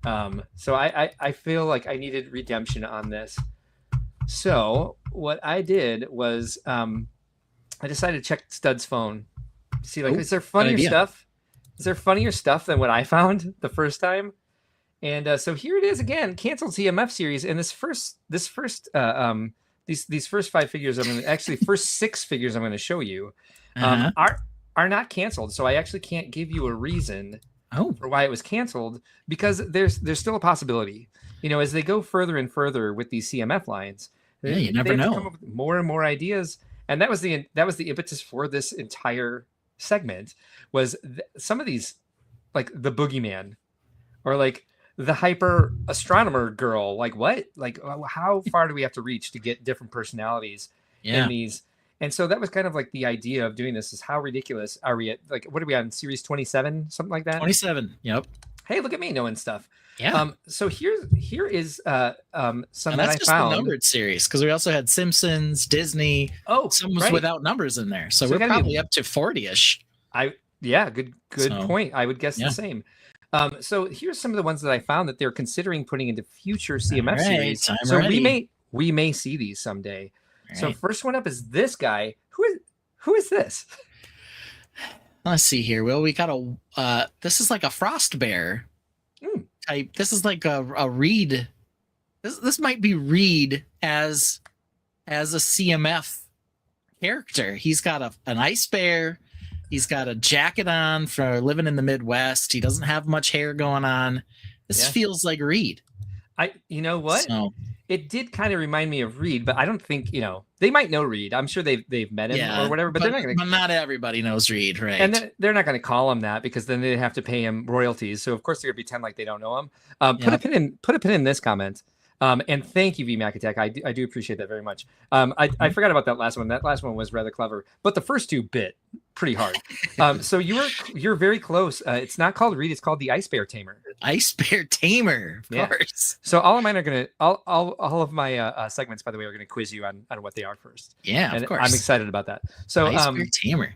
So I feel like I needed redemption on this. So what I did was I decided to check Stud's phone. See, is there funnier stuff? Is there funnier stuff than what I found the first time? And so here it is again, canceled CMF series. And these first 5 figures, first 6 figures I'm going to show you are not canceled. So I actually can't give you a reason for why it was canceled, because there's still a possibility. As they go further and further with these CMF lines, you never know. Come up with more and more ideas. And that was the impetus for this entire segment, was some of these, like the boogeyman, or the hyper astronomer girl. What? How far do we have to reach to get different personalities in these? And so that was kind of the idea of doing this, is how ridiculous are we at? What are we on, series 27, something like that? 27. Yep. Hey, look at me knowing stuff. Yeah. So here is some and that I just found. The numbered series, because we also had Simpsons, Disney. Some was without numbers in there, so we're probably up to 40ish. Good point. I would guess the same. So here's some of the ones that I found that they're considering putting into future CMF series. So we may see these someday. Right. So first one up is this guy. Who is this? Let's see here. Well, we got this is like a Frost Bear type. This is like a Reed. This might be Reed as a CMF character. He's got an ice bear. He's got a jacket on for living in the Midwest. He doesn't have much hair going on. This feels like Reed. You know what? So, it did kind of remind me of Reed, but I don't think, they might know Reed. I'm sure they've met him or whatever, but they're not going to. But not everybody knows Reed, right? And they're not going to call him that because then they have to pay him royalties. So of course they're going to pretend like they don't know him. Put a pin in this comment. And thank you, V Mac Attack. I do appreciate that very much. I forgot about that last one. That last one was rather clever, but the first two bit pretty hard. So you're very close. It's not called Reed. It's called the Ice Bear Tamer. Ice Bear Tamer, of course. So all of mine are gonna all of my segments, by the way, are gonna quiz you on what they are first. Yeah, and of course. I'm excited about that. So Ice Bear Tamer.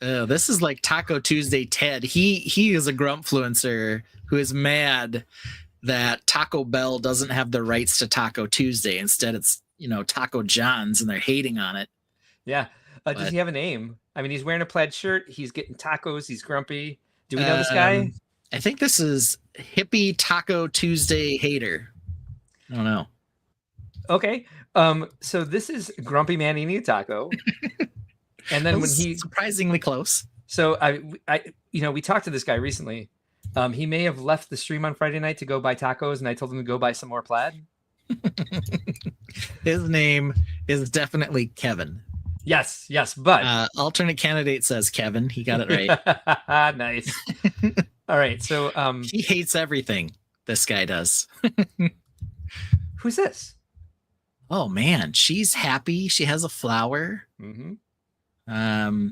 This is like Taco Tuesday Ted. He is a grumpfluencer who is mad that Taco Bell doesn't have the rights to Taco Tuesday. Instead, it's Taco John's, and they're hating on it. Yeah. Does he have a name? I mean, he's wearing a plaid shirt. He's getting tacos. He's grumpy. Do we know this guy? I think this is Hippie Taco Tuesday Hater. I don't know. Okay. So this is Grumpy Man eating a taco. And then when he surprisingly close. So we talked to this guy recently. He may have left the stream on Friday night to go buy tacos, and I told him to go buy some more plaid. His name is definitely Kevin. Yes, but alternate candidate says Kevin. He got it right. Nice. All right, so he hates everything. This guy does. Who's this? Oh man, she's happy. She has a flower. Mm-hmm.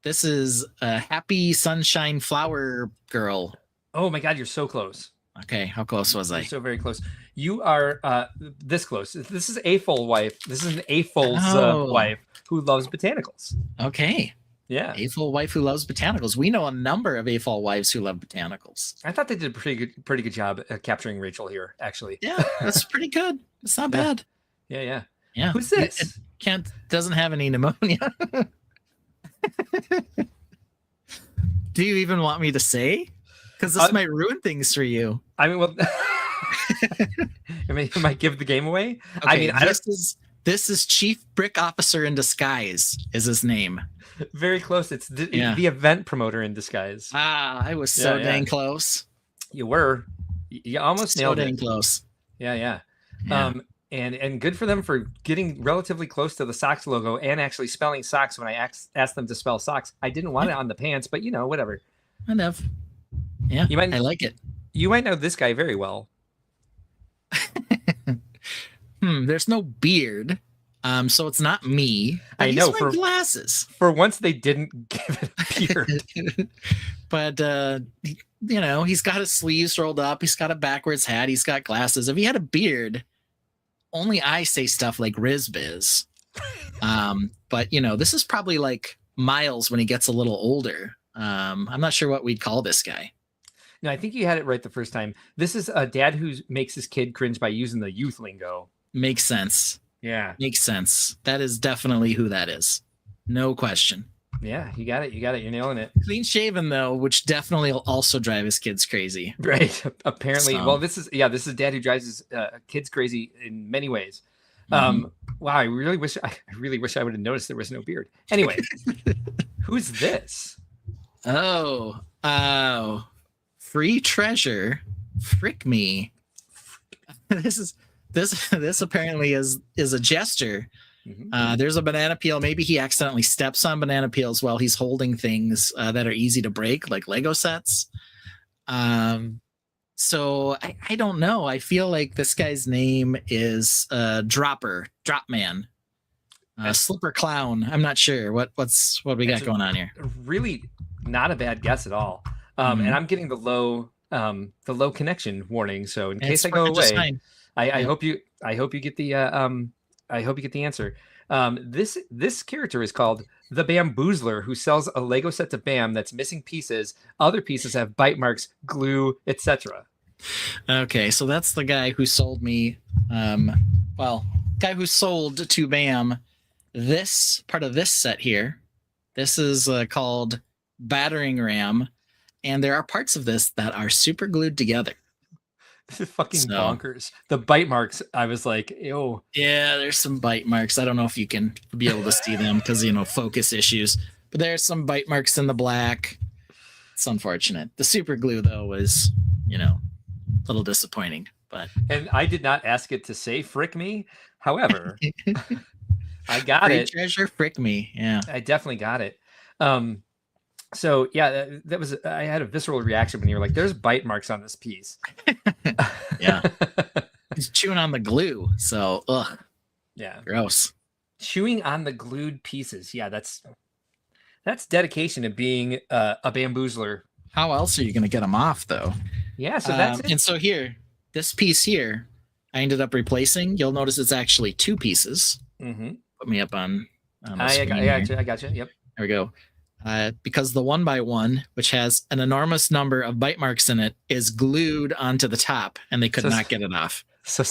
This is a happy sunshine flower girl. Oh my God, you're so close. Okay, how close was I? You're so very close. You are this close. This is a full wife. This is an AFOL's wife who loves botanicals. Okay. Yeah. AFOL wife who loves botanicals. We know a number of AFOL wives who love botanicals. I thought they did a pretty good job at capturing Rachel here, actually. Yeah, that's pretty good. It's not bad. Yeah. Who's this? Doesn't have any pneumonia. Do you even want me to say? Because this might ruin things for you. I mean, well, it might give the game away. Okay, I mean, this is Chief Brick Officer in Disguise is his name. Very close. It's the event promoter in disguise. I was so dang close. You were. You almost nailed it. So dang close. Yeah. And good for them for getting relatively close to the socks logo and actually spelling socks when I asked them to spell socks. I didn't want it on the pants, but whatever. Enough. Yeah, I like it. You might know this guy very well. There's no beard, so it's not me. I know. For glasses. For once, they didn't give it a beard. But he's got his sleeves rolled up. He's got a backwards hat. He's got glasses. If he had a beard, only I say stuff like Rizbiz. But this is probably like Miles when he gets a little older. I'm not sure what we'd call this guy. No, I think you had it right the first time. This is a dad who makes his kid cringe by using the youth lingo. Makes sense. Yeah. Makes sense. That is definitely who that is. No question. Yeah, you got it. You're nailing it. Clean shaven though, which definitely will also drive his kids crazy. Right. Apparently. So. Well, this is a dad who drives his kids crazy in many ways. Wow, I really wish I would have noticed there was no beard. Anyway, who's this? Oh, free treasure. Frick me. This apparently is a gesture. There's a banana peel. Maybe he accidentally steps on banana peels while he's holding things that are easy to break, like Lego sets. So I don't know. I feel like this guy's name is Drop Man, Slipper Clown. I'm not sure what we got going on here. Really, not a bad guess at all. And I'm getting the low connection warning. So in case I go away, I hope you get the answer. This character is called the Bamboozler, who sells a Lego set to Bam that's missing pieces. Other pieces have bite marks, glue, etc. Okay, so that's the guy who sold me. Guy who sold to Bam this part of this set here. This is called Battering Ram, and there are parts of this that are super glued together. This is fucking So- bonkers. The bite marks, I was like, ew. Yeah, there's some bite marks. I don't know if you can be able to see them because, focus issues. But there's some bite marks in the black. It's unfortunate. The super glue, though, was, a little disappointing. But And I did not ask it to say frick me. However, I got free it. treasure, frick me. Yeah. I definitely got it. So yeah, that was, I had a visceral reaction when you were like, there's bite marks on this piece. Yeah. He's chewing on the glue. So, ugh, Yeah. gross. Chewing on the glued pieces. Yeah, that's dedication to being a bamboozler. How else are you going to get them off, though? Yeah, so that's it. And so here, this piece here, I ended up replacing. You'll notice it's actually two pieces. Mm-hmm. Put me up on the I screen got here. you. I got you. Yep. There we go. Because the 1x1, which has an enormous number of bite marks in it, is glued onto the top, and they could So- not get it off. So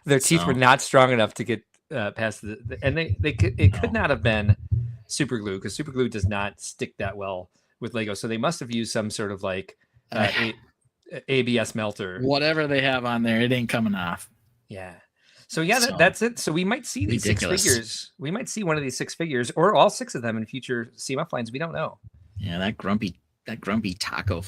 their teeth were So- not strong enough to get past and it could No. not have been super glue because super glue does not stick that well with Lego. So they must have used some sort of like ABS melter. Whatever they have on there, it ain't coming off. Yeah. So yeah, So- that's it. So we might see these Ridiculous. 6 figures. We might see one of these 6 figures or all 6 of them in future CMF lines. We don't know. Yeah, that grumpy taco,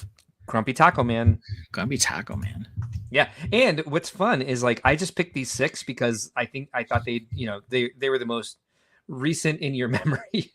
Grumpy Taco Man. man. Yeah. And what's fun is like I just picked these 6 because I thought they were the most recent in your memory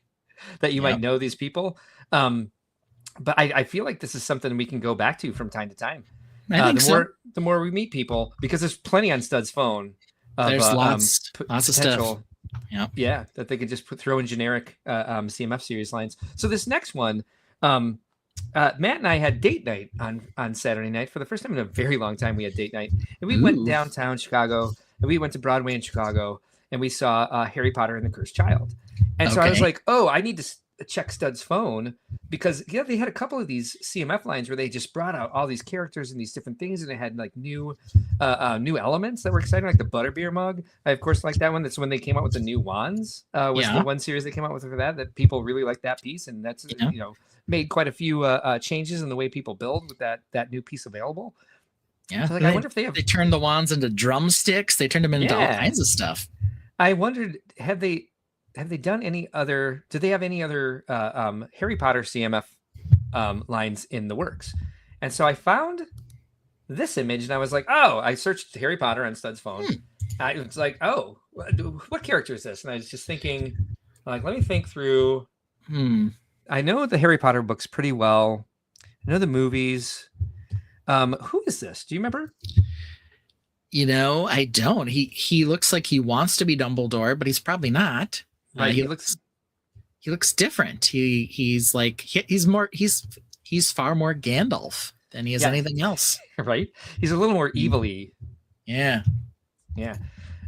that you might know these people. But I feel like this is something we can go back to from time to time. I think so. The more we meet people, because there's plenty on Stud's phone. There's lots of stuff. potential, Yep. Yeah, that they could just throw in generic CMF series lines. So this next one, Matt and I had date night on Saturday night for the first time in a very long time. We had date night, and we went Ooh. downtown Chicago, and we went to Broadway in Chicago, and we saw Harry Potter and the Cursed Child. And so I was Okay. like, oh, I need to check Stud's phone because they had a couple of these CMF lines where they just brought out all these characters and these different things, and they had like new elements that were exciting, like the butterbeer mug. I of course like that one. That's when they came out with the new wands. Was Yeah. the one series they came out with for that people really liked that piece, and that's Yeah. made quite a few changes in the way people build with that new piece available. Yeah. So, like, I wonder if they have. They turned the wands into drumsticks. They turned them into all Yeah. kinds of stuff. I wondered, have they done any other? Do they have any other Harry Potter CMF lines in the works? And so I found this image, and I was like, oh, I searched Harry Potter on Stud's phone. I was like, oh, what character is this? And I was just thinking, like, let me think through. I know the Harry Potter books pretty well. I know the movies. Who is this? Do you remember? I don't. He looks like he wants to be Dumbledore, but he's probably not. Right, He looks different. He's far more Gandalf than he is Yeah. anything else. Right. He's a little more evilly. Yeah. Yeah.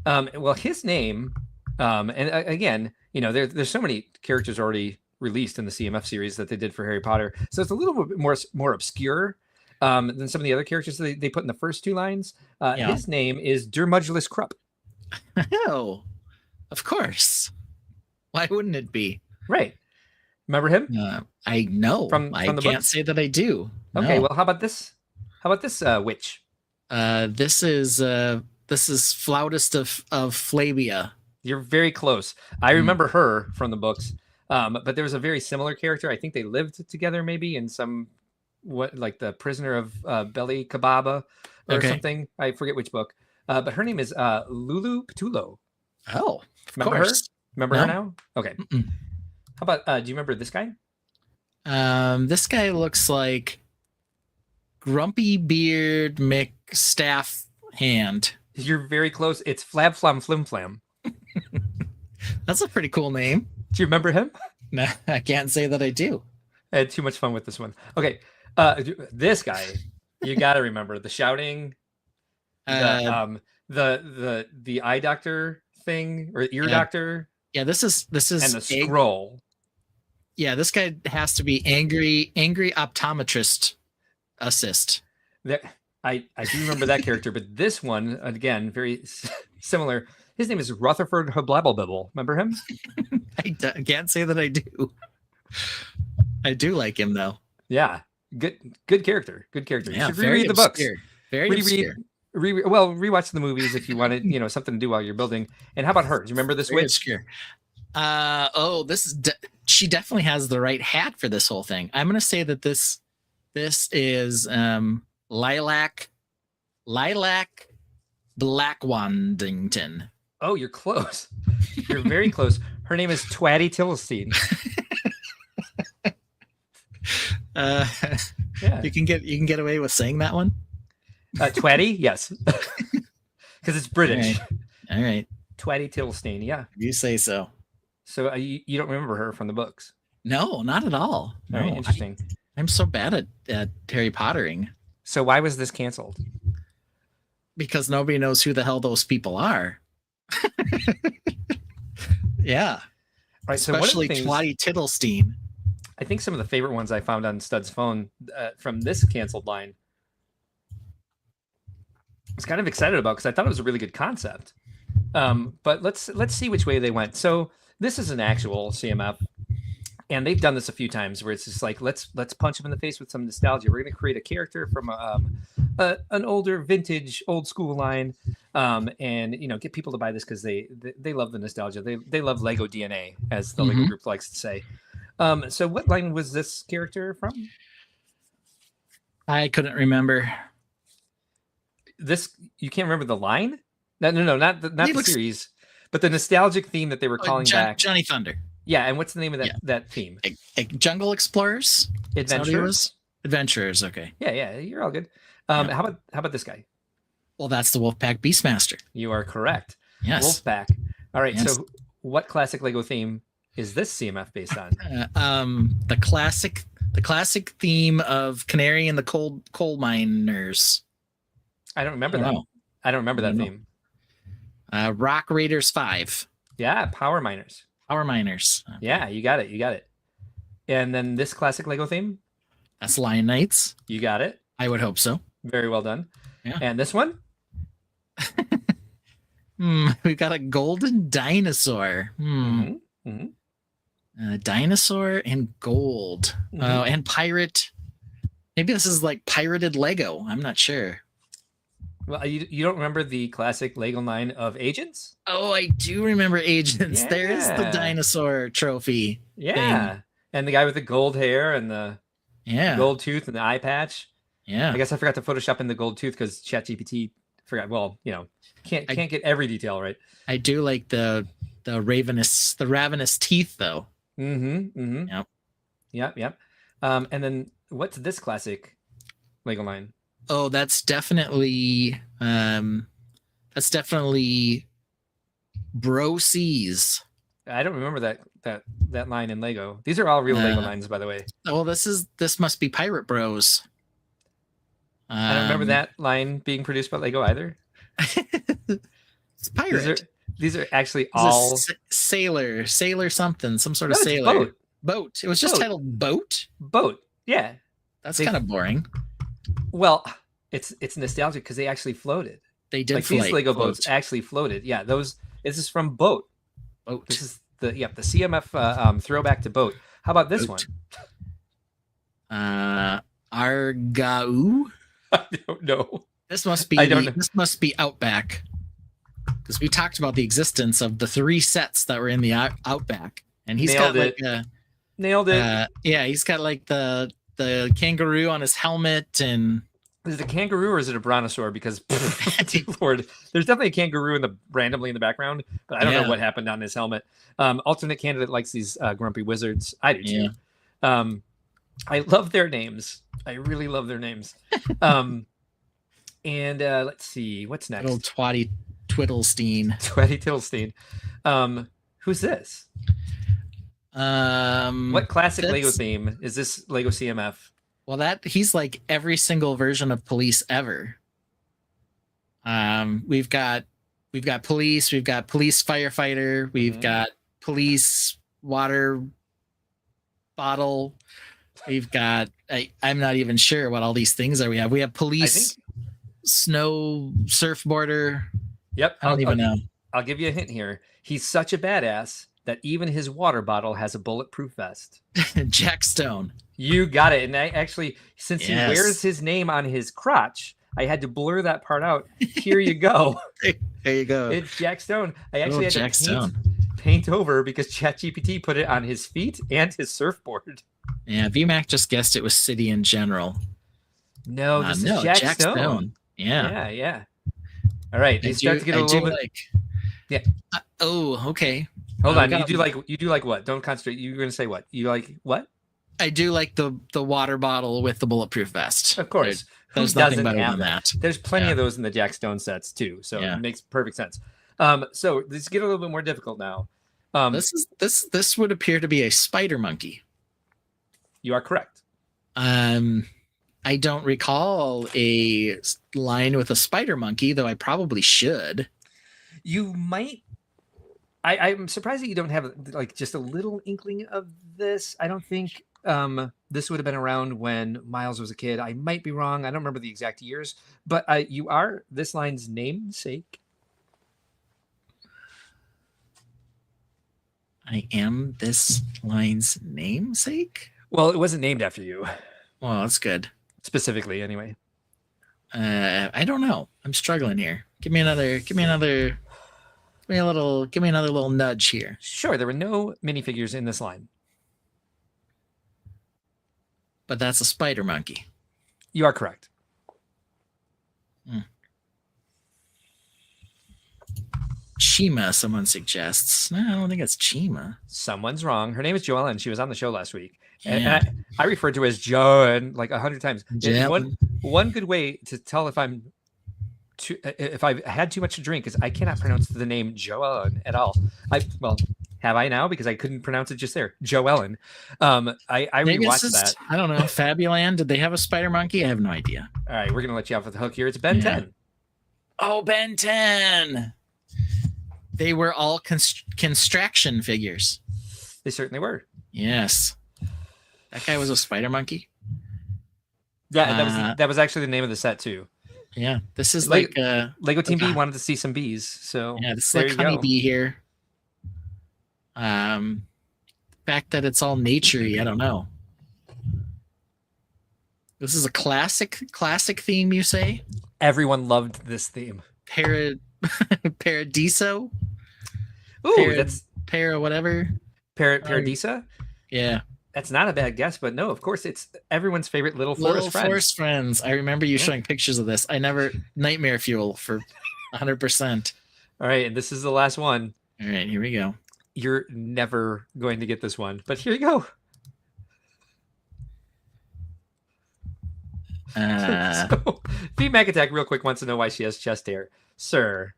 Well, his name, and again, there's so many characters already released in the CMF series that they did for Harry Potter, so it's a little bit more obscure than some of the other characters that they put in the first 2 lines. Yeah. His name is Durmudulus Krupp. Oh, of course. Why wouldn't it be? Right. Remember him? I know. From I the can't books? say that I do. Okay. No. Well, how about this? Witch? This is Flautist of Flavia. You're very close. I remember her from the books, but there was a very similar character. I think they lived together, maybe in some like the Prisoner of Belly Kababa or Okay. something. I forget which book. But her name is Lulu Petulo. Oh, of Remember course. her? Remember No. her now? Okay. Mm-mm. How about do you remember this guy? This guy looks like Grumpy Beard McStaff Hand. You're very close. It's Flab Flam Flim Flam. That's a pretty cool name. Do you remember him? No, I can't say that I do. I had too much fun with this one. Okay. This guy, you got to remember the shouting, the eye doctor thing or ear Yeah. doctor, Yeah, this is and the Ag- scroll. Yeah, this guy has to be angry optometrist assist. That I do remember that character, but this one again very similar. His name is Rutherford Hoblabbleibble. Remember him? I can't say that I do. I do like him though. Yeah, good character. Good character. You Yeah, should very reread the books. obscure. Very obscure. Rewatch the movies if you wanted, something to do while you're building. And how about her? Do you remember this Very witch? obscure. This is she definitely has the right hat for this whole thing. I'm gonna say that this is Lilac Blackwandington. Oh, you're close. You're very close. Her name is Twatty Tillestein. Yeah. You can get away with saying that one. Twatty, yes, because it's British. All right. Twatty Tillestein, yeah. You say so. So you don't remember her from the books? No, not at all. No, Very interesting. I'm so bad at Harry Pottering. So why was this canceled? Because nobody knows who the hell those people are. Yeah. All right. Especially so Twatty Tittlestein. I think some of the favorite ones I found on Stud's phone from this canceled line, I was kind of excited about because I thought it was a really good concept. But let's see which way they went. So this is an actual CMF, and they've done this a few times where it's just like let's punch them in the face with some nostalgia. We're going to create a character from an older, vintage, old school line, and get people to buy this because they love the nostalgia. They love Lego DNA, as the Lego group likes to say. So what line was this character from? I couldn't remember. This you can't remember the line? No, not the series, but the nostalgic theme that they were calling back. Johnny Thunder. Yeah, and what's the name of that theme? Jungle Explorers. Adventurers. Adventurers. Okay. Yeah, you're all good. How about this guy? Well, that's the Wolfpack Beastmaster. You are correct. Yes. Wolfpack. All right. Yes. So, what classic Lego theme is this CMF based on? The classic theme of Canary and the Coal Miners. I don't remember that. I don't remember that theme. Rock Raiders 5. Yeah, Power Miners. Power Miners. Yeah, you got it. And then this classic Lego theme? That's Lion Knights. You got it. I would hope so. Very well done. Yeah. And this one? We've got a golden dinosaur. Dinosaur and gold. And pirate. Maybe this is like pirated Lego. I'm not sure. Well, you don't remember the classic Lego line of Agents? Oh, I do remember Agents. Yeah. There's the dinosaur trophy. Yeah. thing. And the guy with the gold hair and the gold tooth and the eye patch. Yeah. I guess I forgot to Photoshop in the gold tooth because ChatGPT forgot. Well, can't get every detail right. I do like the ravenous teeth though. Yep. And then what's this classic Lego line? Oh, that's definitely Bro Seas. I don't remember that line in Lego. These are all real Lego lines, by the way. Oh, this must be Pirate Bros. I don't remember that line being produced by Lego either. It's pirate. These are actually all sailor something, some sort of sailor. Boat. It was just titled Boat. Boat. Yeah. That's kind of boring. Well, it's nostalgic because they actually floated. They did. Like these Lego boats actually floated. Yeah, this is from Boat. This is the CMF throwback to Boat. How about this one? Argau. I don't know. This must be. This must be Outback, because we talked about the existence of the 3 sets that were in the Outback, and he's got like nailed it. Yeah, he's got like the kangaroo on his helmet, and is it a kangaroo or is it a brontosaur? Because Lord, there's definitely a kangaroo randomly in the background, but I don't know what happened on his helmet. Alternate candidate likes these grumpy wizards. I do too. I love their names. I really love their names. And let's see what's next. Little Twatty Twiddlestein. Twatty Tittlestein. Who's this? What classic Lego theme is this Lego CMF? Well, he's like every single version of police ever. We've got police, we've got police firefighter, we've got police water bottle, we've got I'm not even sure what all these things are. We have police snow surfboarder. Yep. I don't even know. I'll give you a hint here. He's such a badass that even his water bottle has a bulletproof vest. Jack Stone. You got it. And I actually, since he wears his name on his crotch, I had to blur that part out. Here you go. There you go. It's Jack Stone. I actually had Jack to Stone. paint over because ChatGPT put it on his feet and his surfboard. Yeah, VMAC just guessed it was city in general. No, this is Jack Stone. Yeah. Yeah. All right, you start to get a little bit. Like, Yeah. Okay. Hold on. You do like what? Don't concentrate. You're gonna say what? You like what? I do like the water bottle with the bulletproof vest. Of course. There's Who nothing doesn't better have than that. There's plenty Yeah. of those in the Jack Stone sets too, so Yeah. it makes perfect sense. So let's get a little bit more difficult now. This would appear to be a spider monkey. You are correct. I don't recall a line with a spider monkey, though I probably should. You might. I'm surprised that you don't have like just a little inkling of this. I don't think this would have been around when Miles was a kid. I might be wrong. I don't remember the exact years, but you are this line's namesake. I am this line's namesake? Well, it wasn't named after you Well, that's good. specifically, anyway. I don't know. I'm struggling here. Give me another little nudge here. Sure, there were no minifigures in this line. But that's a spider monkey. You are correct. Chima, someone suggests. No, I don't think it's Chima. Someone's wrong. Her name is Joellen. She was on the show last week. Yeah. And I referred to her as Joan like 100 times. Yeah. One good way to tell if I've had too much to drink is I cannot pronounce the name Joellen at all. Have I now? Because I couldn't pronounce it just there. Joellen. I Maybe rewatched it's that. just, I don't know. Fabuland, did they have a spider monkey? I have no idea. All right, we're going to let you off with the hook here. It's Ben Yeah. 10. Oh, Ben 10. They were all construction figures. They certainly were. Yes. That guy was a spider monkey. Yeah, that was actually the name of the set too. Yeah. This is Lego like Lego Team B wanted to see some bees, so yeah, this is there like you go. honeybee here. The fact that it's all naturey, I don't know. This is a classic theme, you say? Everyone loved this theme. Paradiso? Ooh, that's whatever. Paradisa. Yeah. That's not a bad guess, but no, of course, it's everyone's favorite little forest friend. Forest friends. I remember you showing pictures of this. Nightmare fuel for 100%. All right, and this is the last one. All right, here we go. You're never going to get this one, but here you go. So, Mac Attack real quick wants to know why she has chest hair. Sir,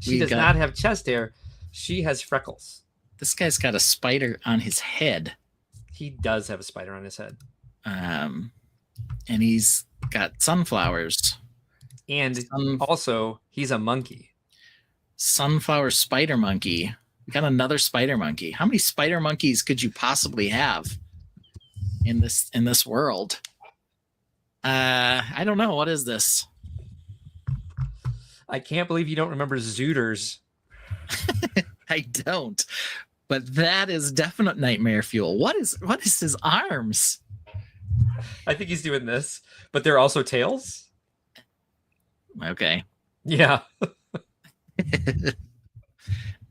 she does not have chest hair. She has freckles. This guy's got a spider on his head. He does have a spider on his head. And he's got sunflowers. And also, he's a monkey. Sunflower spider monkey. We got another spider monkey. How many spider monkeys could you possibly have in this world? I don't know. What is this? I can't believe you don't remember Zooters. I don't. But that is definite nightmare fuel. What is his arms? I think he's doing this, but they're also tails. Okay. Yeah.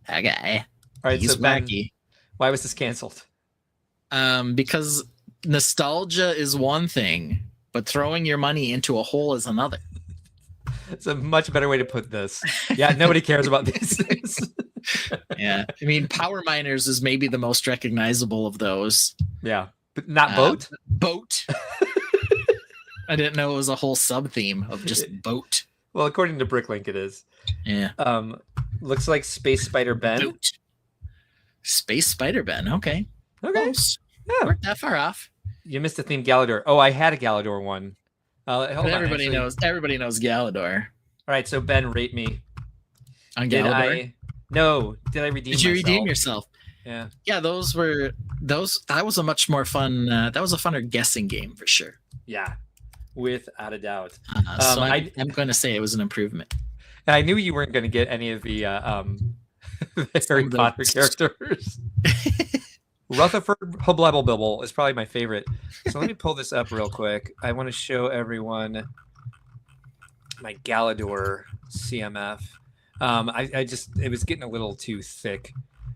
Okay. All right. He's So Ben, wacky. why was this canceled? Because nostalgia is one thing, but throwing your money into a hole is another. It's a much better way to put this. Yeah, nobody cares about these things. Yeah. I mean, Power Miners is maybe the most recognizable of those. Yeah, but not boat. Boat. I didn't know it was a whole sub theme of just boat. Well, according to Bricklink, it is. Yeah. Looks like Space Spider Ben. Boat. Space Spider Ben. Okay. Okay. Close. Yeah. We're that far off. You missed the theme Galador. Oh, I had a Galador one. Hold on, Everybody actually. knows Galador. All right, so Ben, rate me. On Did Galador. Did I redeem Did you myself? redeem yourself? Yeah. Yeah, that was a much more fun that was a funner guessing game for sure. Yeah. Without a doubt. So I'm going to say it was an improvement. I knew you weren't going to get any of the the Harry Potter characters. Rutherford Hubblebubble is probably my favorite. So let me pull this up real quick. I want to show everyone my Galador CMF. It was getting a little too thick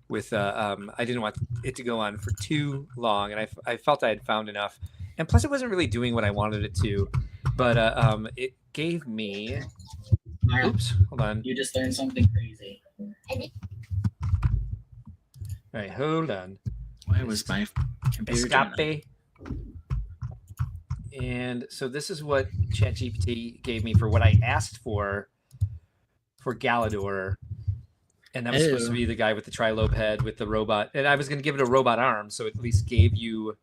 with I didn't want it to go on for too long, and I felt I had found enough, and plus it wasn't really doing what I wanted it to, but it gave me. Oops, hold on. You just learned something crazy. All right, hold on. Why was my computer doing that? Escape. And so this is what ChatGPT gave me for what I asked for Galador. And that was supposed to be the guy with the trilobe head with the robot. And I was going to give it a robot arm, so it at least gave you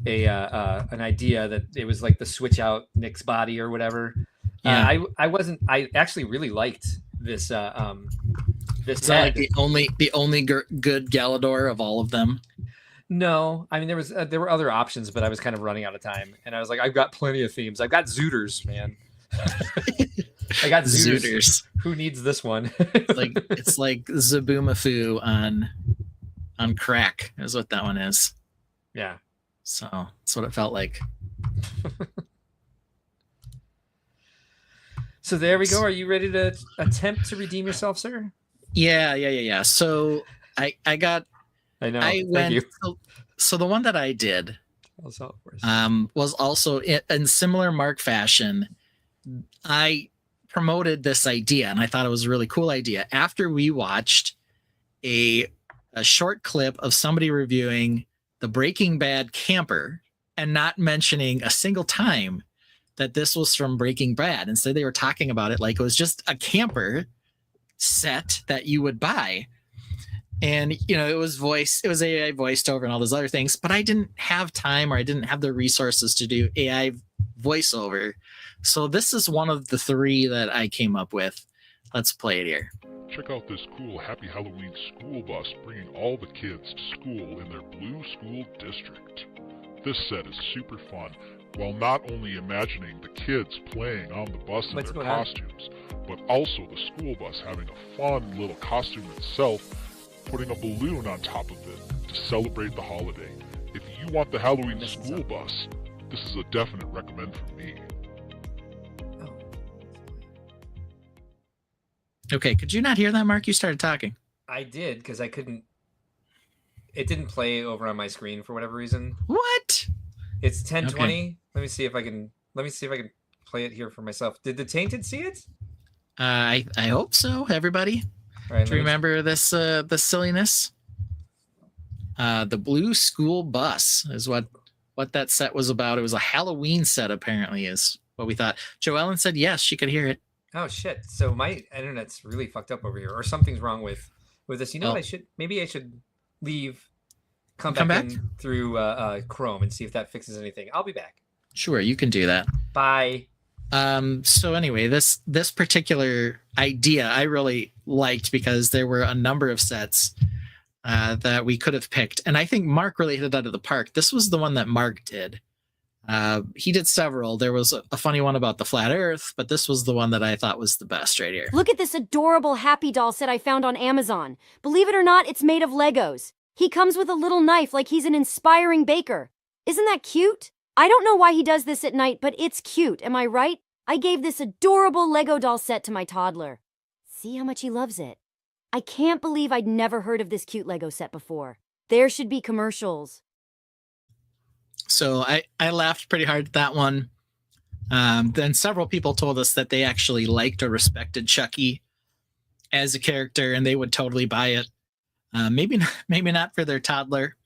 an idea that it was like the switch out Nick's body or whatever. Yeah. I actually really liked this this Is that head. like the only good Galador of all of them? No, I mean there were other options, but I was kind of running out of time, and I was like, I've got plenty of themes. I've got Zooters, man. I got Zooters. Who needs this one? It's like Zaboomafoo on crack is what that one is. Yeah. So that's what it felt like. So there we go. Are you ready to attempt to redeem yourself, sir? Yeah. So I know. I went. So the one that I did was also in similar Mark fashion. I promoted this idea, and I thought it was a really cool idea. After we watched a short clip of somebody reviewing the Breaking Bad camper and not mentioning a single time that this was from Breaking Bad. Instead, they were talking about it like it was just a camper set that you would buy. And, it was AI voiced over and all those other things, but I didn't have time, or I didn't have the resources to do AI voiceover. So this is one of the three that I came up with. Let's play it here. Check out this cool Happy Halloween school bus bringing all the kids to school in their blue school district. This set is super fun, while not only imagining the kids playing on the bus in their costumes, but also the school bus having a fun little costume itself, putting a balloon on top of it to celebrate the holiday. If you want the Halloween school bus, this is a definite recommend from me. Okay, could you not hear that, Mark? You started talking. I did, because I couldn't. It didn't play over on my screen for whatever reason. What? It's 1020. Okay. Let me see if I can play it here for myself. Did the Tainted see it? I hope so. Everybody. All right, do you remember this the silliness? The blue school bus is what that set was about. It was a Halloween set, apparently, is what we thought. Joellen said yes, she could hear it. Oh shit! So my internet's really fucked up over here, or something's wrong with this. You know what? Maybe I should leave, come back in through Chrome and see if that fixes anything. I'll be back. Sure, you can do that. Bye. So anyway, this particular idea I really liked because there were a number of sets that we could have picked, and I think Mark really hit it out of the park. This was the one that Mark did. He did several. There was a funny one about the flat earth, but this was the one that I thought was the best right here. Look at this adorable Happy Doll set I found on Amazon. Believe it or not, it's made of Legos. He comes with a little knife like he's an inspiring baker. Isn't that cute? I don't know why he does this at night, but it's cute. Am I right? I gave this adorable Lego doll set to my toddler. See how much he loves it. I can't believe I'd never heard of this cute Lego set before. There should be commercials. So I laughed pretty hard at that one. Then several people told us that they actually liked or respected Chucky as a character, and they would totally buy it. Maybe not for their toddler,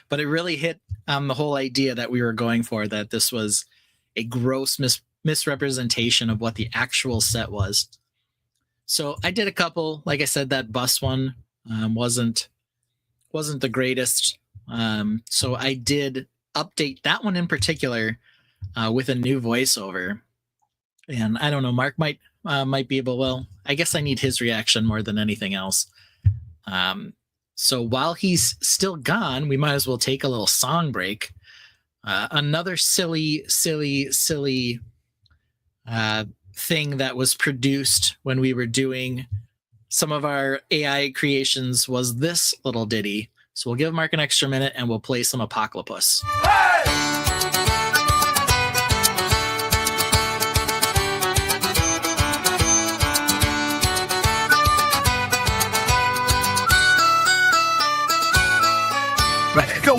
but it really hit the whole idea that we were going for, that this was a gross misrepresentation of what the actual set was. So I did a couple. Like I said, that bus one wasn't the greatest. So I did update that one in particular with a new voiceover. And I don't know, Mark might be able, well, I guess I need his reaction more than anything else. So while he's still gone, we might as well take a little song break. Another silly thing that was produced when we were doing some of our AI creations was this little ditty. So we'll give Mark an extra minute and we'll play some Apocalypse.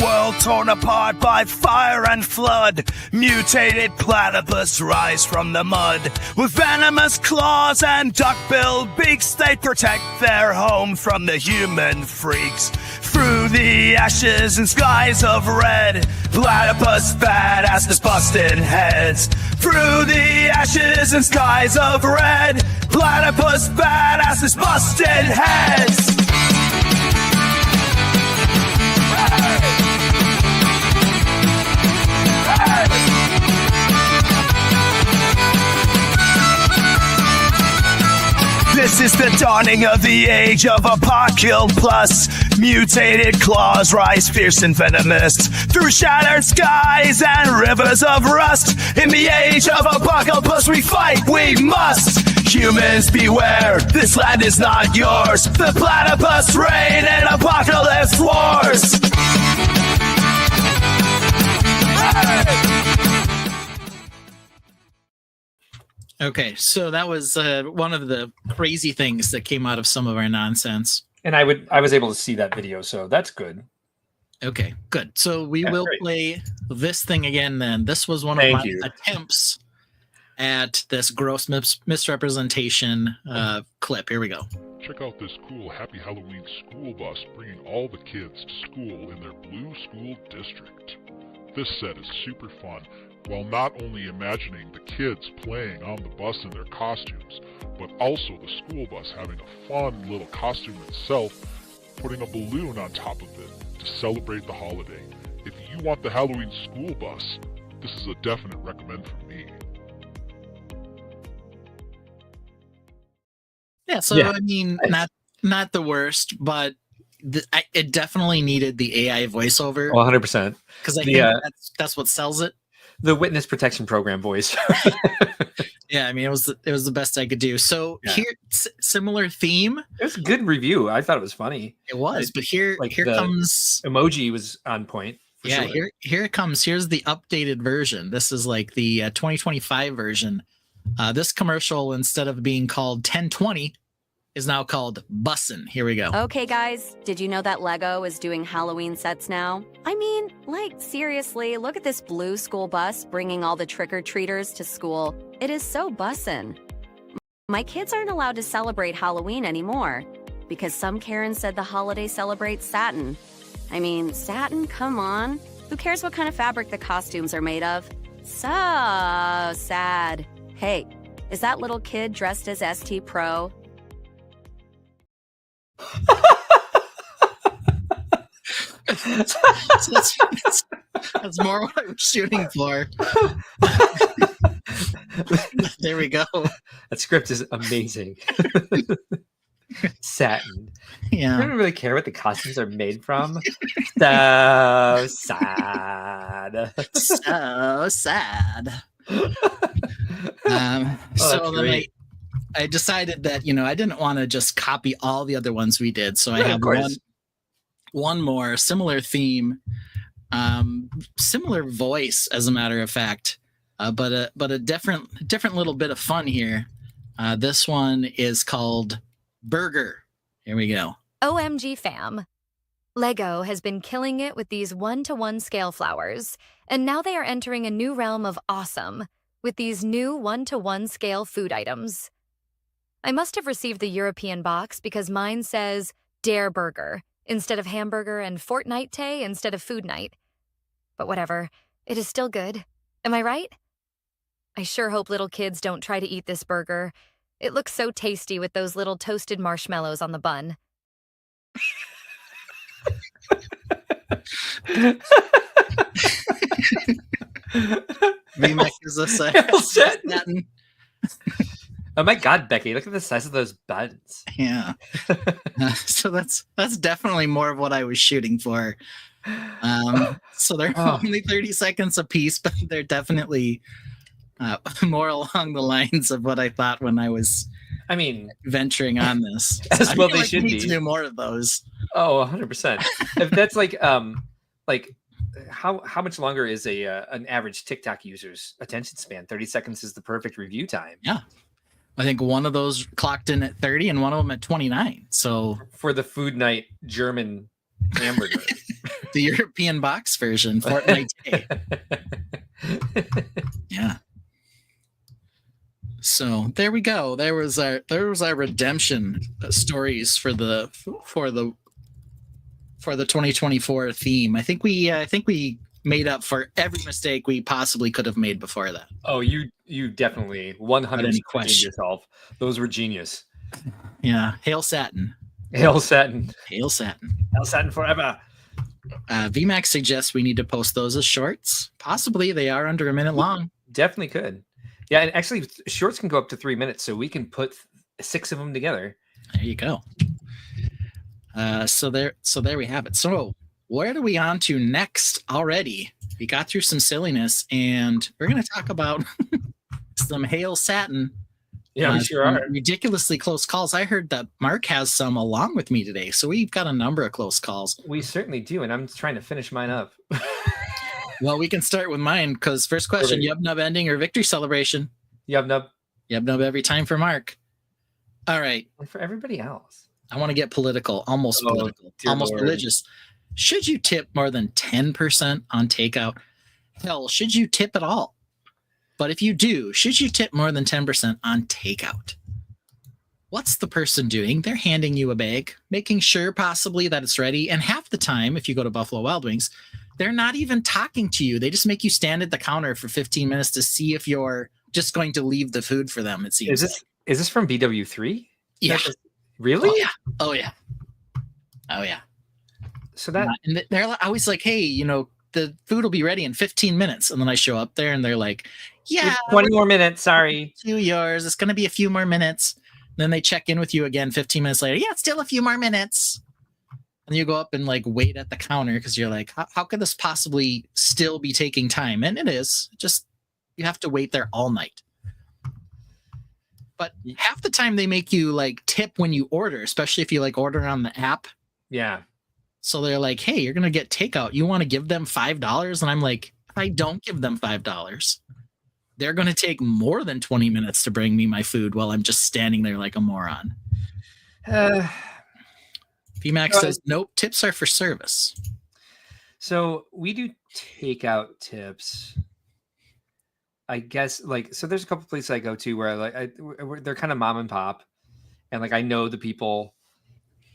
world torn apart by fire and flood. Mutated platypus rise from the mud. With venomous claws and duck-billed beaks, they protect their home from the human freaks. Through the ashes and skies of red, platypus badasses busting heads. Through the ashes and skies of red, platypus badasses busting heads. This is the dawning of the age of Apocalypse. Mutated claws rise fierce and venomous through shattered skies and rivers of rust. In the age of Apocalypse, we fight, we must. Humans beware, this land is not yours. The platypus reign in apocalypse wars. Okay, so that was one of the crazy things that came out of some of our nonsense. And I was able to see that video, so that's good. Okay, good. So we will play this thing again then. This was one of my attempts at this gross misrepresentation clip. Here we go. Check out this cool Happy Halloween school bus bringing all the kids to school in their blue school district. This set is super fun, while not only imagining the kids playing on the bus in their costumes, but also the school bus having a fun little costume itself, putting a balloon on top of it to celebrate the holiday. If you want the Halloween school bus, this is a definite recommend from me. Yeah, so I mean, not the worst, but it definitely needed the AI voiceover. 100%. Because I think that's what sells it. The witness protection program voice. Yeah, I mean, it was the best I could do. So here, similar theme. It was a good review. I thought it was funny. It was, but here comes emoji was on point. Yeah, sure. Here it comes. Here's the updated version. This is like the 2025 version. This commercial, instead of being called 1020, is now called Bussin'. Here we go. Okay, guys, did you know that Lego is doing Halloween sets now? I mean, like, seriously, look at this blue school bus bringing all the trick-or-treaters to school. It is so bussin'. My kids aren't allowed to celebrate Halloween anymore because some Karen said the holiday celebrates satin. I mean, satin? Come on. Who cares what kind of fabric the costumes are made of? So sad. Hey, is that little kid dressed as ST Pro? That's more what I was shooting for. There we go. That script is amazing. Satin. Yeah. I don't really care what the costumes are made from. So sad. So sad. So then I decided that, I didn't want to just copy all the other ones we did. So I have one more similar theme, similar voice, as a matter of fact, but a different little bit of fun here. This one is called Burger. Here we go. OMG fam. Lego has been killing it with these 1-to-1 scale flowers, and now they are entering a new realm of awesome with these new 1-to-1 scale food items. I must have received the European box because mine says Dare Burger instead of hamburger and Fortnite Tay instead of food night. But whatever, it is still good. Am I right? I sure hope little kids don't try to eat this burger. It looks so tasty with those little toasted marshmallows on the bun. VMAC is a satin. Oh my God, Becky! Look at the size of those buns. Yeah. So that's definitely more of what I was shooting for. So they're only 30 seconds a piece, but they're definitely more along the lines of what I thought when I was. Venturing on this. As well, they should need be. To do more of those. Oh, 100%. If that's like how much longer is an average TikTok user's attention span? 30 seconds is the perfect review time. Yeah. I think one of those clocked in at 30 and one of them at 29. So for the food night German hamburger. The European box version, Fortnite Day. Yeah. So there we go. There was our redemption stories for the 2024 theme. I think we made up for every mistake we possibly could have made before that. Oh, you definitely 100% redeemed yourself. Those were genius. Yeah. Hail Satin. Hail Satin. Hail Satin. Hail Satin forever. VMAX suggests we need to post those as shorts. Possibly. They are under a minute long. Definitely could. Yeah, and actually shorts can go up to 3 minutes, so we can put 6 of them together. There you go. So there we have it. So where are we on to next already? We got through some silliness, and we're going to talk about some Hail Satin. Yeah, we sure are. Ridiculously close calls. I heard that Mark has some along with me today, so we've got a number of close calls. We certainly do, and I'm trying to finish mine up. Well, we can start with mine, because first question, Yub Nub ending or victory celebration? Yub Nub. Yub Nub every time for Mark. All right. And for everybody else. I want to get political, almost political, almost religious. Should you tip more than 10% on takeout? Hell, should you tip at all? But if you do, should you tip more than 10% on takeout? What's the person doing? They're handing you a bag, making sure possibly that it's ready. And half the time, if you go to Buffalo Wild Wings, they're not even talking to you. They just make you stand at the counter for 15 minutes to see if you're just going to leave the food for them, it seems. Is this from BW3? Yeah. Really? Oh, yeah. So that... and they're always like, hey, the food will be ready in 15 minutes. And then I show up there and they're like, yeah. 20 more minutes, sorry. To yours. It's going to be a few more minutes. Then they check in with you again 15 minutes later. Yeah, it's still a few more minutes. And you go up and wait at the counter because you're like, how could this possibly still be taking time? And it is. Just you have to wait there all night. But half the time they make you tip when you order, especially if you order on the app. Yeah. So they're like, hey, you're going to get takeout. You want to give them $5? And I'm like, if I don't give them $5, they're going to take more than 20 minutes to bring me my food while I'm just standing there like a moron. VMAX says, nope, tips are for service. So we do takeout tips. I guess so there's a couple places I go to where they're kind of mom and pop, and I know the people.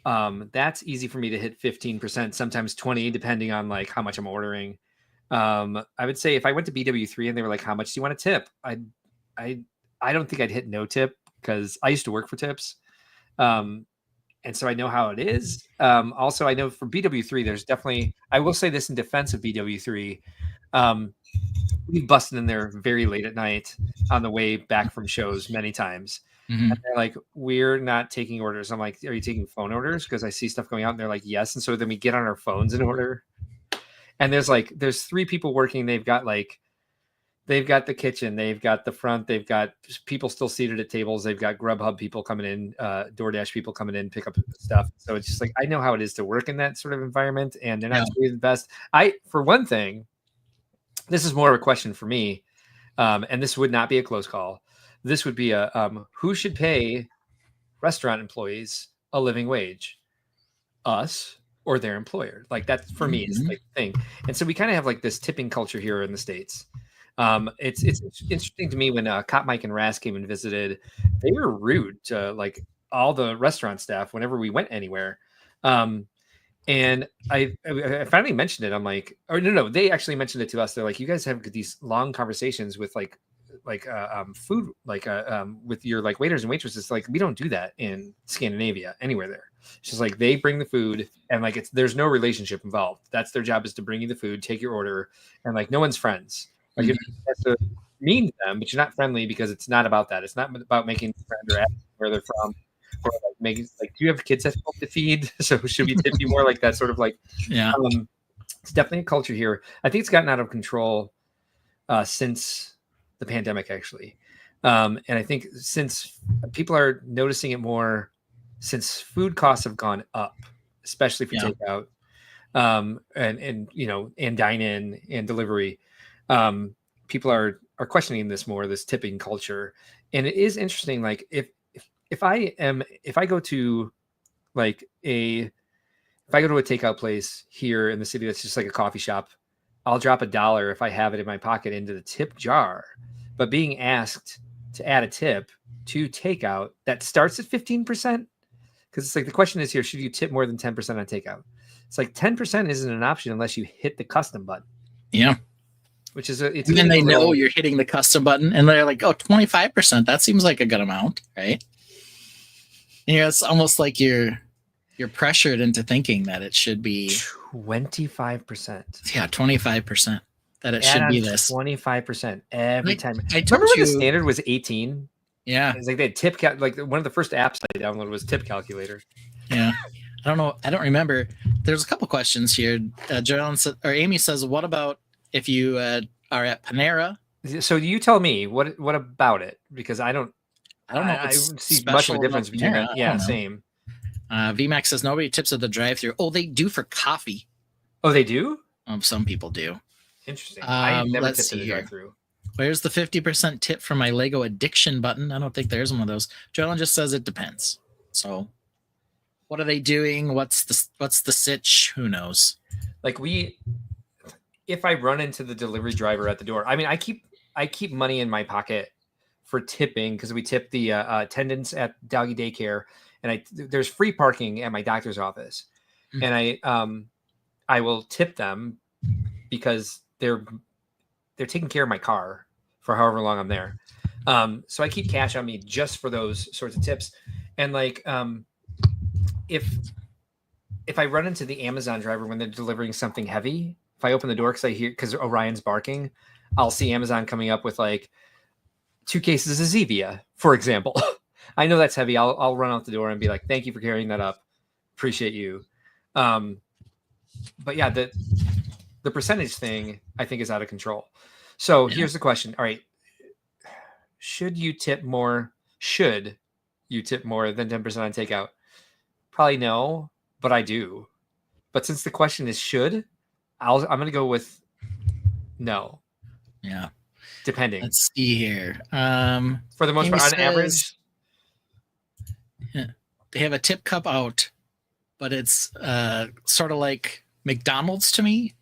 That's easy for me to hit 15%, sometimes 20, depending on how much I'm ordering. I would say if I went to BW3 and they were like, how much do you want to tip? I don't think I'd hit no tip because I used to work for tips. And so I know how it is. Also, I know for BW3, there's definitely, I will say this in defense of BW3. We've busted in there very late at night on the way back from shows many times. Mm-hmm. And they're like, we're not taking orders. I'm like, are you taking phone orders? Because I see stuff going out and they're like, yes. And so then we get on our phones and order. And there's 3 people working. They've got the kitchen, they've got the front, they've got people still seated at tables, they've got Grubhub people coming in, DoorDash people coming in, pick up stuff. So it's just I know how it is to work in that sort of environment, and they're not really the best. For one thing, this is more of a question for me, and this would not be a close call. This would be who should pay restaurant employees a living wage? Us or their employer? That for me is the thing. And so we kind of have this tipping culture here in the States. It's interesting to me when Cop Mike and Ras came and visited. They were rude to all the restaurant staff whenever we went anywhere. And I finally mentioned it. I'm like, or no, they actually mentioned it to us. They're like, you guys have these long conversations with food, with your waiters and waitresses. We don't do that in Scandinavia anywhere there. It's just they bring the food and there's no relationship involved. That's their job, is to bring you the food, take your order, and no one's friends. You have to mean to them, but you're not friendly because it's not about that. It's not about making friends or asking where they're from, or making do you have kids at home to feed? So should we tip you more? That sort of yeah. It's definitely a culture here. I think it's gotten out of control since the pandemic, actually, and I think since people are noticing it more, since food costs have gone up, especially for takeout, and dine in and delivery. People are questioning this more, this tipping culture. And it is interesting. If I go to if if I go to a takeout place here in the city that's just like a coffee shop, I'll drop $1 if I have it in my pocket into the tip jar. But being asked to add a tip to takeout that starts at 15%, because it's like the question is here, should you tip more than 10% on takeout? It's like 10% isn't an option unless you hit the custom button. Yeah. Which is it's and then they know you're hitting the custom button and they're like, oh, 25%. That seems like a good amount, right? And it's almost like you're pressured into thinking that it should be 25%. Yeah, 25%. That it should be this 25% every time. I Remember told when you the standard was 18? Yeah. It's like they had like one of the first apps I downloaded was Tip Calculator. Yeah. I don't know. I don't remember. There's a couple questions here. Amy says, what about if you are at Panera? So you tell me what about it? Because I don't know. I see much of a difference between that. Yeah, same. VMAX says nobody tips at the drive-thru. Oh, they do for coffee. Oh, they do? Some people do. Interesting. I never tipped at the drive-thru. Where's the 50% tip for my Lego addiction button? I don't think there's one of those. Joellen just says it depends. So what are they doing? What's the sitch? Who knows? Like if I run into the delivery driver at the door, I mean, I keep money in my pocket for tipping because we tip the attendants at doggy daycare, and there's free parking at my doctor's office, and I will tip them because they're taking care of my car for however long I'm there. So I keep cash on me just for those sorts of tips, and like if I run into the Amazon driver when they're delivering something heavy, if I open the door because Orion's barking, I'll see Amazon coming up with like 2 cases of Zevia, for example. I know that's heavy. I'll run out the door and be like, thank you for carrying that up. Appreciate you. But yeah, the percentage thing I think is out of control. So here's the question. All right. Should you tip more than 10% on takeout? Probably no, but I do. But since the question is should, I'm going to go with no. Yeah. Depending. Let's see here. For the most part, on average. They have a tip cup out, but it's sort of like McDonald's to me.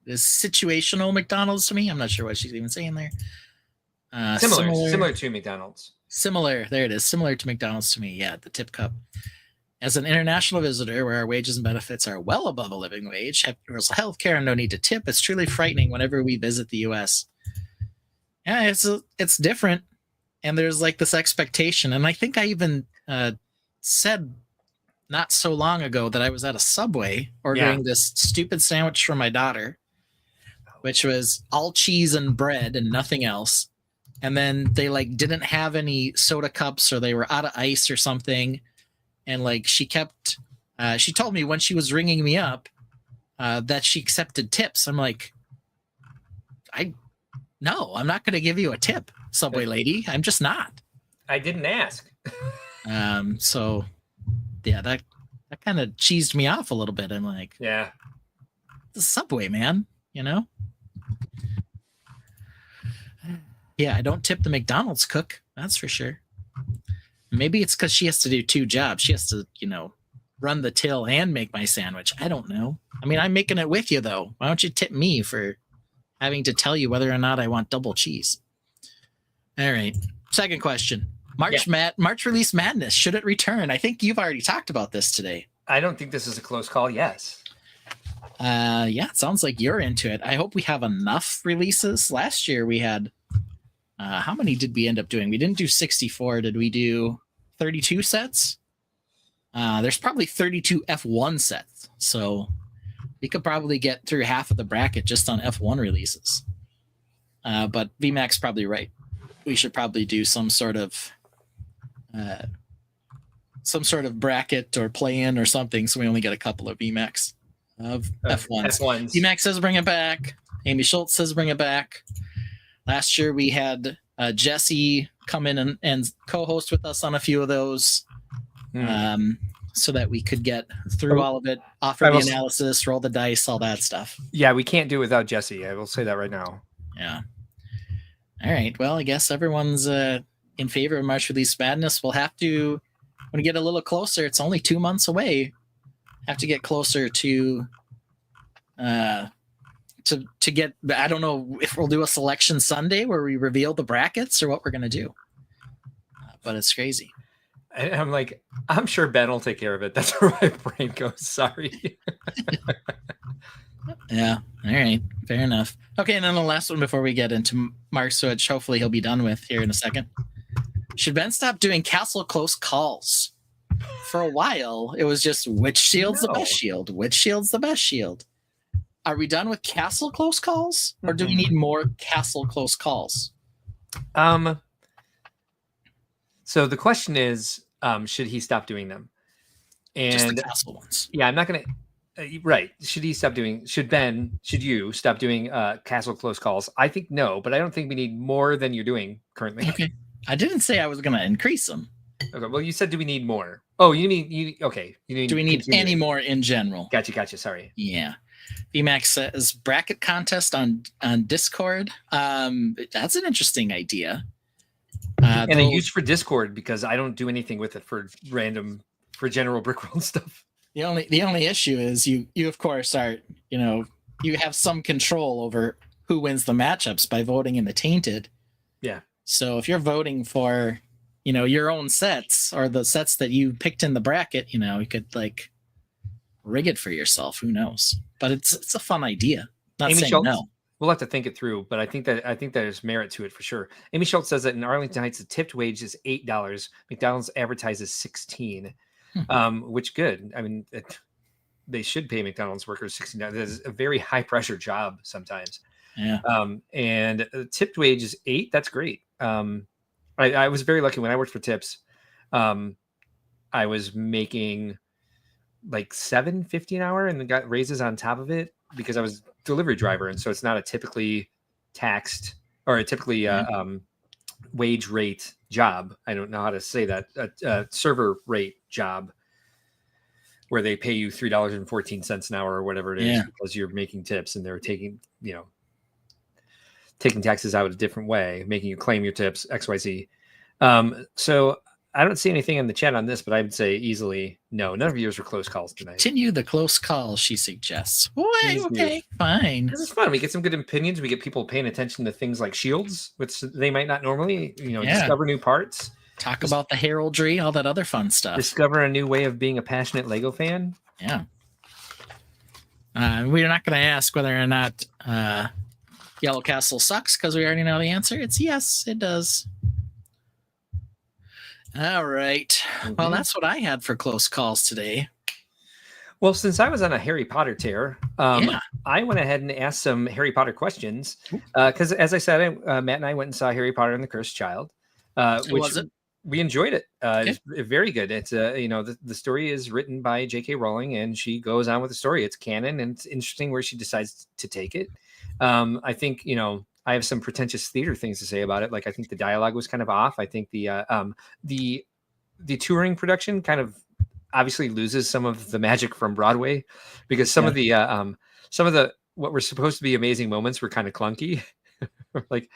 It's situational McDonald's to me. I'm not sure what she's even saying there. Similar to McDonald's. Similar. There it is. Similar to McDonald's to me. Yeah, the tip cup. As an international visitor where our wages and benefits are well above a living wage, have universal health care and no need to tip, it's truly frightening whenever we visit the U.S. Yeah, it's different. And there's like this expectation. And I think I even said not so long ago that I was at a Subway ordering this stupid sandwich for my daughter, which was all cheese and bread and nothing else. And then they like didn't have any soda cups or they were out of ice or something. And like she told me when she was ringing me up that she accepted tips. I'm like, no, I'm not going to give you a tip, Subway lady. I'm just not. I didn't ask. So yeah, that kind of cheesed me off a little bit. I'm like, yeah, the Subway, man, you know? Yeah, I don't tip the McDonald's cook. That's for sure. Maybe it's because she has to do 2 jobs. She has to, run the till and make my sandwich. I don't know. I mean, I'm making it with you, though. Why don't you tip me for having to tell you whether or not I want double cheese? All right. Second question. March release madness. Should it return? I think you've already talked about this today. I don't think this is a close call. Yes. Yeah, it sounds like you're into it. I hope we have enough releases. Last year we had... how many did we end up doing? We didn't do 64. Did we do 32 sets? There's probably 32 F1 sets. So we could probably get through half of the bracket just on F1 releases. But VMAX probably right. We should probably do some sort of bracket or play-in or something so we only get a couple of VMAX of F1s. VMAX says bring it back. Amy Schultz says bring it back. Last year we had Jesse come in and co-host with us on a few of those so that we could get through all of it, offer the analysis, roll the dice, all that stuff. Yeah, we can't do it without Jesse. I will say that right now. Yeah. All right. Well, I guess everyone's in favor of March Release Madness. We'll have to, when we get a little closer, it's only 2 months away. have to get closer to get. I don't know if we'll do a selection Sunday where we reveal the brackets or what we're gonna do. But it's crazy. I'm like, I'm sure Ben will take care of it. That's where my brain goes. Sorry. Yeah. All right. Fair enough. Okay. And then the last one before we get into Mark's, which hopefully he'll be done with here in a second. Should Ben stop doing castle close calls? For a while, it was just which shield's the best shield? Which shield's the best shield? Are we done with castle close calls? Or do we need more castle close calls? So the question is, should he stop doing them? And just the castle ones. Yeah, I'm not going to. Right. Should you stop doing castle close calls? I think no, but I don't think we need more than you're doing currently. Okay. I didn't say I was going to increase them. Okay. Well, you said, do we need more? Oh, do we need any more in general? Gotcha. Sorry. Yeah. VMAX says bracket contest on Discord. That's an interesting idea. And I use for Discord because I don't do anything with it for general Brickworld stuff. The only issue is you of course are, you have some control over who wins the matchups by voting in the Tainted. Yeah. So if you're voting for, your own sets or the sets that you picked in the bracket, you could like rig it for yourself. Who knows? But it's a fun idea. Not Amy saying Schultz, no. We'll have to think it through, but I think there's merit to it for sure. Amy Schultz says that in Arlington Heights, the tipped wage is $8. McDonald's advertises $16. Which good. I mean, they should pay McDonald's workers $16. That is a very high pressure job sometimes. Yeah. And tipped wage is $8. That's great. I was very lucky when I worked for Tips. I was making like $7.50 an hour and then got raises on top of it because I was delivery driver. And so it's not a typically taxed or a typically wage rate job. I don't know how to say that. A server rate job where they pay you $3.14 an hour or whatever it is because you're making tips and they're taking taxes out a different way, making you claim your tips, XYZ. So I don't see anything in the chat on this, but I would say easily no. None of yours were close calls tonight. Continue the close calls, she suggests. Okay, fine. This is fun. We get some good opinions. We get people paying attention to things like shields, which they might not normally, discover new parts. Talk about the heraldry, all that other fun stuff. Discover a new way of being a passionate Lego fan. Yeah. We're not going to ask whether or not Yellow Castle sucks because we already know the answer. It's yes, it does. All right. Mm-hmm. Well, that's what I had for close calls today. Well, since I was on a Harry Potter tear, I went ahead and asked some Harry Potter questions because, as I said, Matt and I went and saw Harry Potter and the Cursed Child, which we enjoyed it. It's very good. It's the story is written by J.K. Rowling, and she goes on with the story. It's canon, and it's interesting where she decides to take it. I think I have some pretentious theater things to say about it. Like I think the dialogue was kind of off. I think the touring production kind of obviously loses some of the magic from Broadway because some of the what were supposed to be amazing moments were kind of clunky. like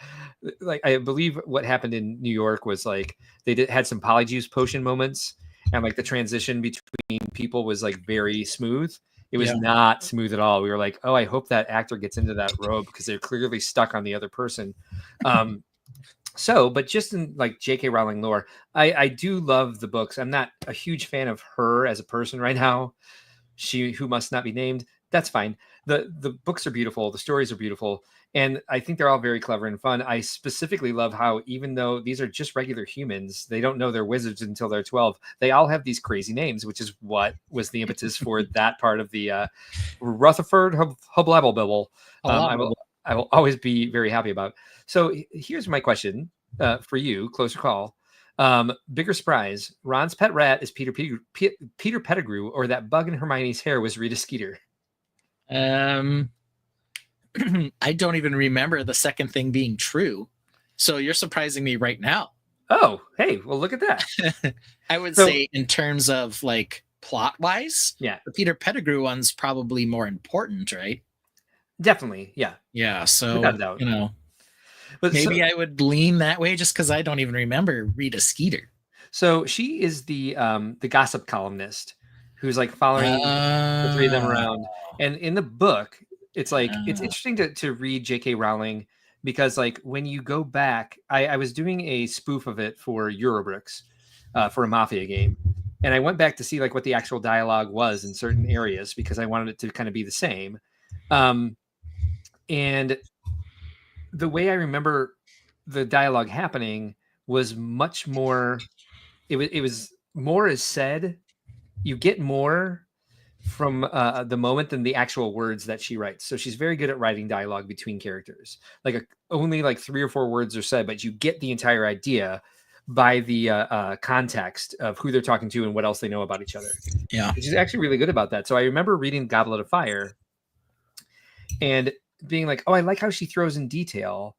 I believe what happened in New York was like they had some polyjuice potion moments, and like the transition between people was like very smooth. It was not smooth at all. We were like, oh, I hope that actor gets into that robe because they're clearly stuck on the other person. But just in like J.K. Rowling lore, I do love the books. I'm not a huge fan of her as a person right now. She who must not be named. That's fine. The books are beautiful. The stories are beautiful. And I think they're all very clever and fun. I specifically love how even though these are just regular humans, they don't know they're wizards until they're 12. They all have these crazy names, which is what was the impetus for that part of the Rutherford Hublabble. I will always be very happy about. So here's my question for you, closer call. Bigger surprise, Ron's pet rat is Peter Pettigrew, or that bug in Hermione's hair was Rita Skeeter? I don't even remember the second thing being true. So you're surprising me right now. Oh, hey, well, look at that. I would say in terms of like plot wise, the Peter Pettigrew one's probably more important, right? Definitely. Yeah. Yeah. So, without doubt. But maybe I would lean that way just because I don't even remember Rita Skeeter. So she is the gossip columnist who's like following the three of them around. And in the book, it's like it's interesting to read J.K. Rowling because like when you go back, I was doing a spoof of it for Eurobricks for a Mafia game. And I went back to see like what the actual dialogue was in certain areas because I wanted it to kind of be the same. And the way I remember the dialogue happening was much more. It was more is said. You get more from the moment than the actual words that she writes. So she's very good at writing dialogue between characters. Like only like 3 or 4 words are said, but you get the entire idea by the context of who they're talking to and what else they know about each other. Yeah, she's actually really good about that. So I remember reading Goblet of Fire and being like, oh, I like how she throws in detail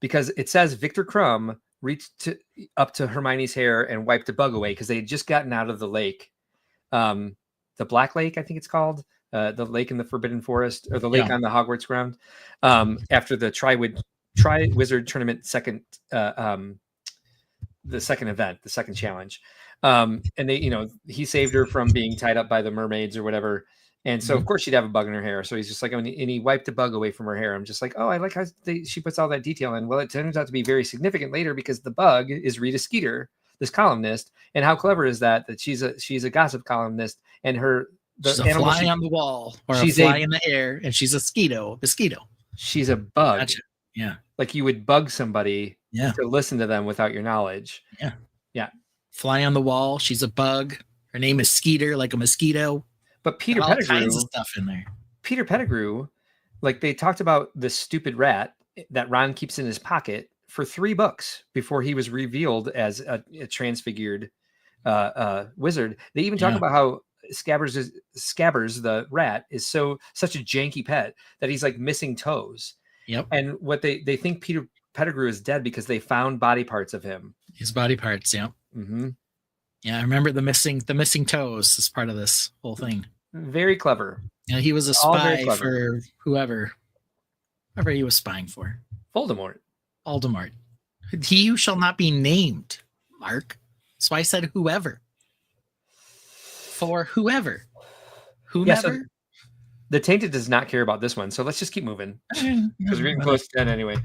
because it says Victor Crumb reached up to Hermione's hair and wiped a bug away because they had just gotten out of the lake. The Black Lake, I think it's called, the lake in the Forbidden Forest, or the lake on the Hogwarts ground, after the Tri-Wizard tournament the second event, the second challenge. And they, he saved her from being tied up by the mermaids or whatever. And so, of course, she'd have a bug in her hair. So he's just like, and he wiped a bug away from her hair. I'm just like, oh, I like how she puts all that detail in. Well, it turns out to be very significant later because the bug is Rita Skeeter, this columnist. And how clever is that she's a gossip columnist and she's a fly on the wall or a fly in the air, and she's a mosquito. She's a bug. Gotcha. Yeah. Like you would bug somebody to listen to them without your knowledge. Yeah. Yeah. Fly on the wall. She's a bug. Her name is Skeeter, like a mosquito. But Peter all Pettigrew, kinds of stuff in there. Peter Pettigrew, like they talked about the stupid rat that Ron keeps in his pocket for 3 books before he was revealed as a transfigured wizard. They even talk about how Scabbers, the rat, is such a janky pet that he's like missing toes. Yep. And what they think Peter Pettigrew is dead because they found body parts of him. His body parts, yeah. Mm-hmm. Yeah, I remember the missing toes as part of this whole thing. Very clever. Yeah, he was a spy for whoever he was spying for. Voldemort. He who shall not be named, Mark. That's why I said whoever. For whoever. Whomever. Yeah, so the Tainted does not care about this one, so let's just keep moving because we're getting close to 10 anyway.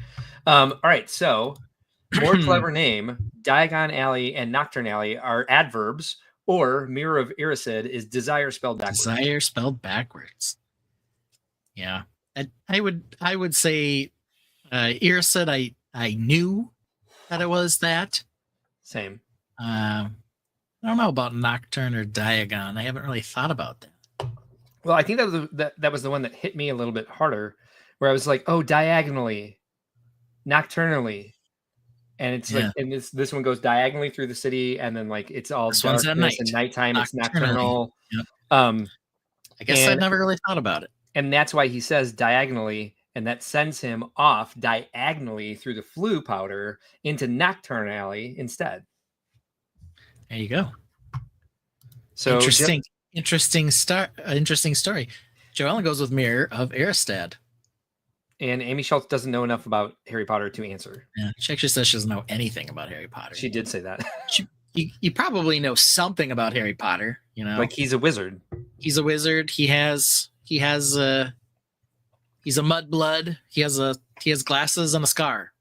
All right, so more clever name, Diagon Alley and Nocturne Alley are adverbs, or Mirror of Erised is desire spelled backwards. Desire spelled backwards. Yeah, I would say Erised. I knew that it was that. Same. I don't know about Nocturne or Diagon. I haven't really thought about that. Well, I think that was the one that hit me a little bit harder, where I was like, oh, diagonally, nocturnally. And it's like, and this one goes diagonally through the city, and then like it's all darkness at night. And nighttime. It's nocturnal. Yep. I guess I never really thought about it. And that's why he says diagonally, and that sends him off diagonally through the flu powder into Nocturne Alley instead. There you go. So interesting story. Joellen goes with Mirror of Erised. And Amy Schultz doesn't know enough about Harry Potter to answer. Yeah, she actually says she doesn't know anything about Harry Potter. She did say that. You probably know something about Harry Potter, Like he's a wizard. He's a wizard. He's a mudblood. He has glasses and a scar.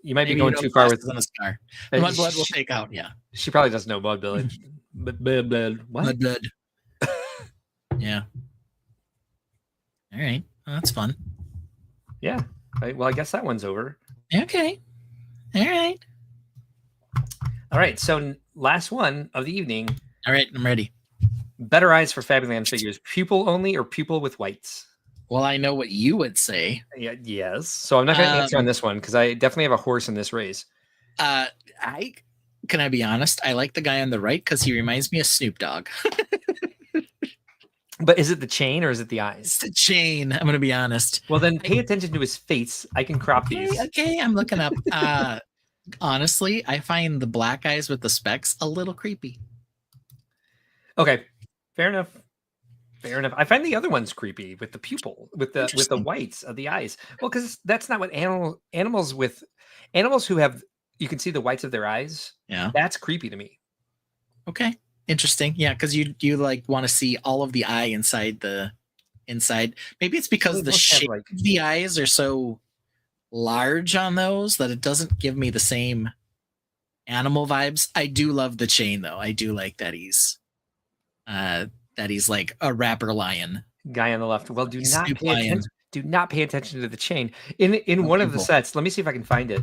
You might be going too far with a scar. The mudblood will take out. Yeah. She probably doesn't know mudblood. What? Mudblood. Yeah. All right. Well, that's fun. Yeah. Well, I guess that one's over. Okay. All right. All right. So last one of the evening. All right. I'm ready. Better eyes for Fabuland figures. Pupil only or pupil with whites? Well, I know what you would say. Yeah. Yes. So I'm not going to answer on this one because I definitely have a horse in this race. Can I be honest? I like the guy on the right because he reminds me of Snoop Dogg. But is it the chain or is it the eyes? It's the chain. I'm going to be honest. Well, then pay attention to his face. I can crop these. Okay, I'm looking up. Honestly, I find the black eyes with the specs a little creepy. Okay, fair enough. I find the other ones creepy with the pupil, with the whites of the eyes. Well, because that's not what animals who have, you can see the whites of their eyes. Yeah, that's creepy to me. Okay. Interesting. Yeah, because you like want to see all of the eye inside the inside. Maybe it's because They the both have, shape like- of the eyes are so large on those that it doesn't give me the same animal vibes. I do love the chain though. I do like that he's like a rapper lion. Guy on the left. Well, do He's not Snoop pay attention. Lion. Do not pay attention to the chain. In one of the people. sets, let me see if I can find it.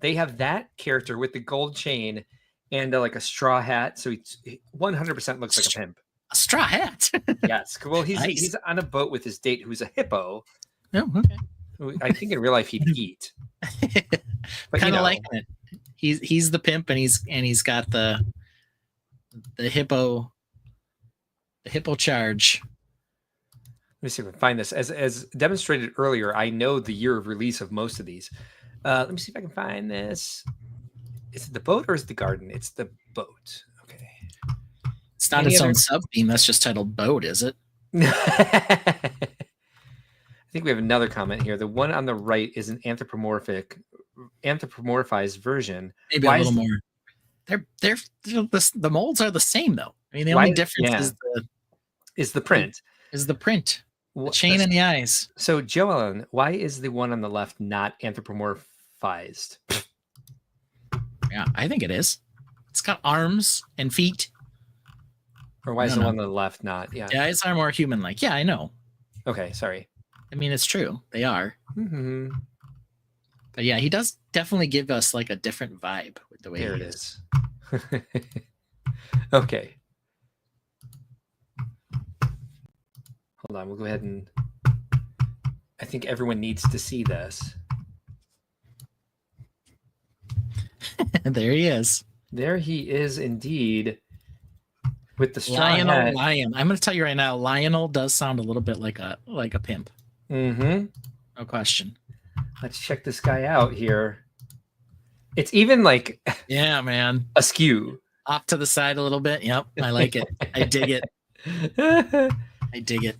They have that character with the gold chain and like a straw hat, so he 100% looks like a pimp. A straw hat. Yes. Well, he's Nice. on a boat with his date, who's a hippo. Oh, okay. Who I think in real life he'd eat. But Kind of liking it. He's the pimp, and he's got the hippo charge. Let me see if I can find this. As demonstrated earlier, I know the year of release of most of these. Let me see if I can find this. Is it the boat or is it the garden? It's the boat. Okay. It's not Any its other- own sub theme. That's just titled boat, is it? I think we have another comment here. The one on the right is an anthropomorphized version. Maybe Why a is little more. They're the molds are the same though. I mean, the Why- only difference yeah. is the print. the print, the Wha- chain in the eyes. So, Joellen, why is the one on the left not anthropomorphized? Yeah, I think it is. It's got arms and feet. Or why I is don't the know. one on the left not? Yeah. The eyes are more human-like. Yeah, I know. Okay, sorry. I mean, it's true. They are. Mm-hmm. But yeah, he does definitely give us like a different vibe with the way There he it is. is. Okay. Hold on, we'll go ahead and I think everyone needs to see this. There he is. There he is indeed with the straw Lionel hat. Lion. I'm going to tell you right now, Lionel does sound a little bit like a pimp. Mm-hmm. No question. Let's check this guy out here. It's even like Yeah, man. askew. Off to the side a little bit. Yep, I like it. I dig it. I dig it.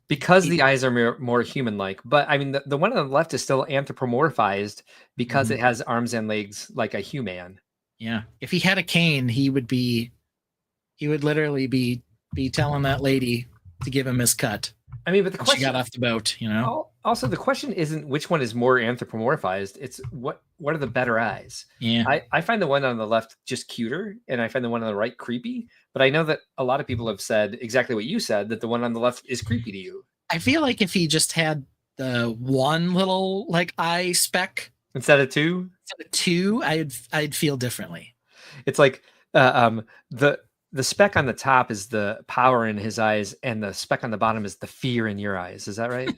Because the eyes are more human-like. But I mean, the one on the left is still anthropomorphized because it has arms and legs like a human. Yeah. If he had a cane, he would literally be telling that lady to give him his cut. I mean, but the when she question got off the boat, you know? Also, the question isn't which one is more anthropomorphized. It's what are the better eyes? Yeah. I find the one on the left just cuter, and I find the one on the right creepy. But I know that a lot of people have said exactly what you said, that the one on the left is creepy to you. I feel like if he just had the one little like eye speck Instead of two, I'd feel differently. it's like the speck on the top is the power in his eyes, and the speck on the bottom is the fear in your eyes. Is that right?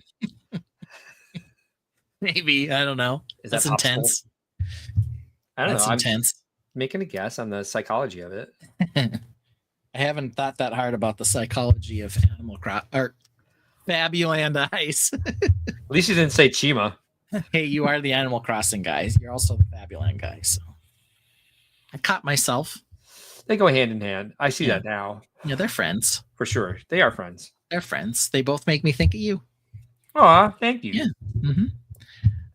Maybe. I don't know. Is That's that popsicle? intense. I don't That's know. intense. I'm making a guess on the psychology of it. I haven't thought that hard about the psychology of Animal or Fabuland Eyes. At least you didn't say Chima. Hey, you are the Animal Crossing guys. You're also the Fabuland guy. So I caught myself. They go hand in hand. I see Yeah. that now Yeah, they're friends. for sure. They are friends. They're friends. They both make me think of you. Aw, thank you. Yeah. Mm-hmm.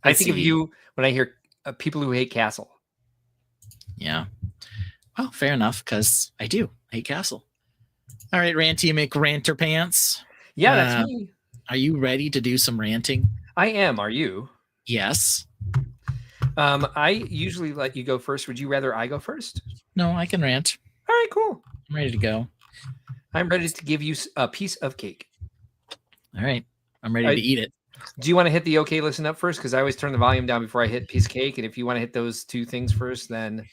I think of you when I hear people who hate Castle. Yeah. Well, fair enough, because I do hate Castle. All right, Ranty McRanter Pants. Yeah, that's me. Are you ready to do some ranting? I am. Are you? Yes. I usually let you go first. Would you rather I go first? No, I can rant. All right, cool. I'm ready to go. I'm ready to give you a piece of cake. All right. I'm ready to eat it. Do you want to hit the okay, listen up first? Because I always turn the volume down before I hit piece of cake. And if you want to hit those two things first, then.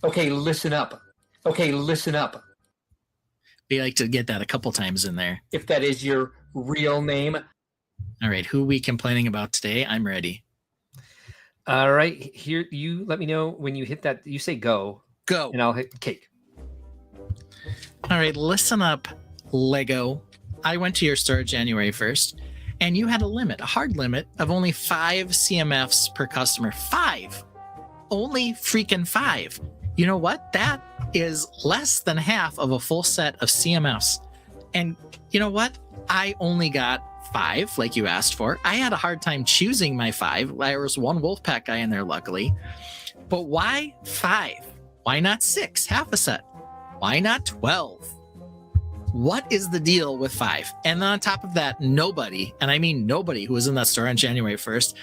Okay, listen up. Okay, listen up. We like to get that a couple times in there. If that is your real name. All right. Who are we complaining about today? I'm ready. All right. Here, you let me know when you hit that. You say go. Go. And I'll hit cake. All right. Listen up, Lego. I went to your store January 1st, and you had a hard limit of only 5 CMFs per customer. 5. Only freaking 5. You know what? That is less than half of a full set of CMFs. And you know what? I only got 5, like you asked for. I had a hard time choosing my 5. There was one Wolfpack guy in there, luckily. But why 5? Why not 6? Half a set. Why not 12? What is the deal with 5? And then on top of that, nobody, and I mean nobody who was in that store on January 1st,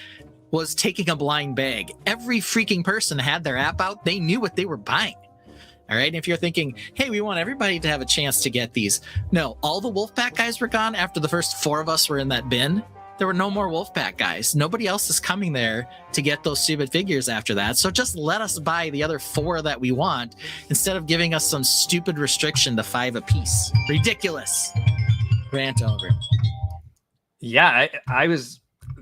was taking a blind bag. Every freaking person had their app out. They knew what they were buying. All right. And if you're thinking, hey, we want everybody to have a chance to get these. No, all the Wolfpack guys were gone after the first 4 of us were in that bin. There were no more Wolfpack guys. Nobody else is coming there to get those stupid figures after that. So just let us buy the other 4 that we want instead of giving us some stupid restriction to 5 apiece. Ridiculous. Rant over. Yeah, I was.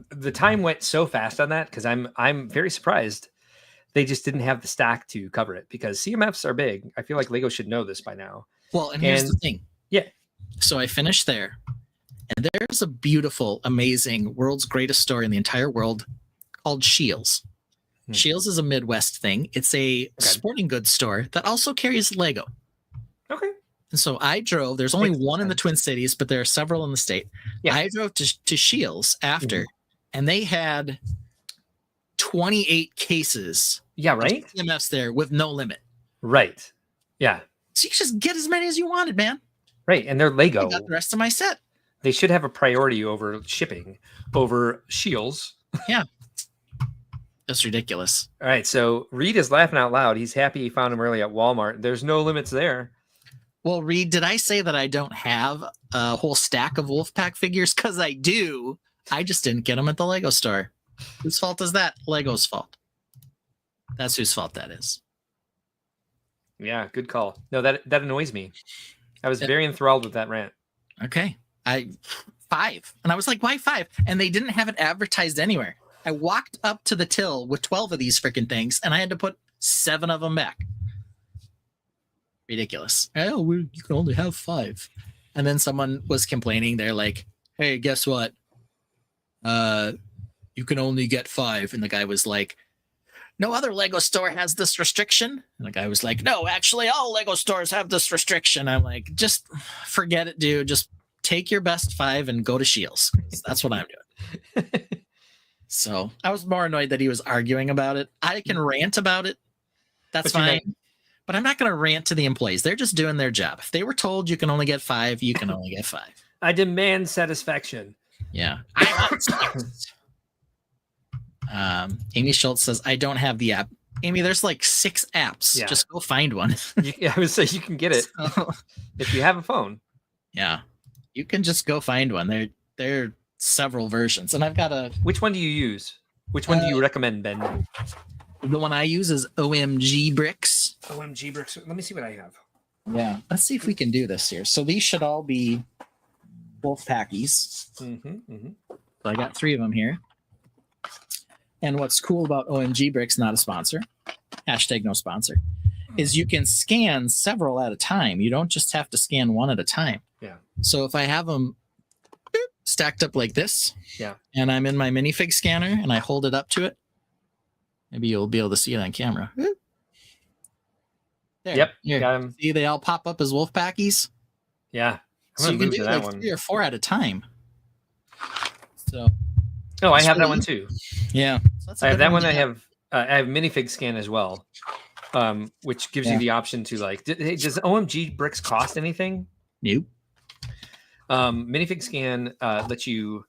The time went so fast on that because I'm very surprised they just didn't have the stock to cover it because CMFs are big. I feel like Lego should know this by now. Well, and here's the thing. Yeah. So I finished there. And there's a beautiful, amazing, world's greatest store in the entire world called Shields. Shields is a Midwest thing. It's a sporting goods store that also carries Lego. Okay. And so I drove. There's only one in the Twin Cities, but there are several in the state. Yeah. I drove to Shields after, and they had 28 cases. Yeah, right? Of CMFs there with no limit. Right. Yeah. So you just get as many as you wanted, man. Right. And they're Lego. I got the rest of my set. They should have a priority over shipping, over Shields. Yeah. That's ridiculous. All right. So Reed is laughing out loud. He's happy he found him early at Walmart. There's no limits there. Well, Reed, did I say that I don't have a whole stack of Wolfpack figures? Because I do. I just didn't get them at the Lego store. Whose fault is that? Lego's fault. That's whose fault that is. Yeah, good call. No, that annoys me. I was very enthralled with that rant. Okay. 5. And I was like, why 5? And they didn't have it advertised anywhere. I walked up to the till with 12 of these freaking things, and I had to put 7 of them back. Ridiculous. Oh, you can only have 5. And then someone was complaining. They're like, hey, guess what? You can only get 5. And the guy was like, no other Lego store has this restriction. And the guy was like, no, actually, all Lego stores have this restriction. I'm like, just forget it, dude. Just take your best 5 and go to Shields. That's what I'm doing. So I was more annoyed that he was arguing about it. I can rant about it. That's fine. But I'm not going to rant to the employees. They're just doing their job. If they were told you can only get 5, you can only get 5. I demand satisfaction. Yeah. Amy Schultz says, I don't have the app. Amy, there's like 6 apps. Yeah. Just go find one. I would say you can get it if you have a phone. Yeah. You can just go find one. There are several versions. And I've got a... Which one do you use? Which one do you recommend, Ben? The one I use is OMG Bricks. OMG Bricks. Let me see what I have. Yeah. Let's see if we can do this here. So these should all be Wolfpackies. So I got 3 of them here. And what's cool about OMG Bricks, not a sponsor, hashtag no sponsor, is you can scan several at a time. You don't just have to scan one at a time. Yeah. So if I have them stacked up like this, yeah, and I'm in my minifig scanner and I hold it up to it, maybe you'll be able to see it on camera. There. Yep. Here. Got 'em. See, they all pop up as Wolfpackies. Yeah. So you can do like 3 or 4 at a time. So. Oh, I have that one too. Yeah. So I have that one. I have minifig scan as well, which gives you the option to like. Does OMG Bricks cost anything? Nope. Minifig scan lets you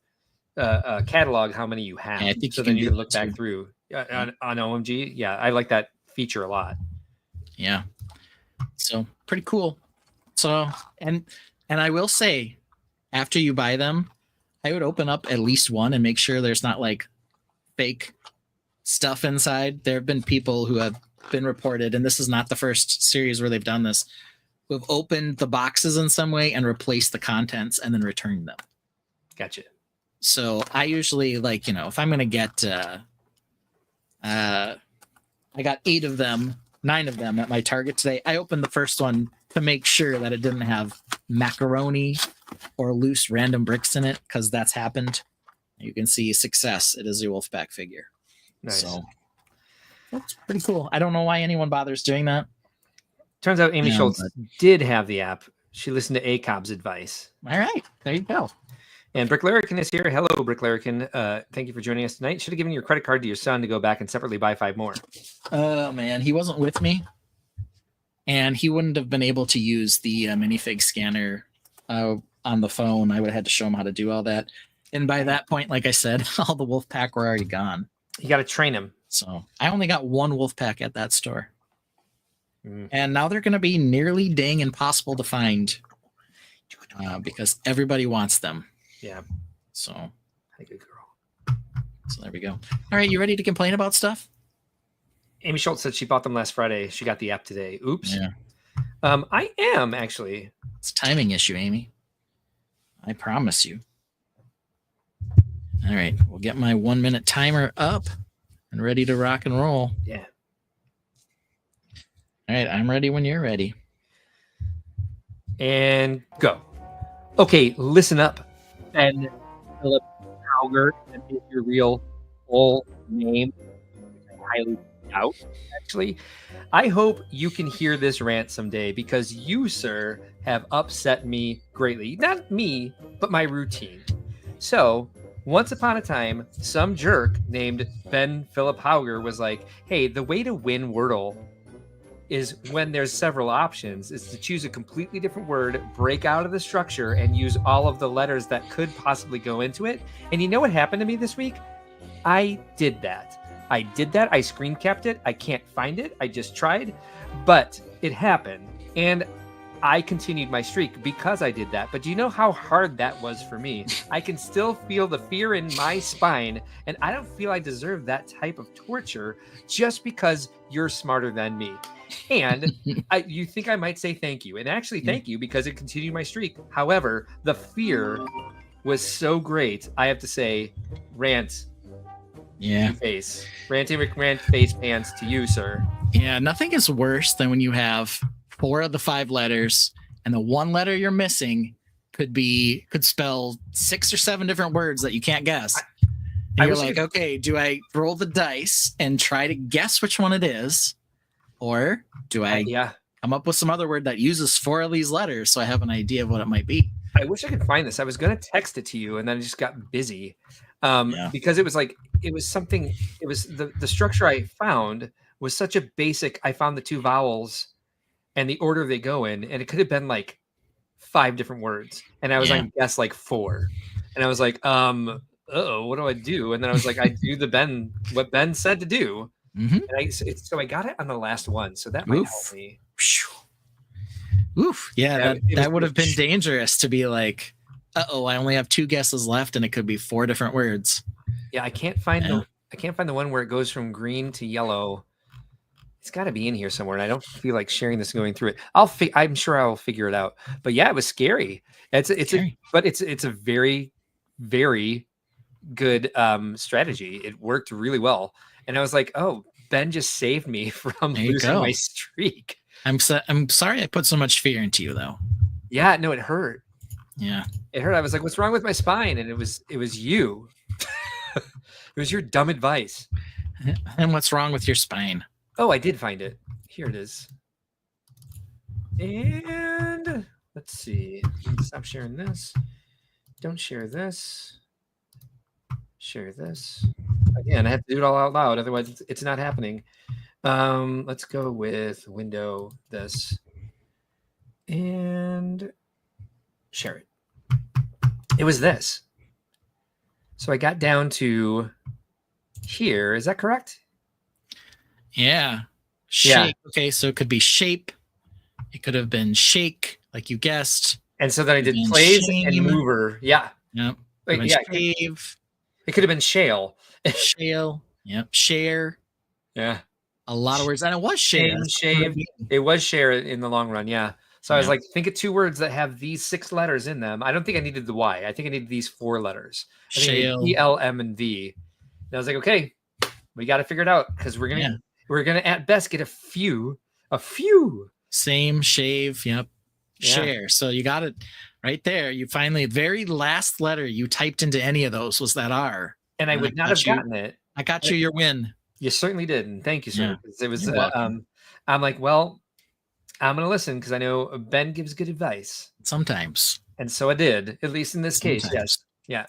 catalog how many you have, so then you can look back through on OMG. Yeah, I like that feature a lot. Yeah. So pretty cool. So and I will say, after you buy them, I would open up at least one and make sure there's not like fake stuff inside. There have been people who have been reported, and this is not the first series where they've done this, who have opened the boxes in some way and replaced the contents and then returned them. Gotcha. So I usually like, if I'm going to get, I got 8 of them, 9 of them at my Target today. I opened the first one to make sure that it didn't have macaroni or loose random bricks in it, because that's happened. You can see success. It is a Wolfpack figure. Nice. So that's pretty cool. I don't know why anyone bothers doing that. Turns out Amy Schultz did have the app. She listened to ACOB's advice. All right. There you go. And Brick Larrikin is here. Hello, Brick Larrikin. Thank you for joining us tonight. Should have given your credit card to your son to go back and separately buy 5 more. Oh, man. He wasn't with me. and he wouldn't have been able to use the minifig scanner on the phone. I would have had to show him how to do all that. And by that point, like I said, all the wolf pack were already gone. You got to train him. So I only got one wolf pack at that store. And now they're going to be nearly dang impossible to find because everybody wants them. Yeah. So, hey, good girl. So there we go. All right, you ready to complain about stuff? Amy Schultz said she bought them last Friday. She got the app today. Oops. Yeah. I am actually. It's a timing issue, Amy. I promise you. All right, we'll get my 1 minute timer up and ready to rock and roll. Yeah. All right, I'm ready when you're ready. And go. Okay, listen up. Ben Philip Hauger, that is your real full name, which I highly doubt, actually. I hope you can hear this rant someday because you, sir, have upset me greatly. Not me, but my routine. So, once upon a time, some jerk named Ben Philip Hauger was like, hey, the way to win Wordle is when there's several options is to choose a completely different word, break out of the structure, and use all of the letters that could possibly go into it. And you know what happened to me this week? I did that. I screen capped it. I can't find it. I just tried, but it happened. And I continued my streak because I did that. But do you know how hard that was for me? I can still feel the fear in my spine, and I don't feel I deserve that type of torture just because you're smarter than me. And you think I might say thank you, and actually thank you because it continued my streak. However, the fear was so great. I have to say, rant. Yeah. Face. Ranting rant face pants to you, sir. Yeah, nothing is worse than when you have 4 of the 5 letters and the one letter you're missing could spell 6 or 7 different words that you can't guess. And you're like, okay, do I roll the dice and try to guess which one it is? Or do I come up with some other word that uses 4 of these letters so I have an idea of what it might be? I wish I could find this. I was going to text it to you and then I just got busy because it was the structure I found was such a basic. I found the 2 vowels and the order they go in, and it could have been like 5 different words. And I was like, guess like 4. And I was like, what do I do? And then I was like, I do what Ben said to do. Mm-hmm. And so I got it on the last one. So that might help me. Oof. Yeah, that would have been dangerous to be like, I only have 2 guesses left and it could be 4 different words. Yeah, I can't find the one where it goes from green to yellow. It's got to be in here somewhere, and I don't feel like sharing this and going through it. I'm sure I'll figure it out. But yeah, it was scary. It's a very, very good strategy. It worked really well, and I was like, oh, Ben just saved me from losing my streak. I'm sorry I put so much fear into you, though. Yeah, no, it hurt. Yeah, it hurt. I was like, what's wrong with my spine? And it was you. It was your dumb advice. And what's wrong with your spine? Oh, I did find it. Here it is. And let's see. Stop sharing this. Don't share this. Share this. Again, I have to do it all out loud. Otherwise, it's not happening. Let's go with window this. And share it. It was this. So I got down to here. Is that correct? Yeah. Shape. Yeah. Okay, so it could be shape. It could have been shake, like you guessed. And so then I did plays and mover. Yeah. Yep. Shave. It could have been shale. Shale. Yep. Share. Yeah. A lot of words. And it was share. Shave. It was share in the long run. Yeah. So I was like, think of 2 words that have these 6 letters in them. I don't think I needed the Y. I think I needed these 4 letters. Shale. E, L, M, and V. And I was like, okay, we got to figure it out because we're gonna at best get a few. Same, shave, yep. Share. So you got it right there. You finally, very last letter you typed into any of those was that R. And I would not have gotten it. I got you your win. You certainly did. And thank you, sir. Yeah. It was I'm like, well, I'm gonna listen because I know Ben gives good advice. Sometimes. And so I did, at least in this case. Yes. Yeah.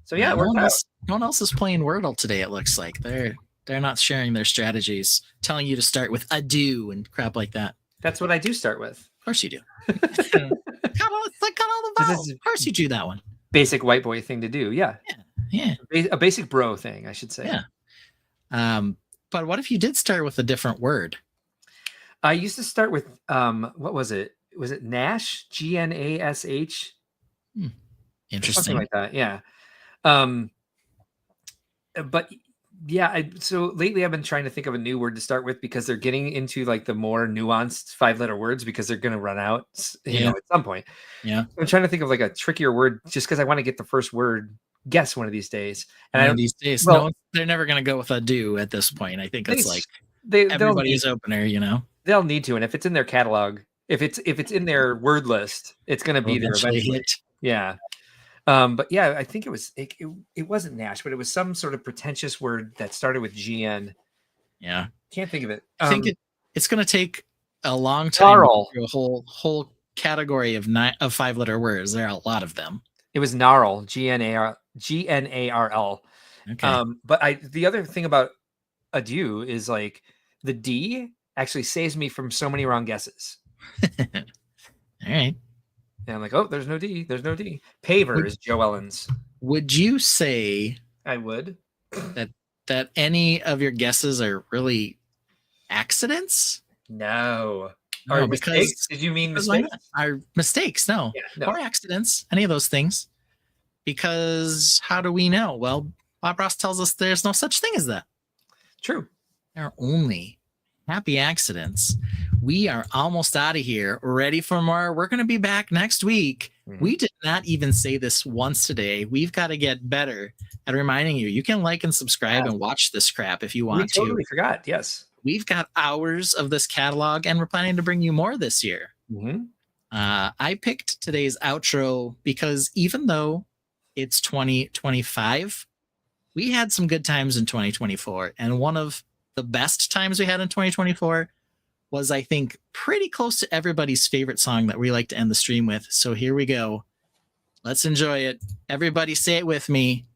So yeah, no one else is playing Wordle today, it looks like. They're not sharing their strategies, telling you to start with a do and crap like that. That's what I do start with. Of course you do. Got all the vowels. Of course you do that one. Basic white boy thing to do. Yeah. Yeah. A basic bro thing, I should say. Yeah. But what if you did start with a different word? I used to start with what was it? Was it Nash? Gnash? Interesting. Something like that. Yeah. But yeah, so lately I've been trying to think of a new word to start with because they're getting into like the more nuanced 5-letter words because they're going to run out, you know, at some point. Yeah. I'm trying to think of like a trickier word just because I want to get the first word guess one of these days. And one of these days, no, they're never going to go with a do at this point. I think it's like everybody's opener, you know. They'll need to, and if it's in their catalog, if it's in their word list, it's going to be there eventually. Yeah. But yeah, I think it wasn't Nash, but it was some sort of pretentious word that started with GN. Yeah. Can't think of it. I think it's going to take a long time to go through a whole category of 5-letter words. There are a lot of them. It was Gnarl, Gnarl. Okay. But the other thing about adieu is like the D actually saves me from so many wrong guesses. All right. And I'm like, oh, there's no D. There's no D. Paver is Joe Ellen's. Would you say I would that any of your guesses are really accidents? No. No, or mistakes? Did you mean mistakes? Are mistakes? No. Yeah, no. Or accidents? Any of those things? Because how do we know? Well, Bob Ross tells us there's no such thing as that. True. There are only happy accidents. We are almost out of here. Ready for more? We're going to be back next week. Mm-hmm. We did not even say this once today. We've got to get better at reminding you. You can like and subscribe and watch this crap if you want to. We totally forgot. Yes. We've got hours of this catalog, and we're planning to bring you more this year. Mm-hmm. I picked today's outro because even though it's 2025, we had some good times in 2024. And one of the best times we had in 2024 was, I think, pretty close to everybody's favorite song that we like to end the stream with. So here we go. Let's enjoy it. Everybody say it with me.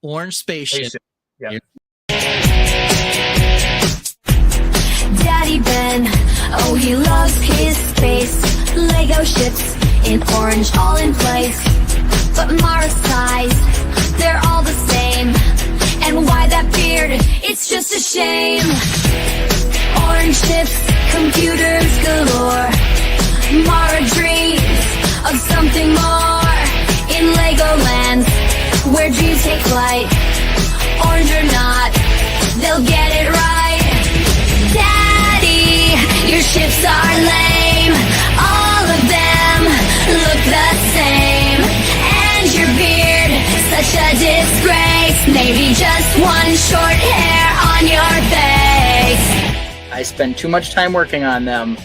Orange Spaceship. Yeah. Daddy Ben, oh, he loves his space. Lego ships in orange, all in place. But Mara sighs, they're all the same. And why that beard? It's just a shame. Orange ships, computers galore. Mara dreams of something more. In Legoland, where dreams take flight. Orange or not, they'll get it right. Daddy, your ships are lame. All of them look the same. And your beard, such a disgrace. Maybe just one short hair on your face. I spend too much time working on them.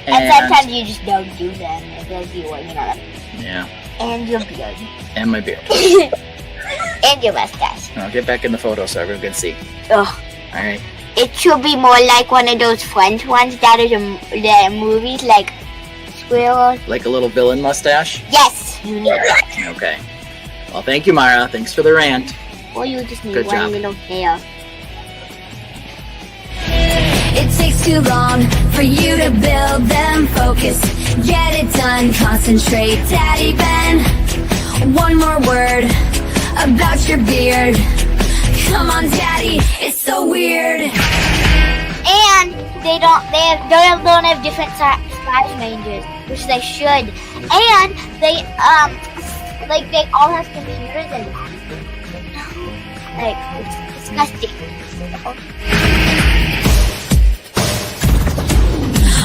And sometimes you just don't do them because you're working on them. Yeah. And your beard. And my beard. And your mustache. I'll get back in the photo so everyone can see. Ugh. Alright. It should be more like one of those French ones that is in the movies, like Squirrel. Like a little villain mustache? Yes, you need that. Okay. Well, thank you, Mara. Thanks for the rant. Or you just need Good one job. little hair. It takes too long for you to build them. Focus, get it done, concentrate. Daddy Ben, one more word about your beard. Come on, Daddy, it's so weird. And they don't have different size ranges, which they should. And they they all have computers in them. Like, it's disgusting.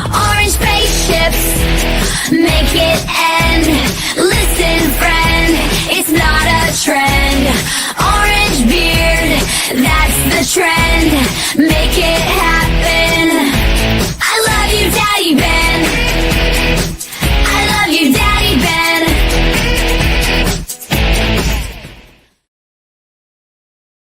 Orange spaceships, make it end. Listen, friend, it's not a trend. Orange beard, that's the trend.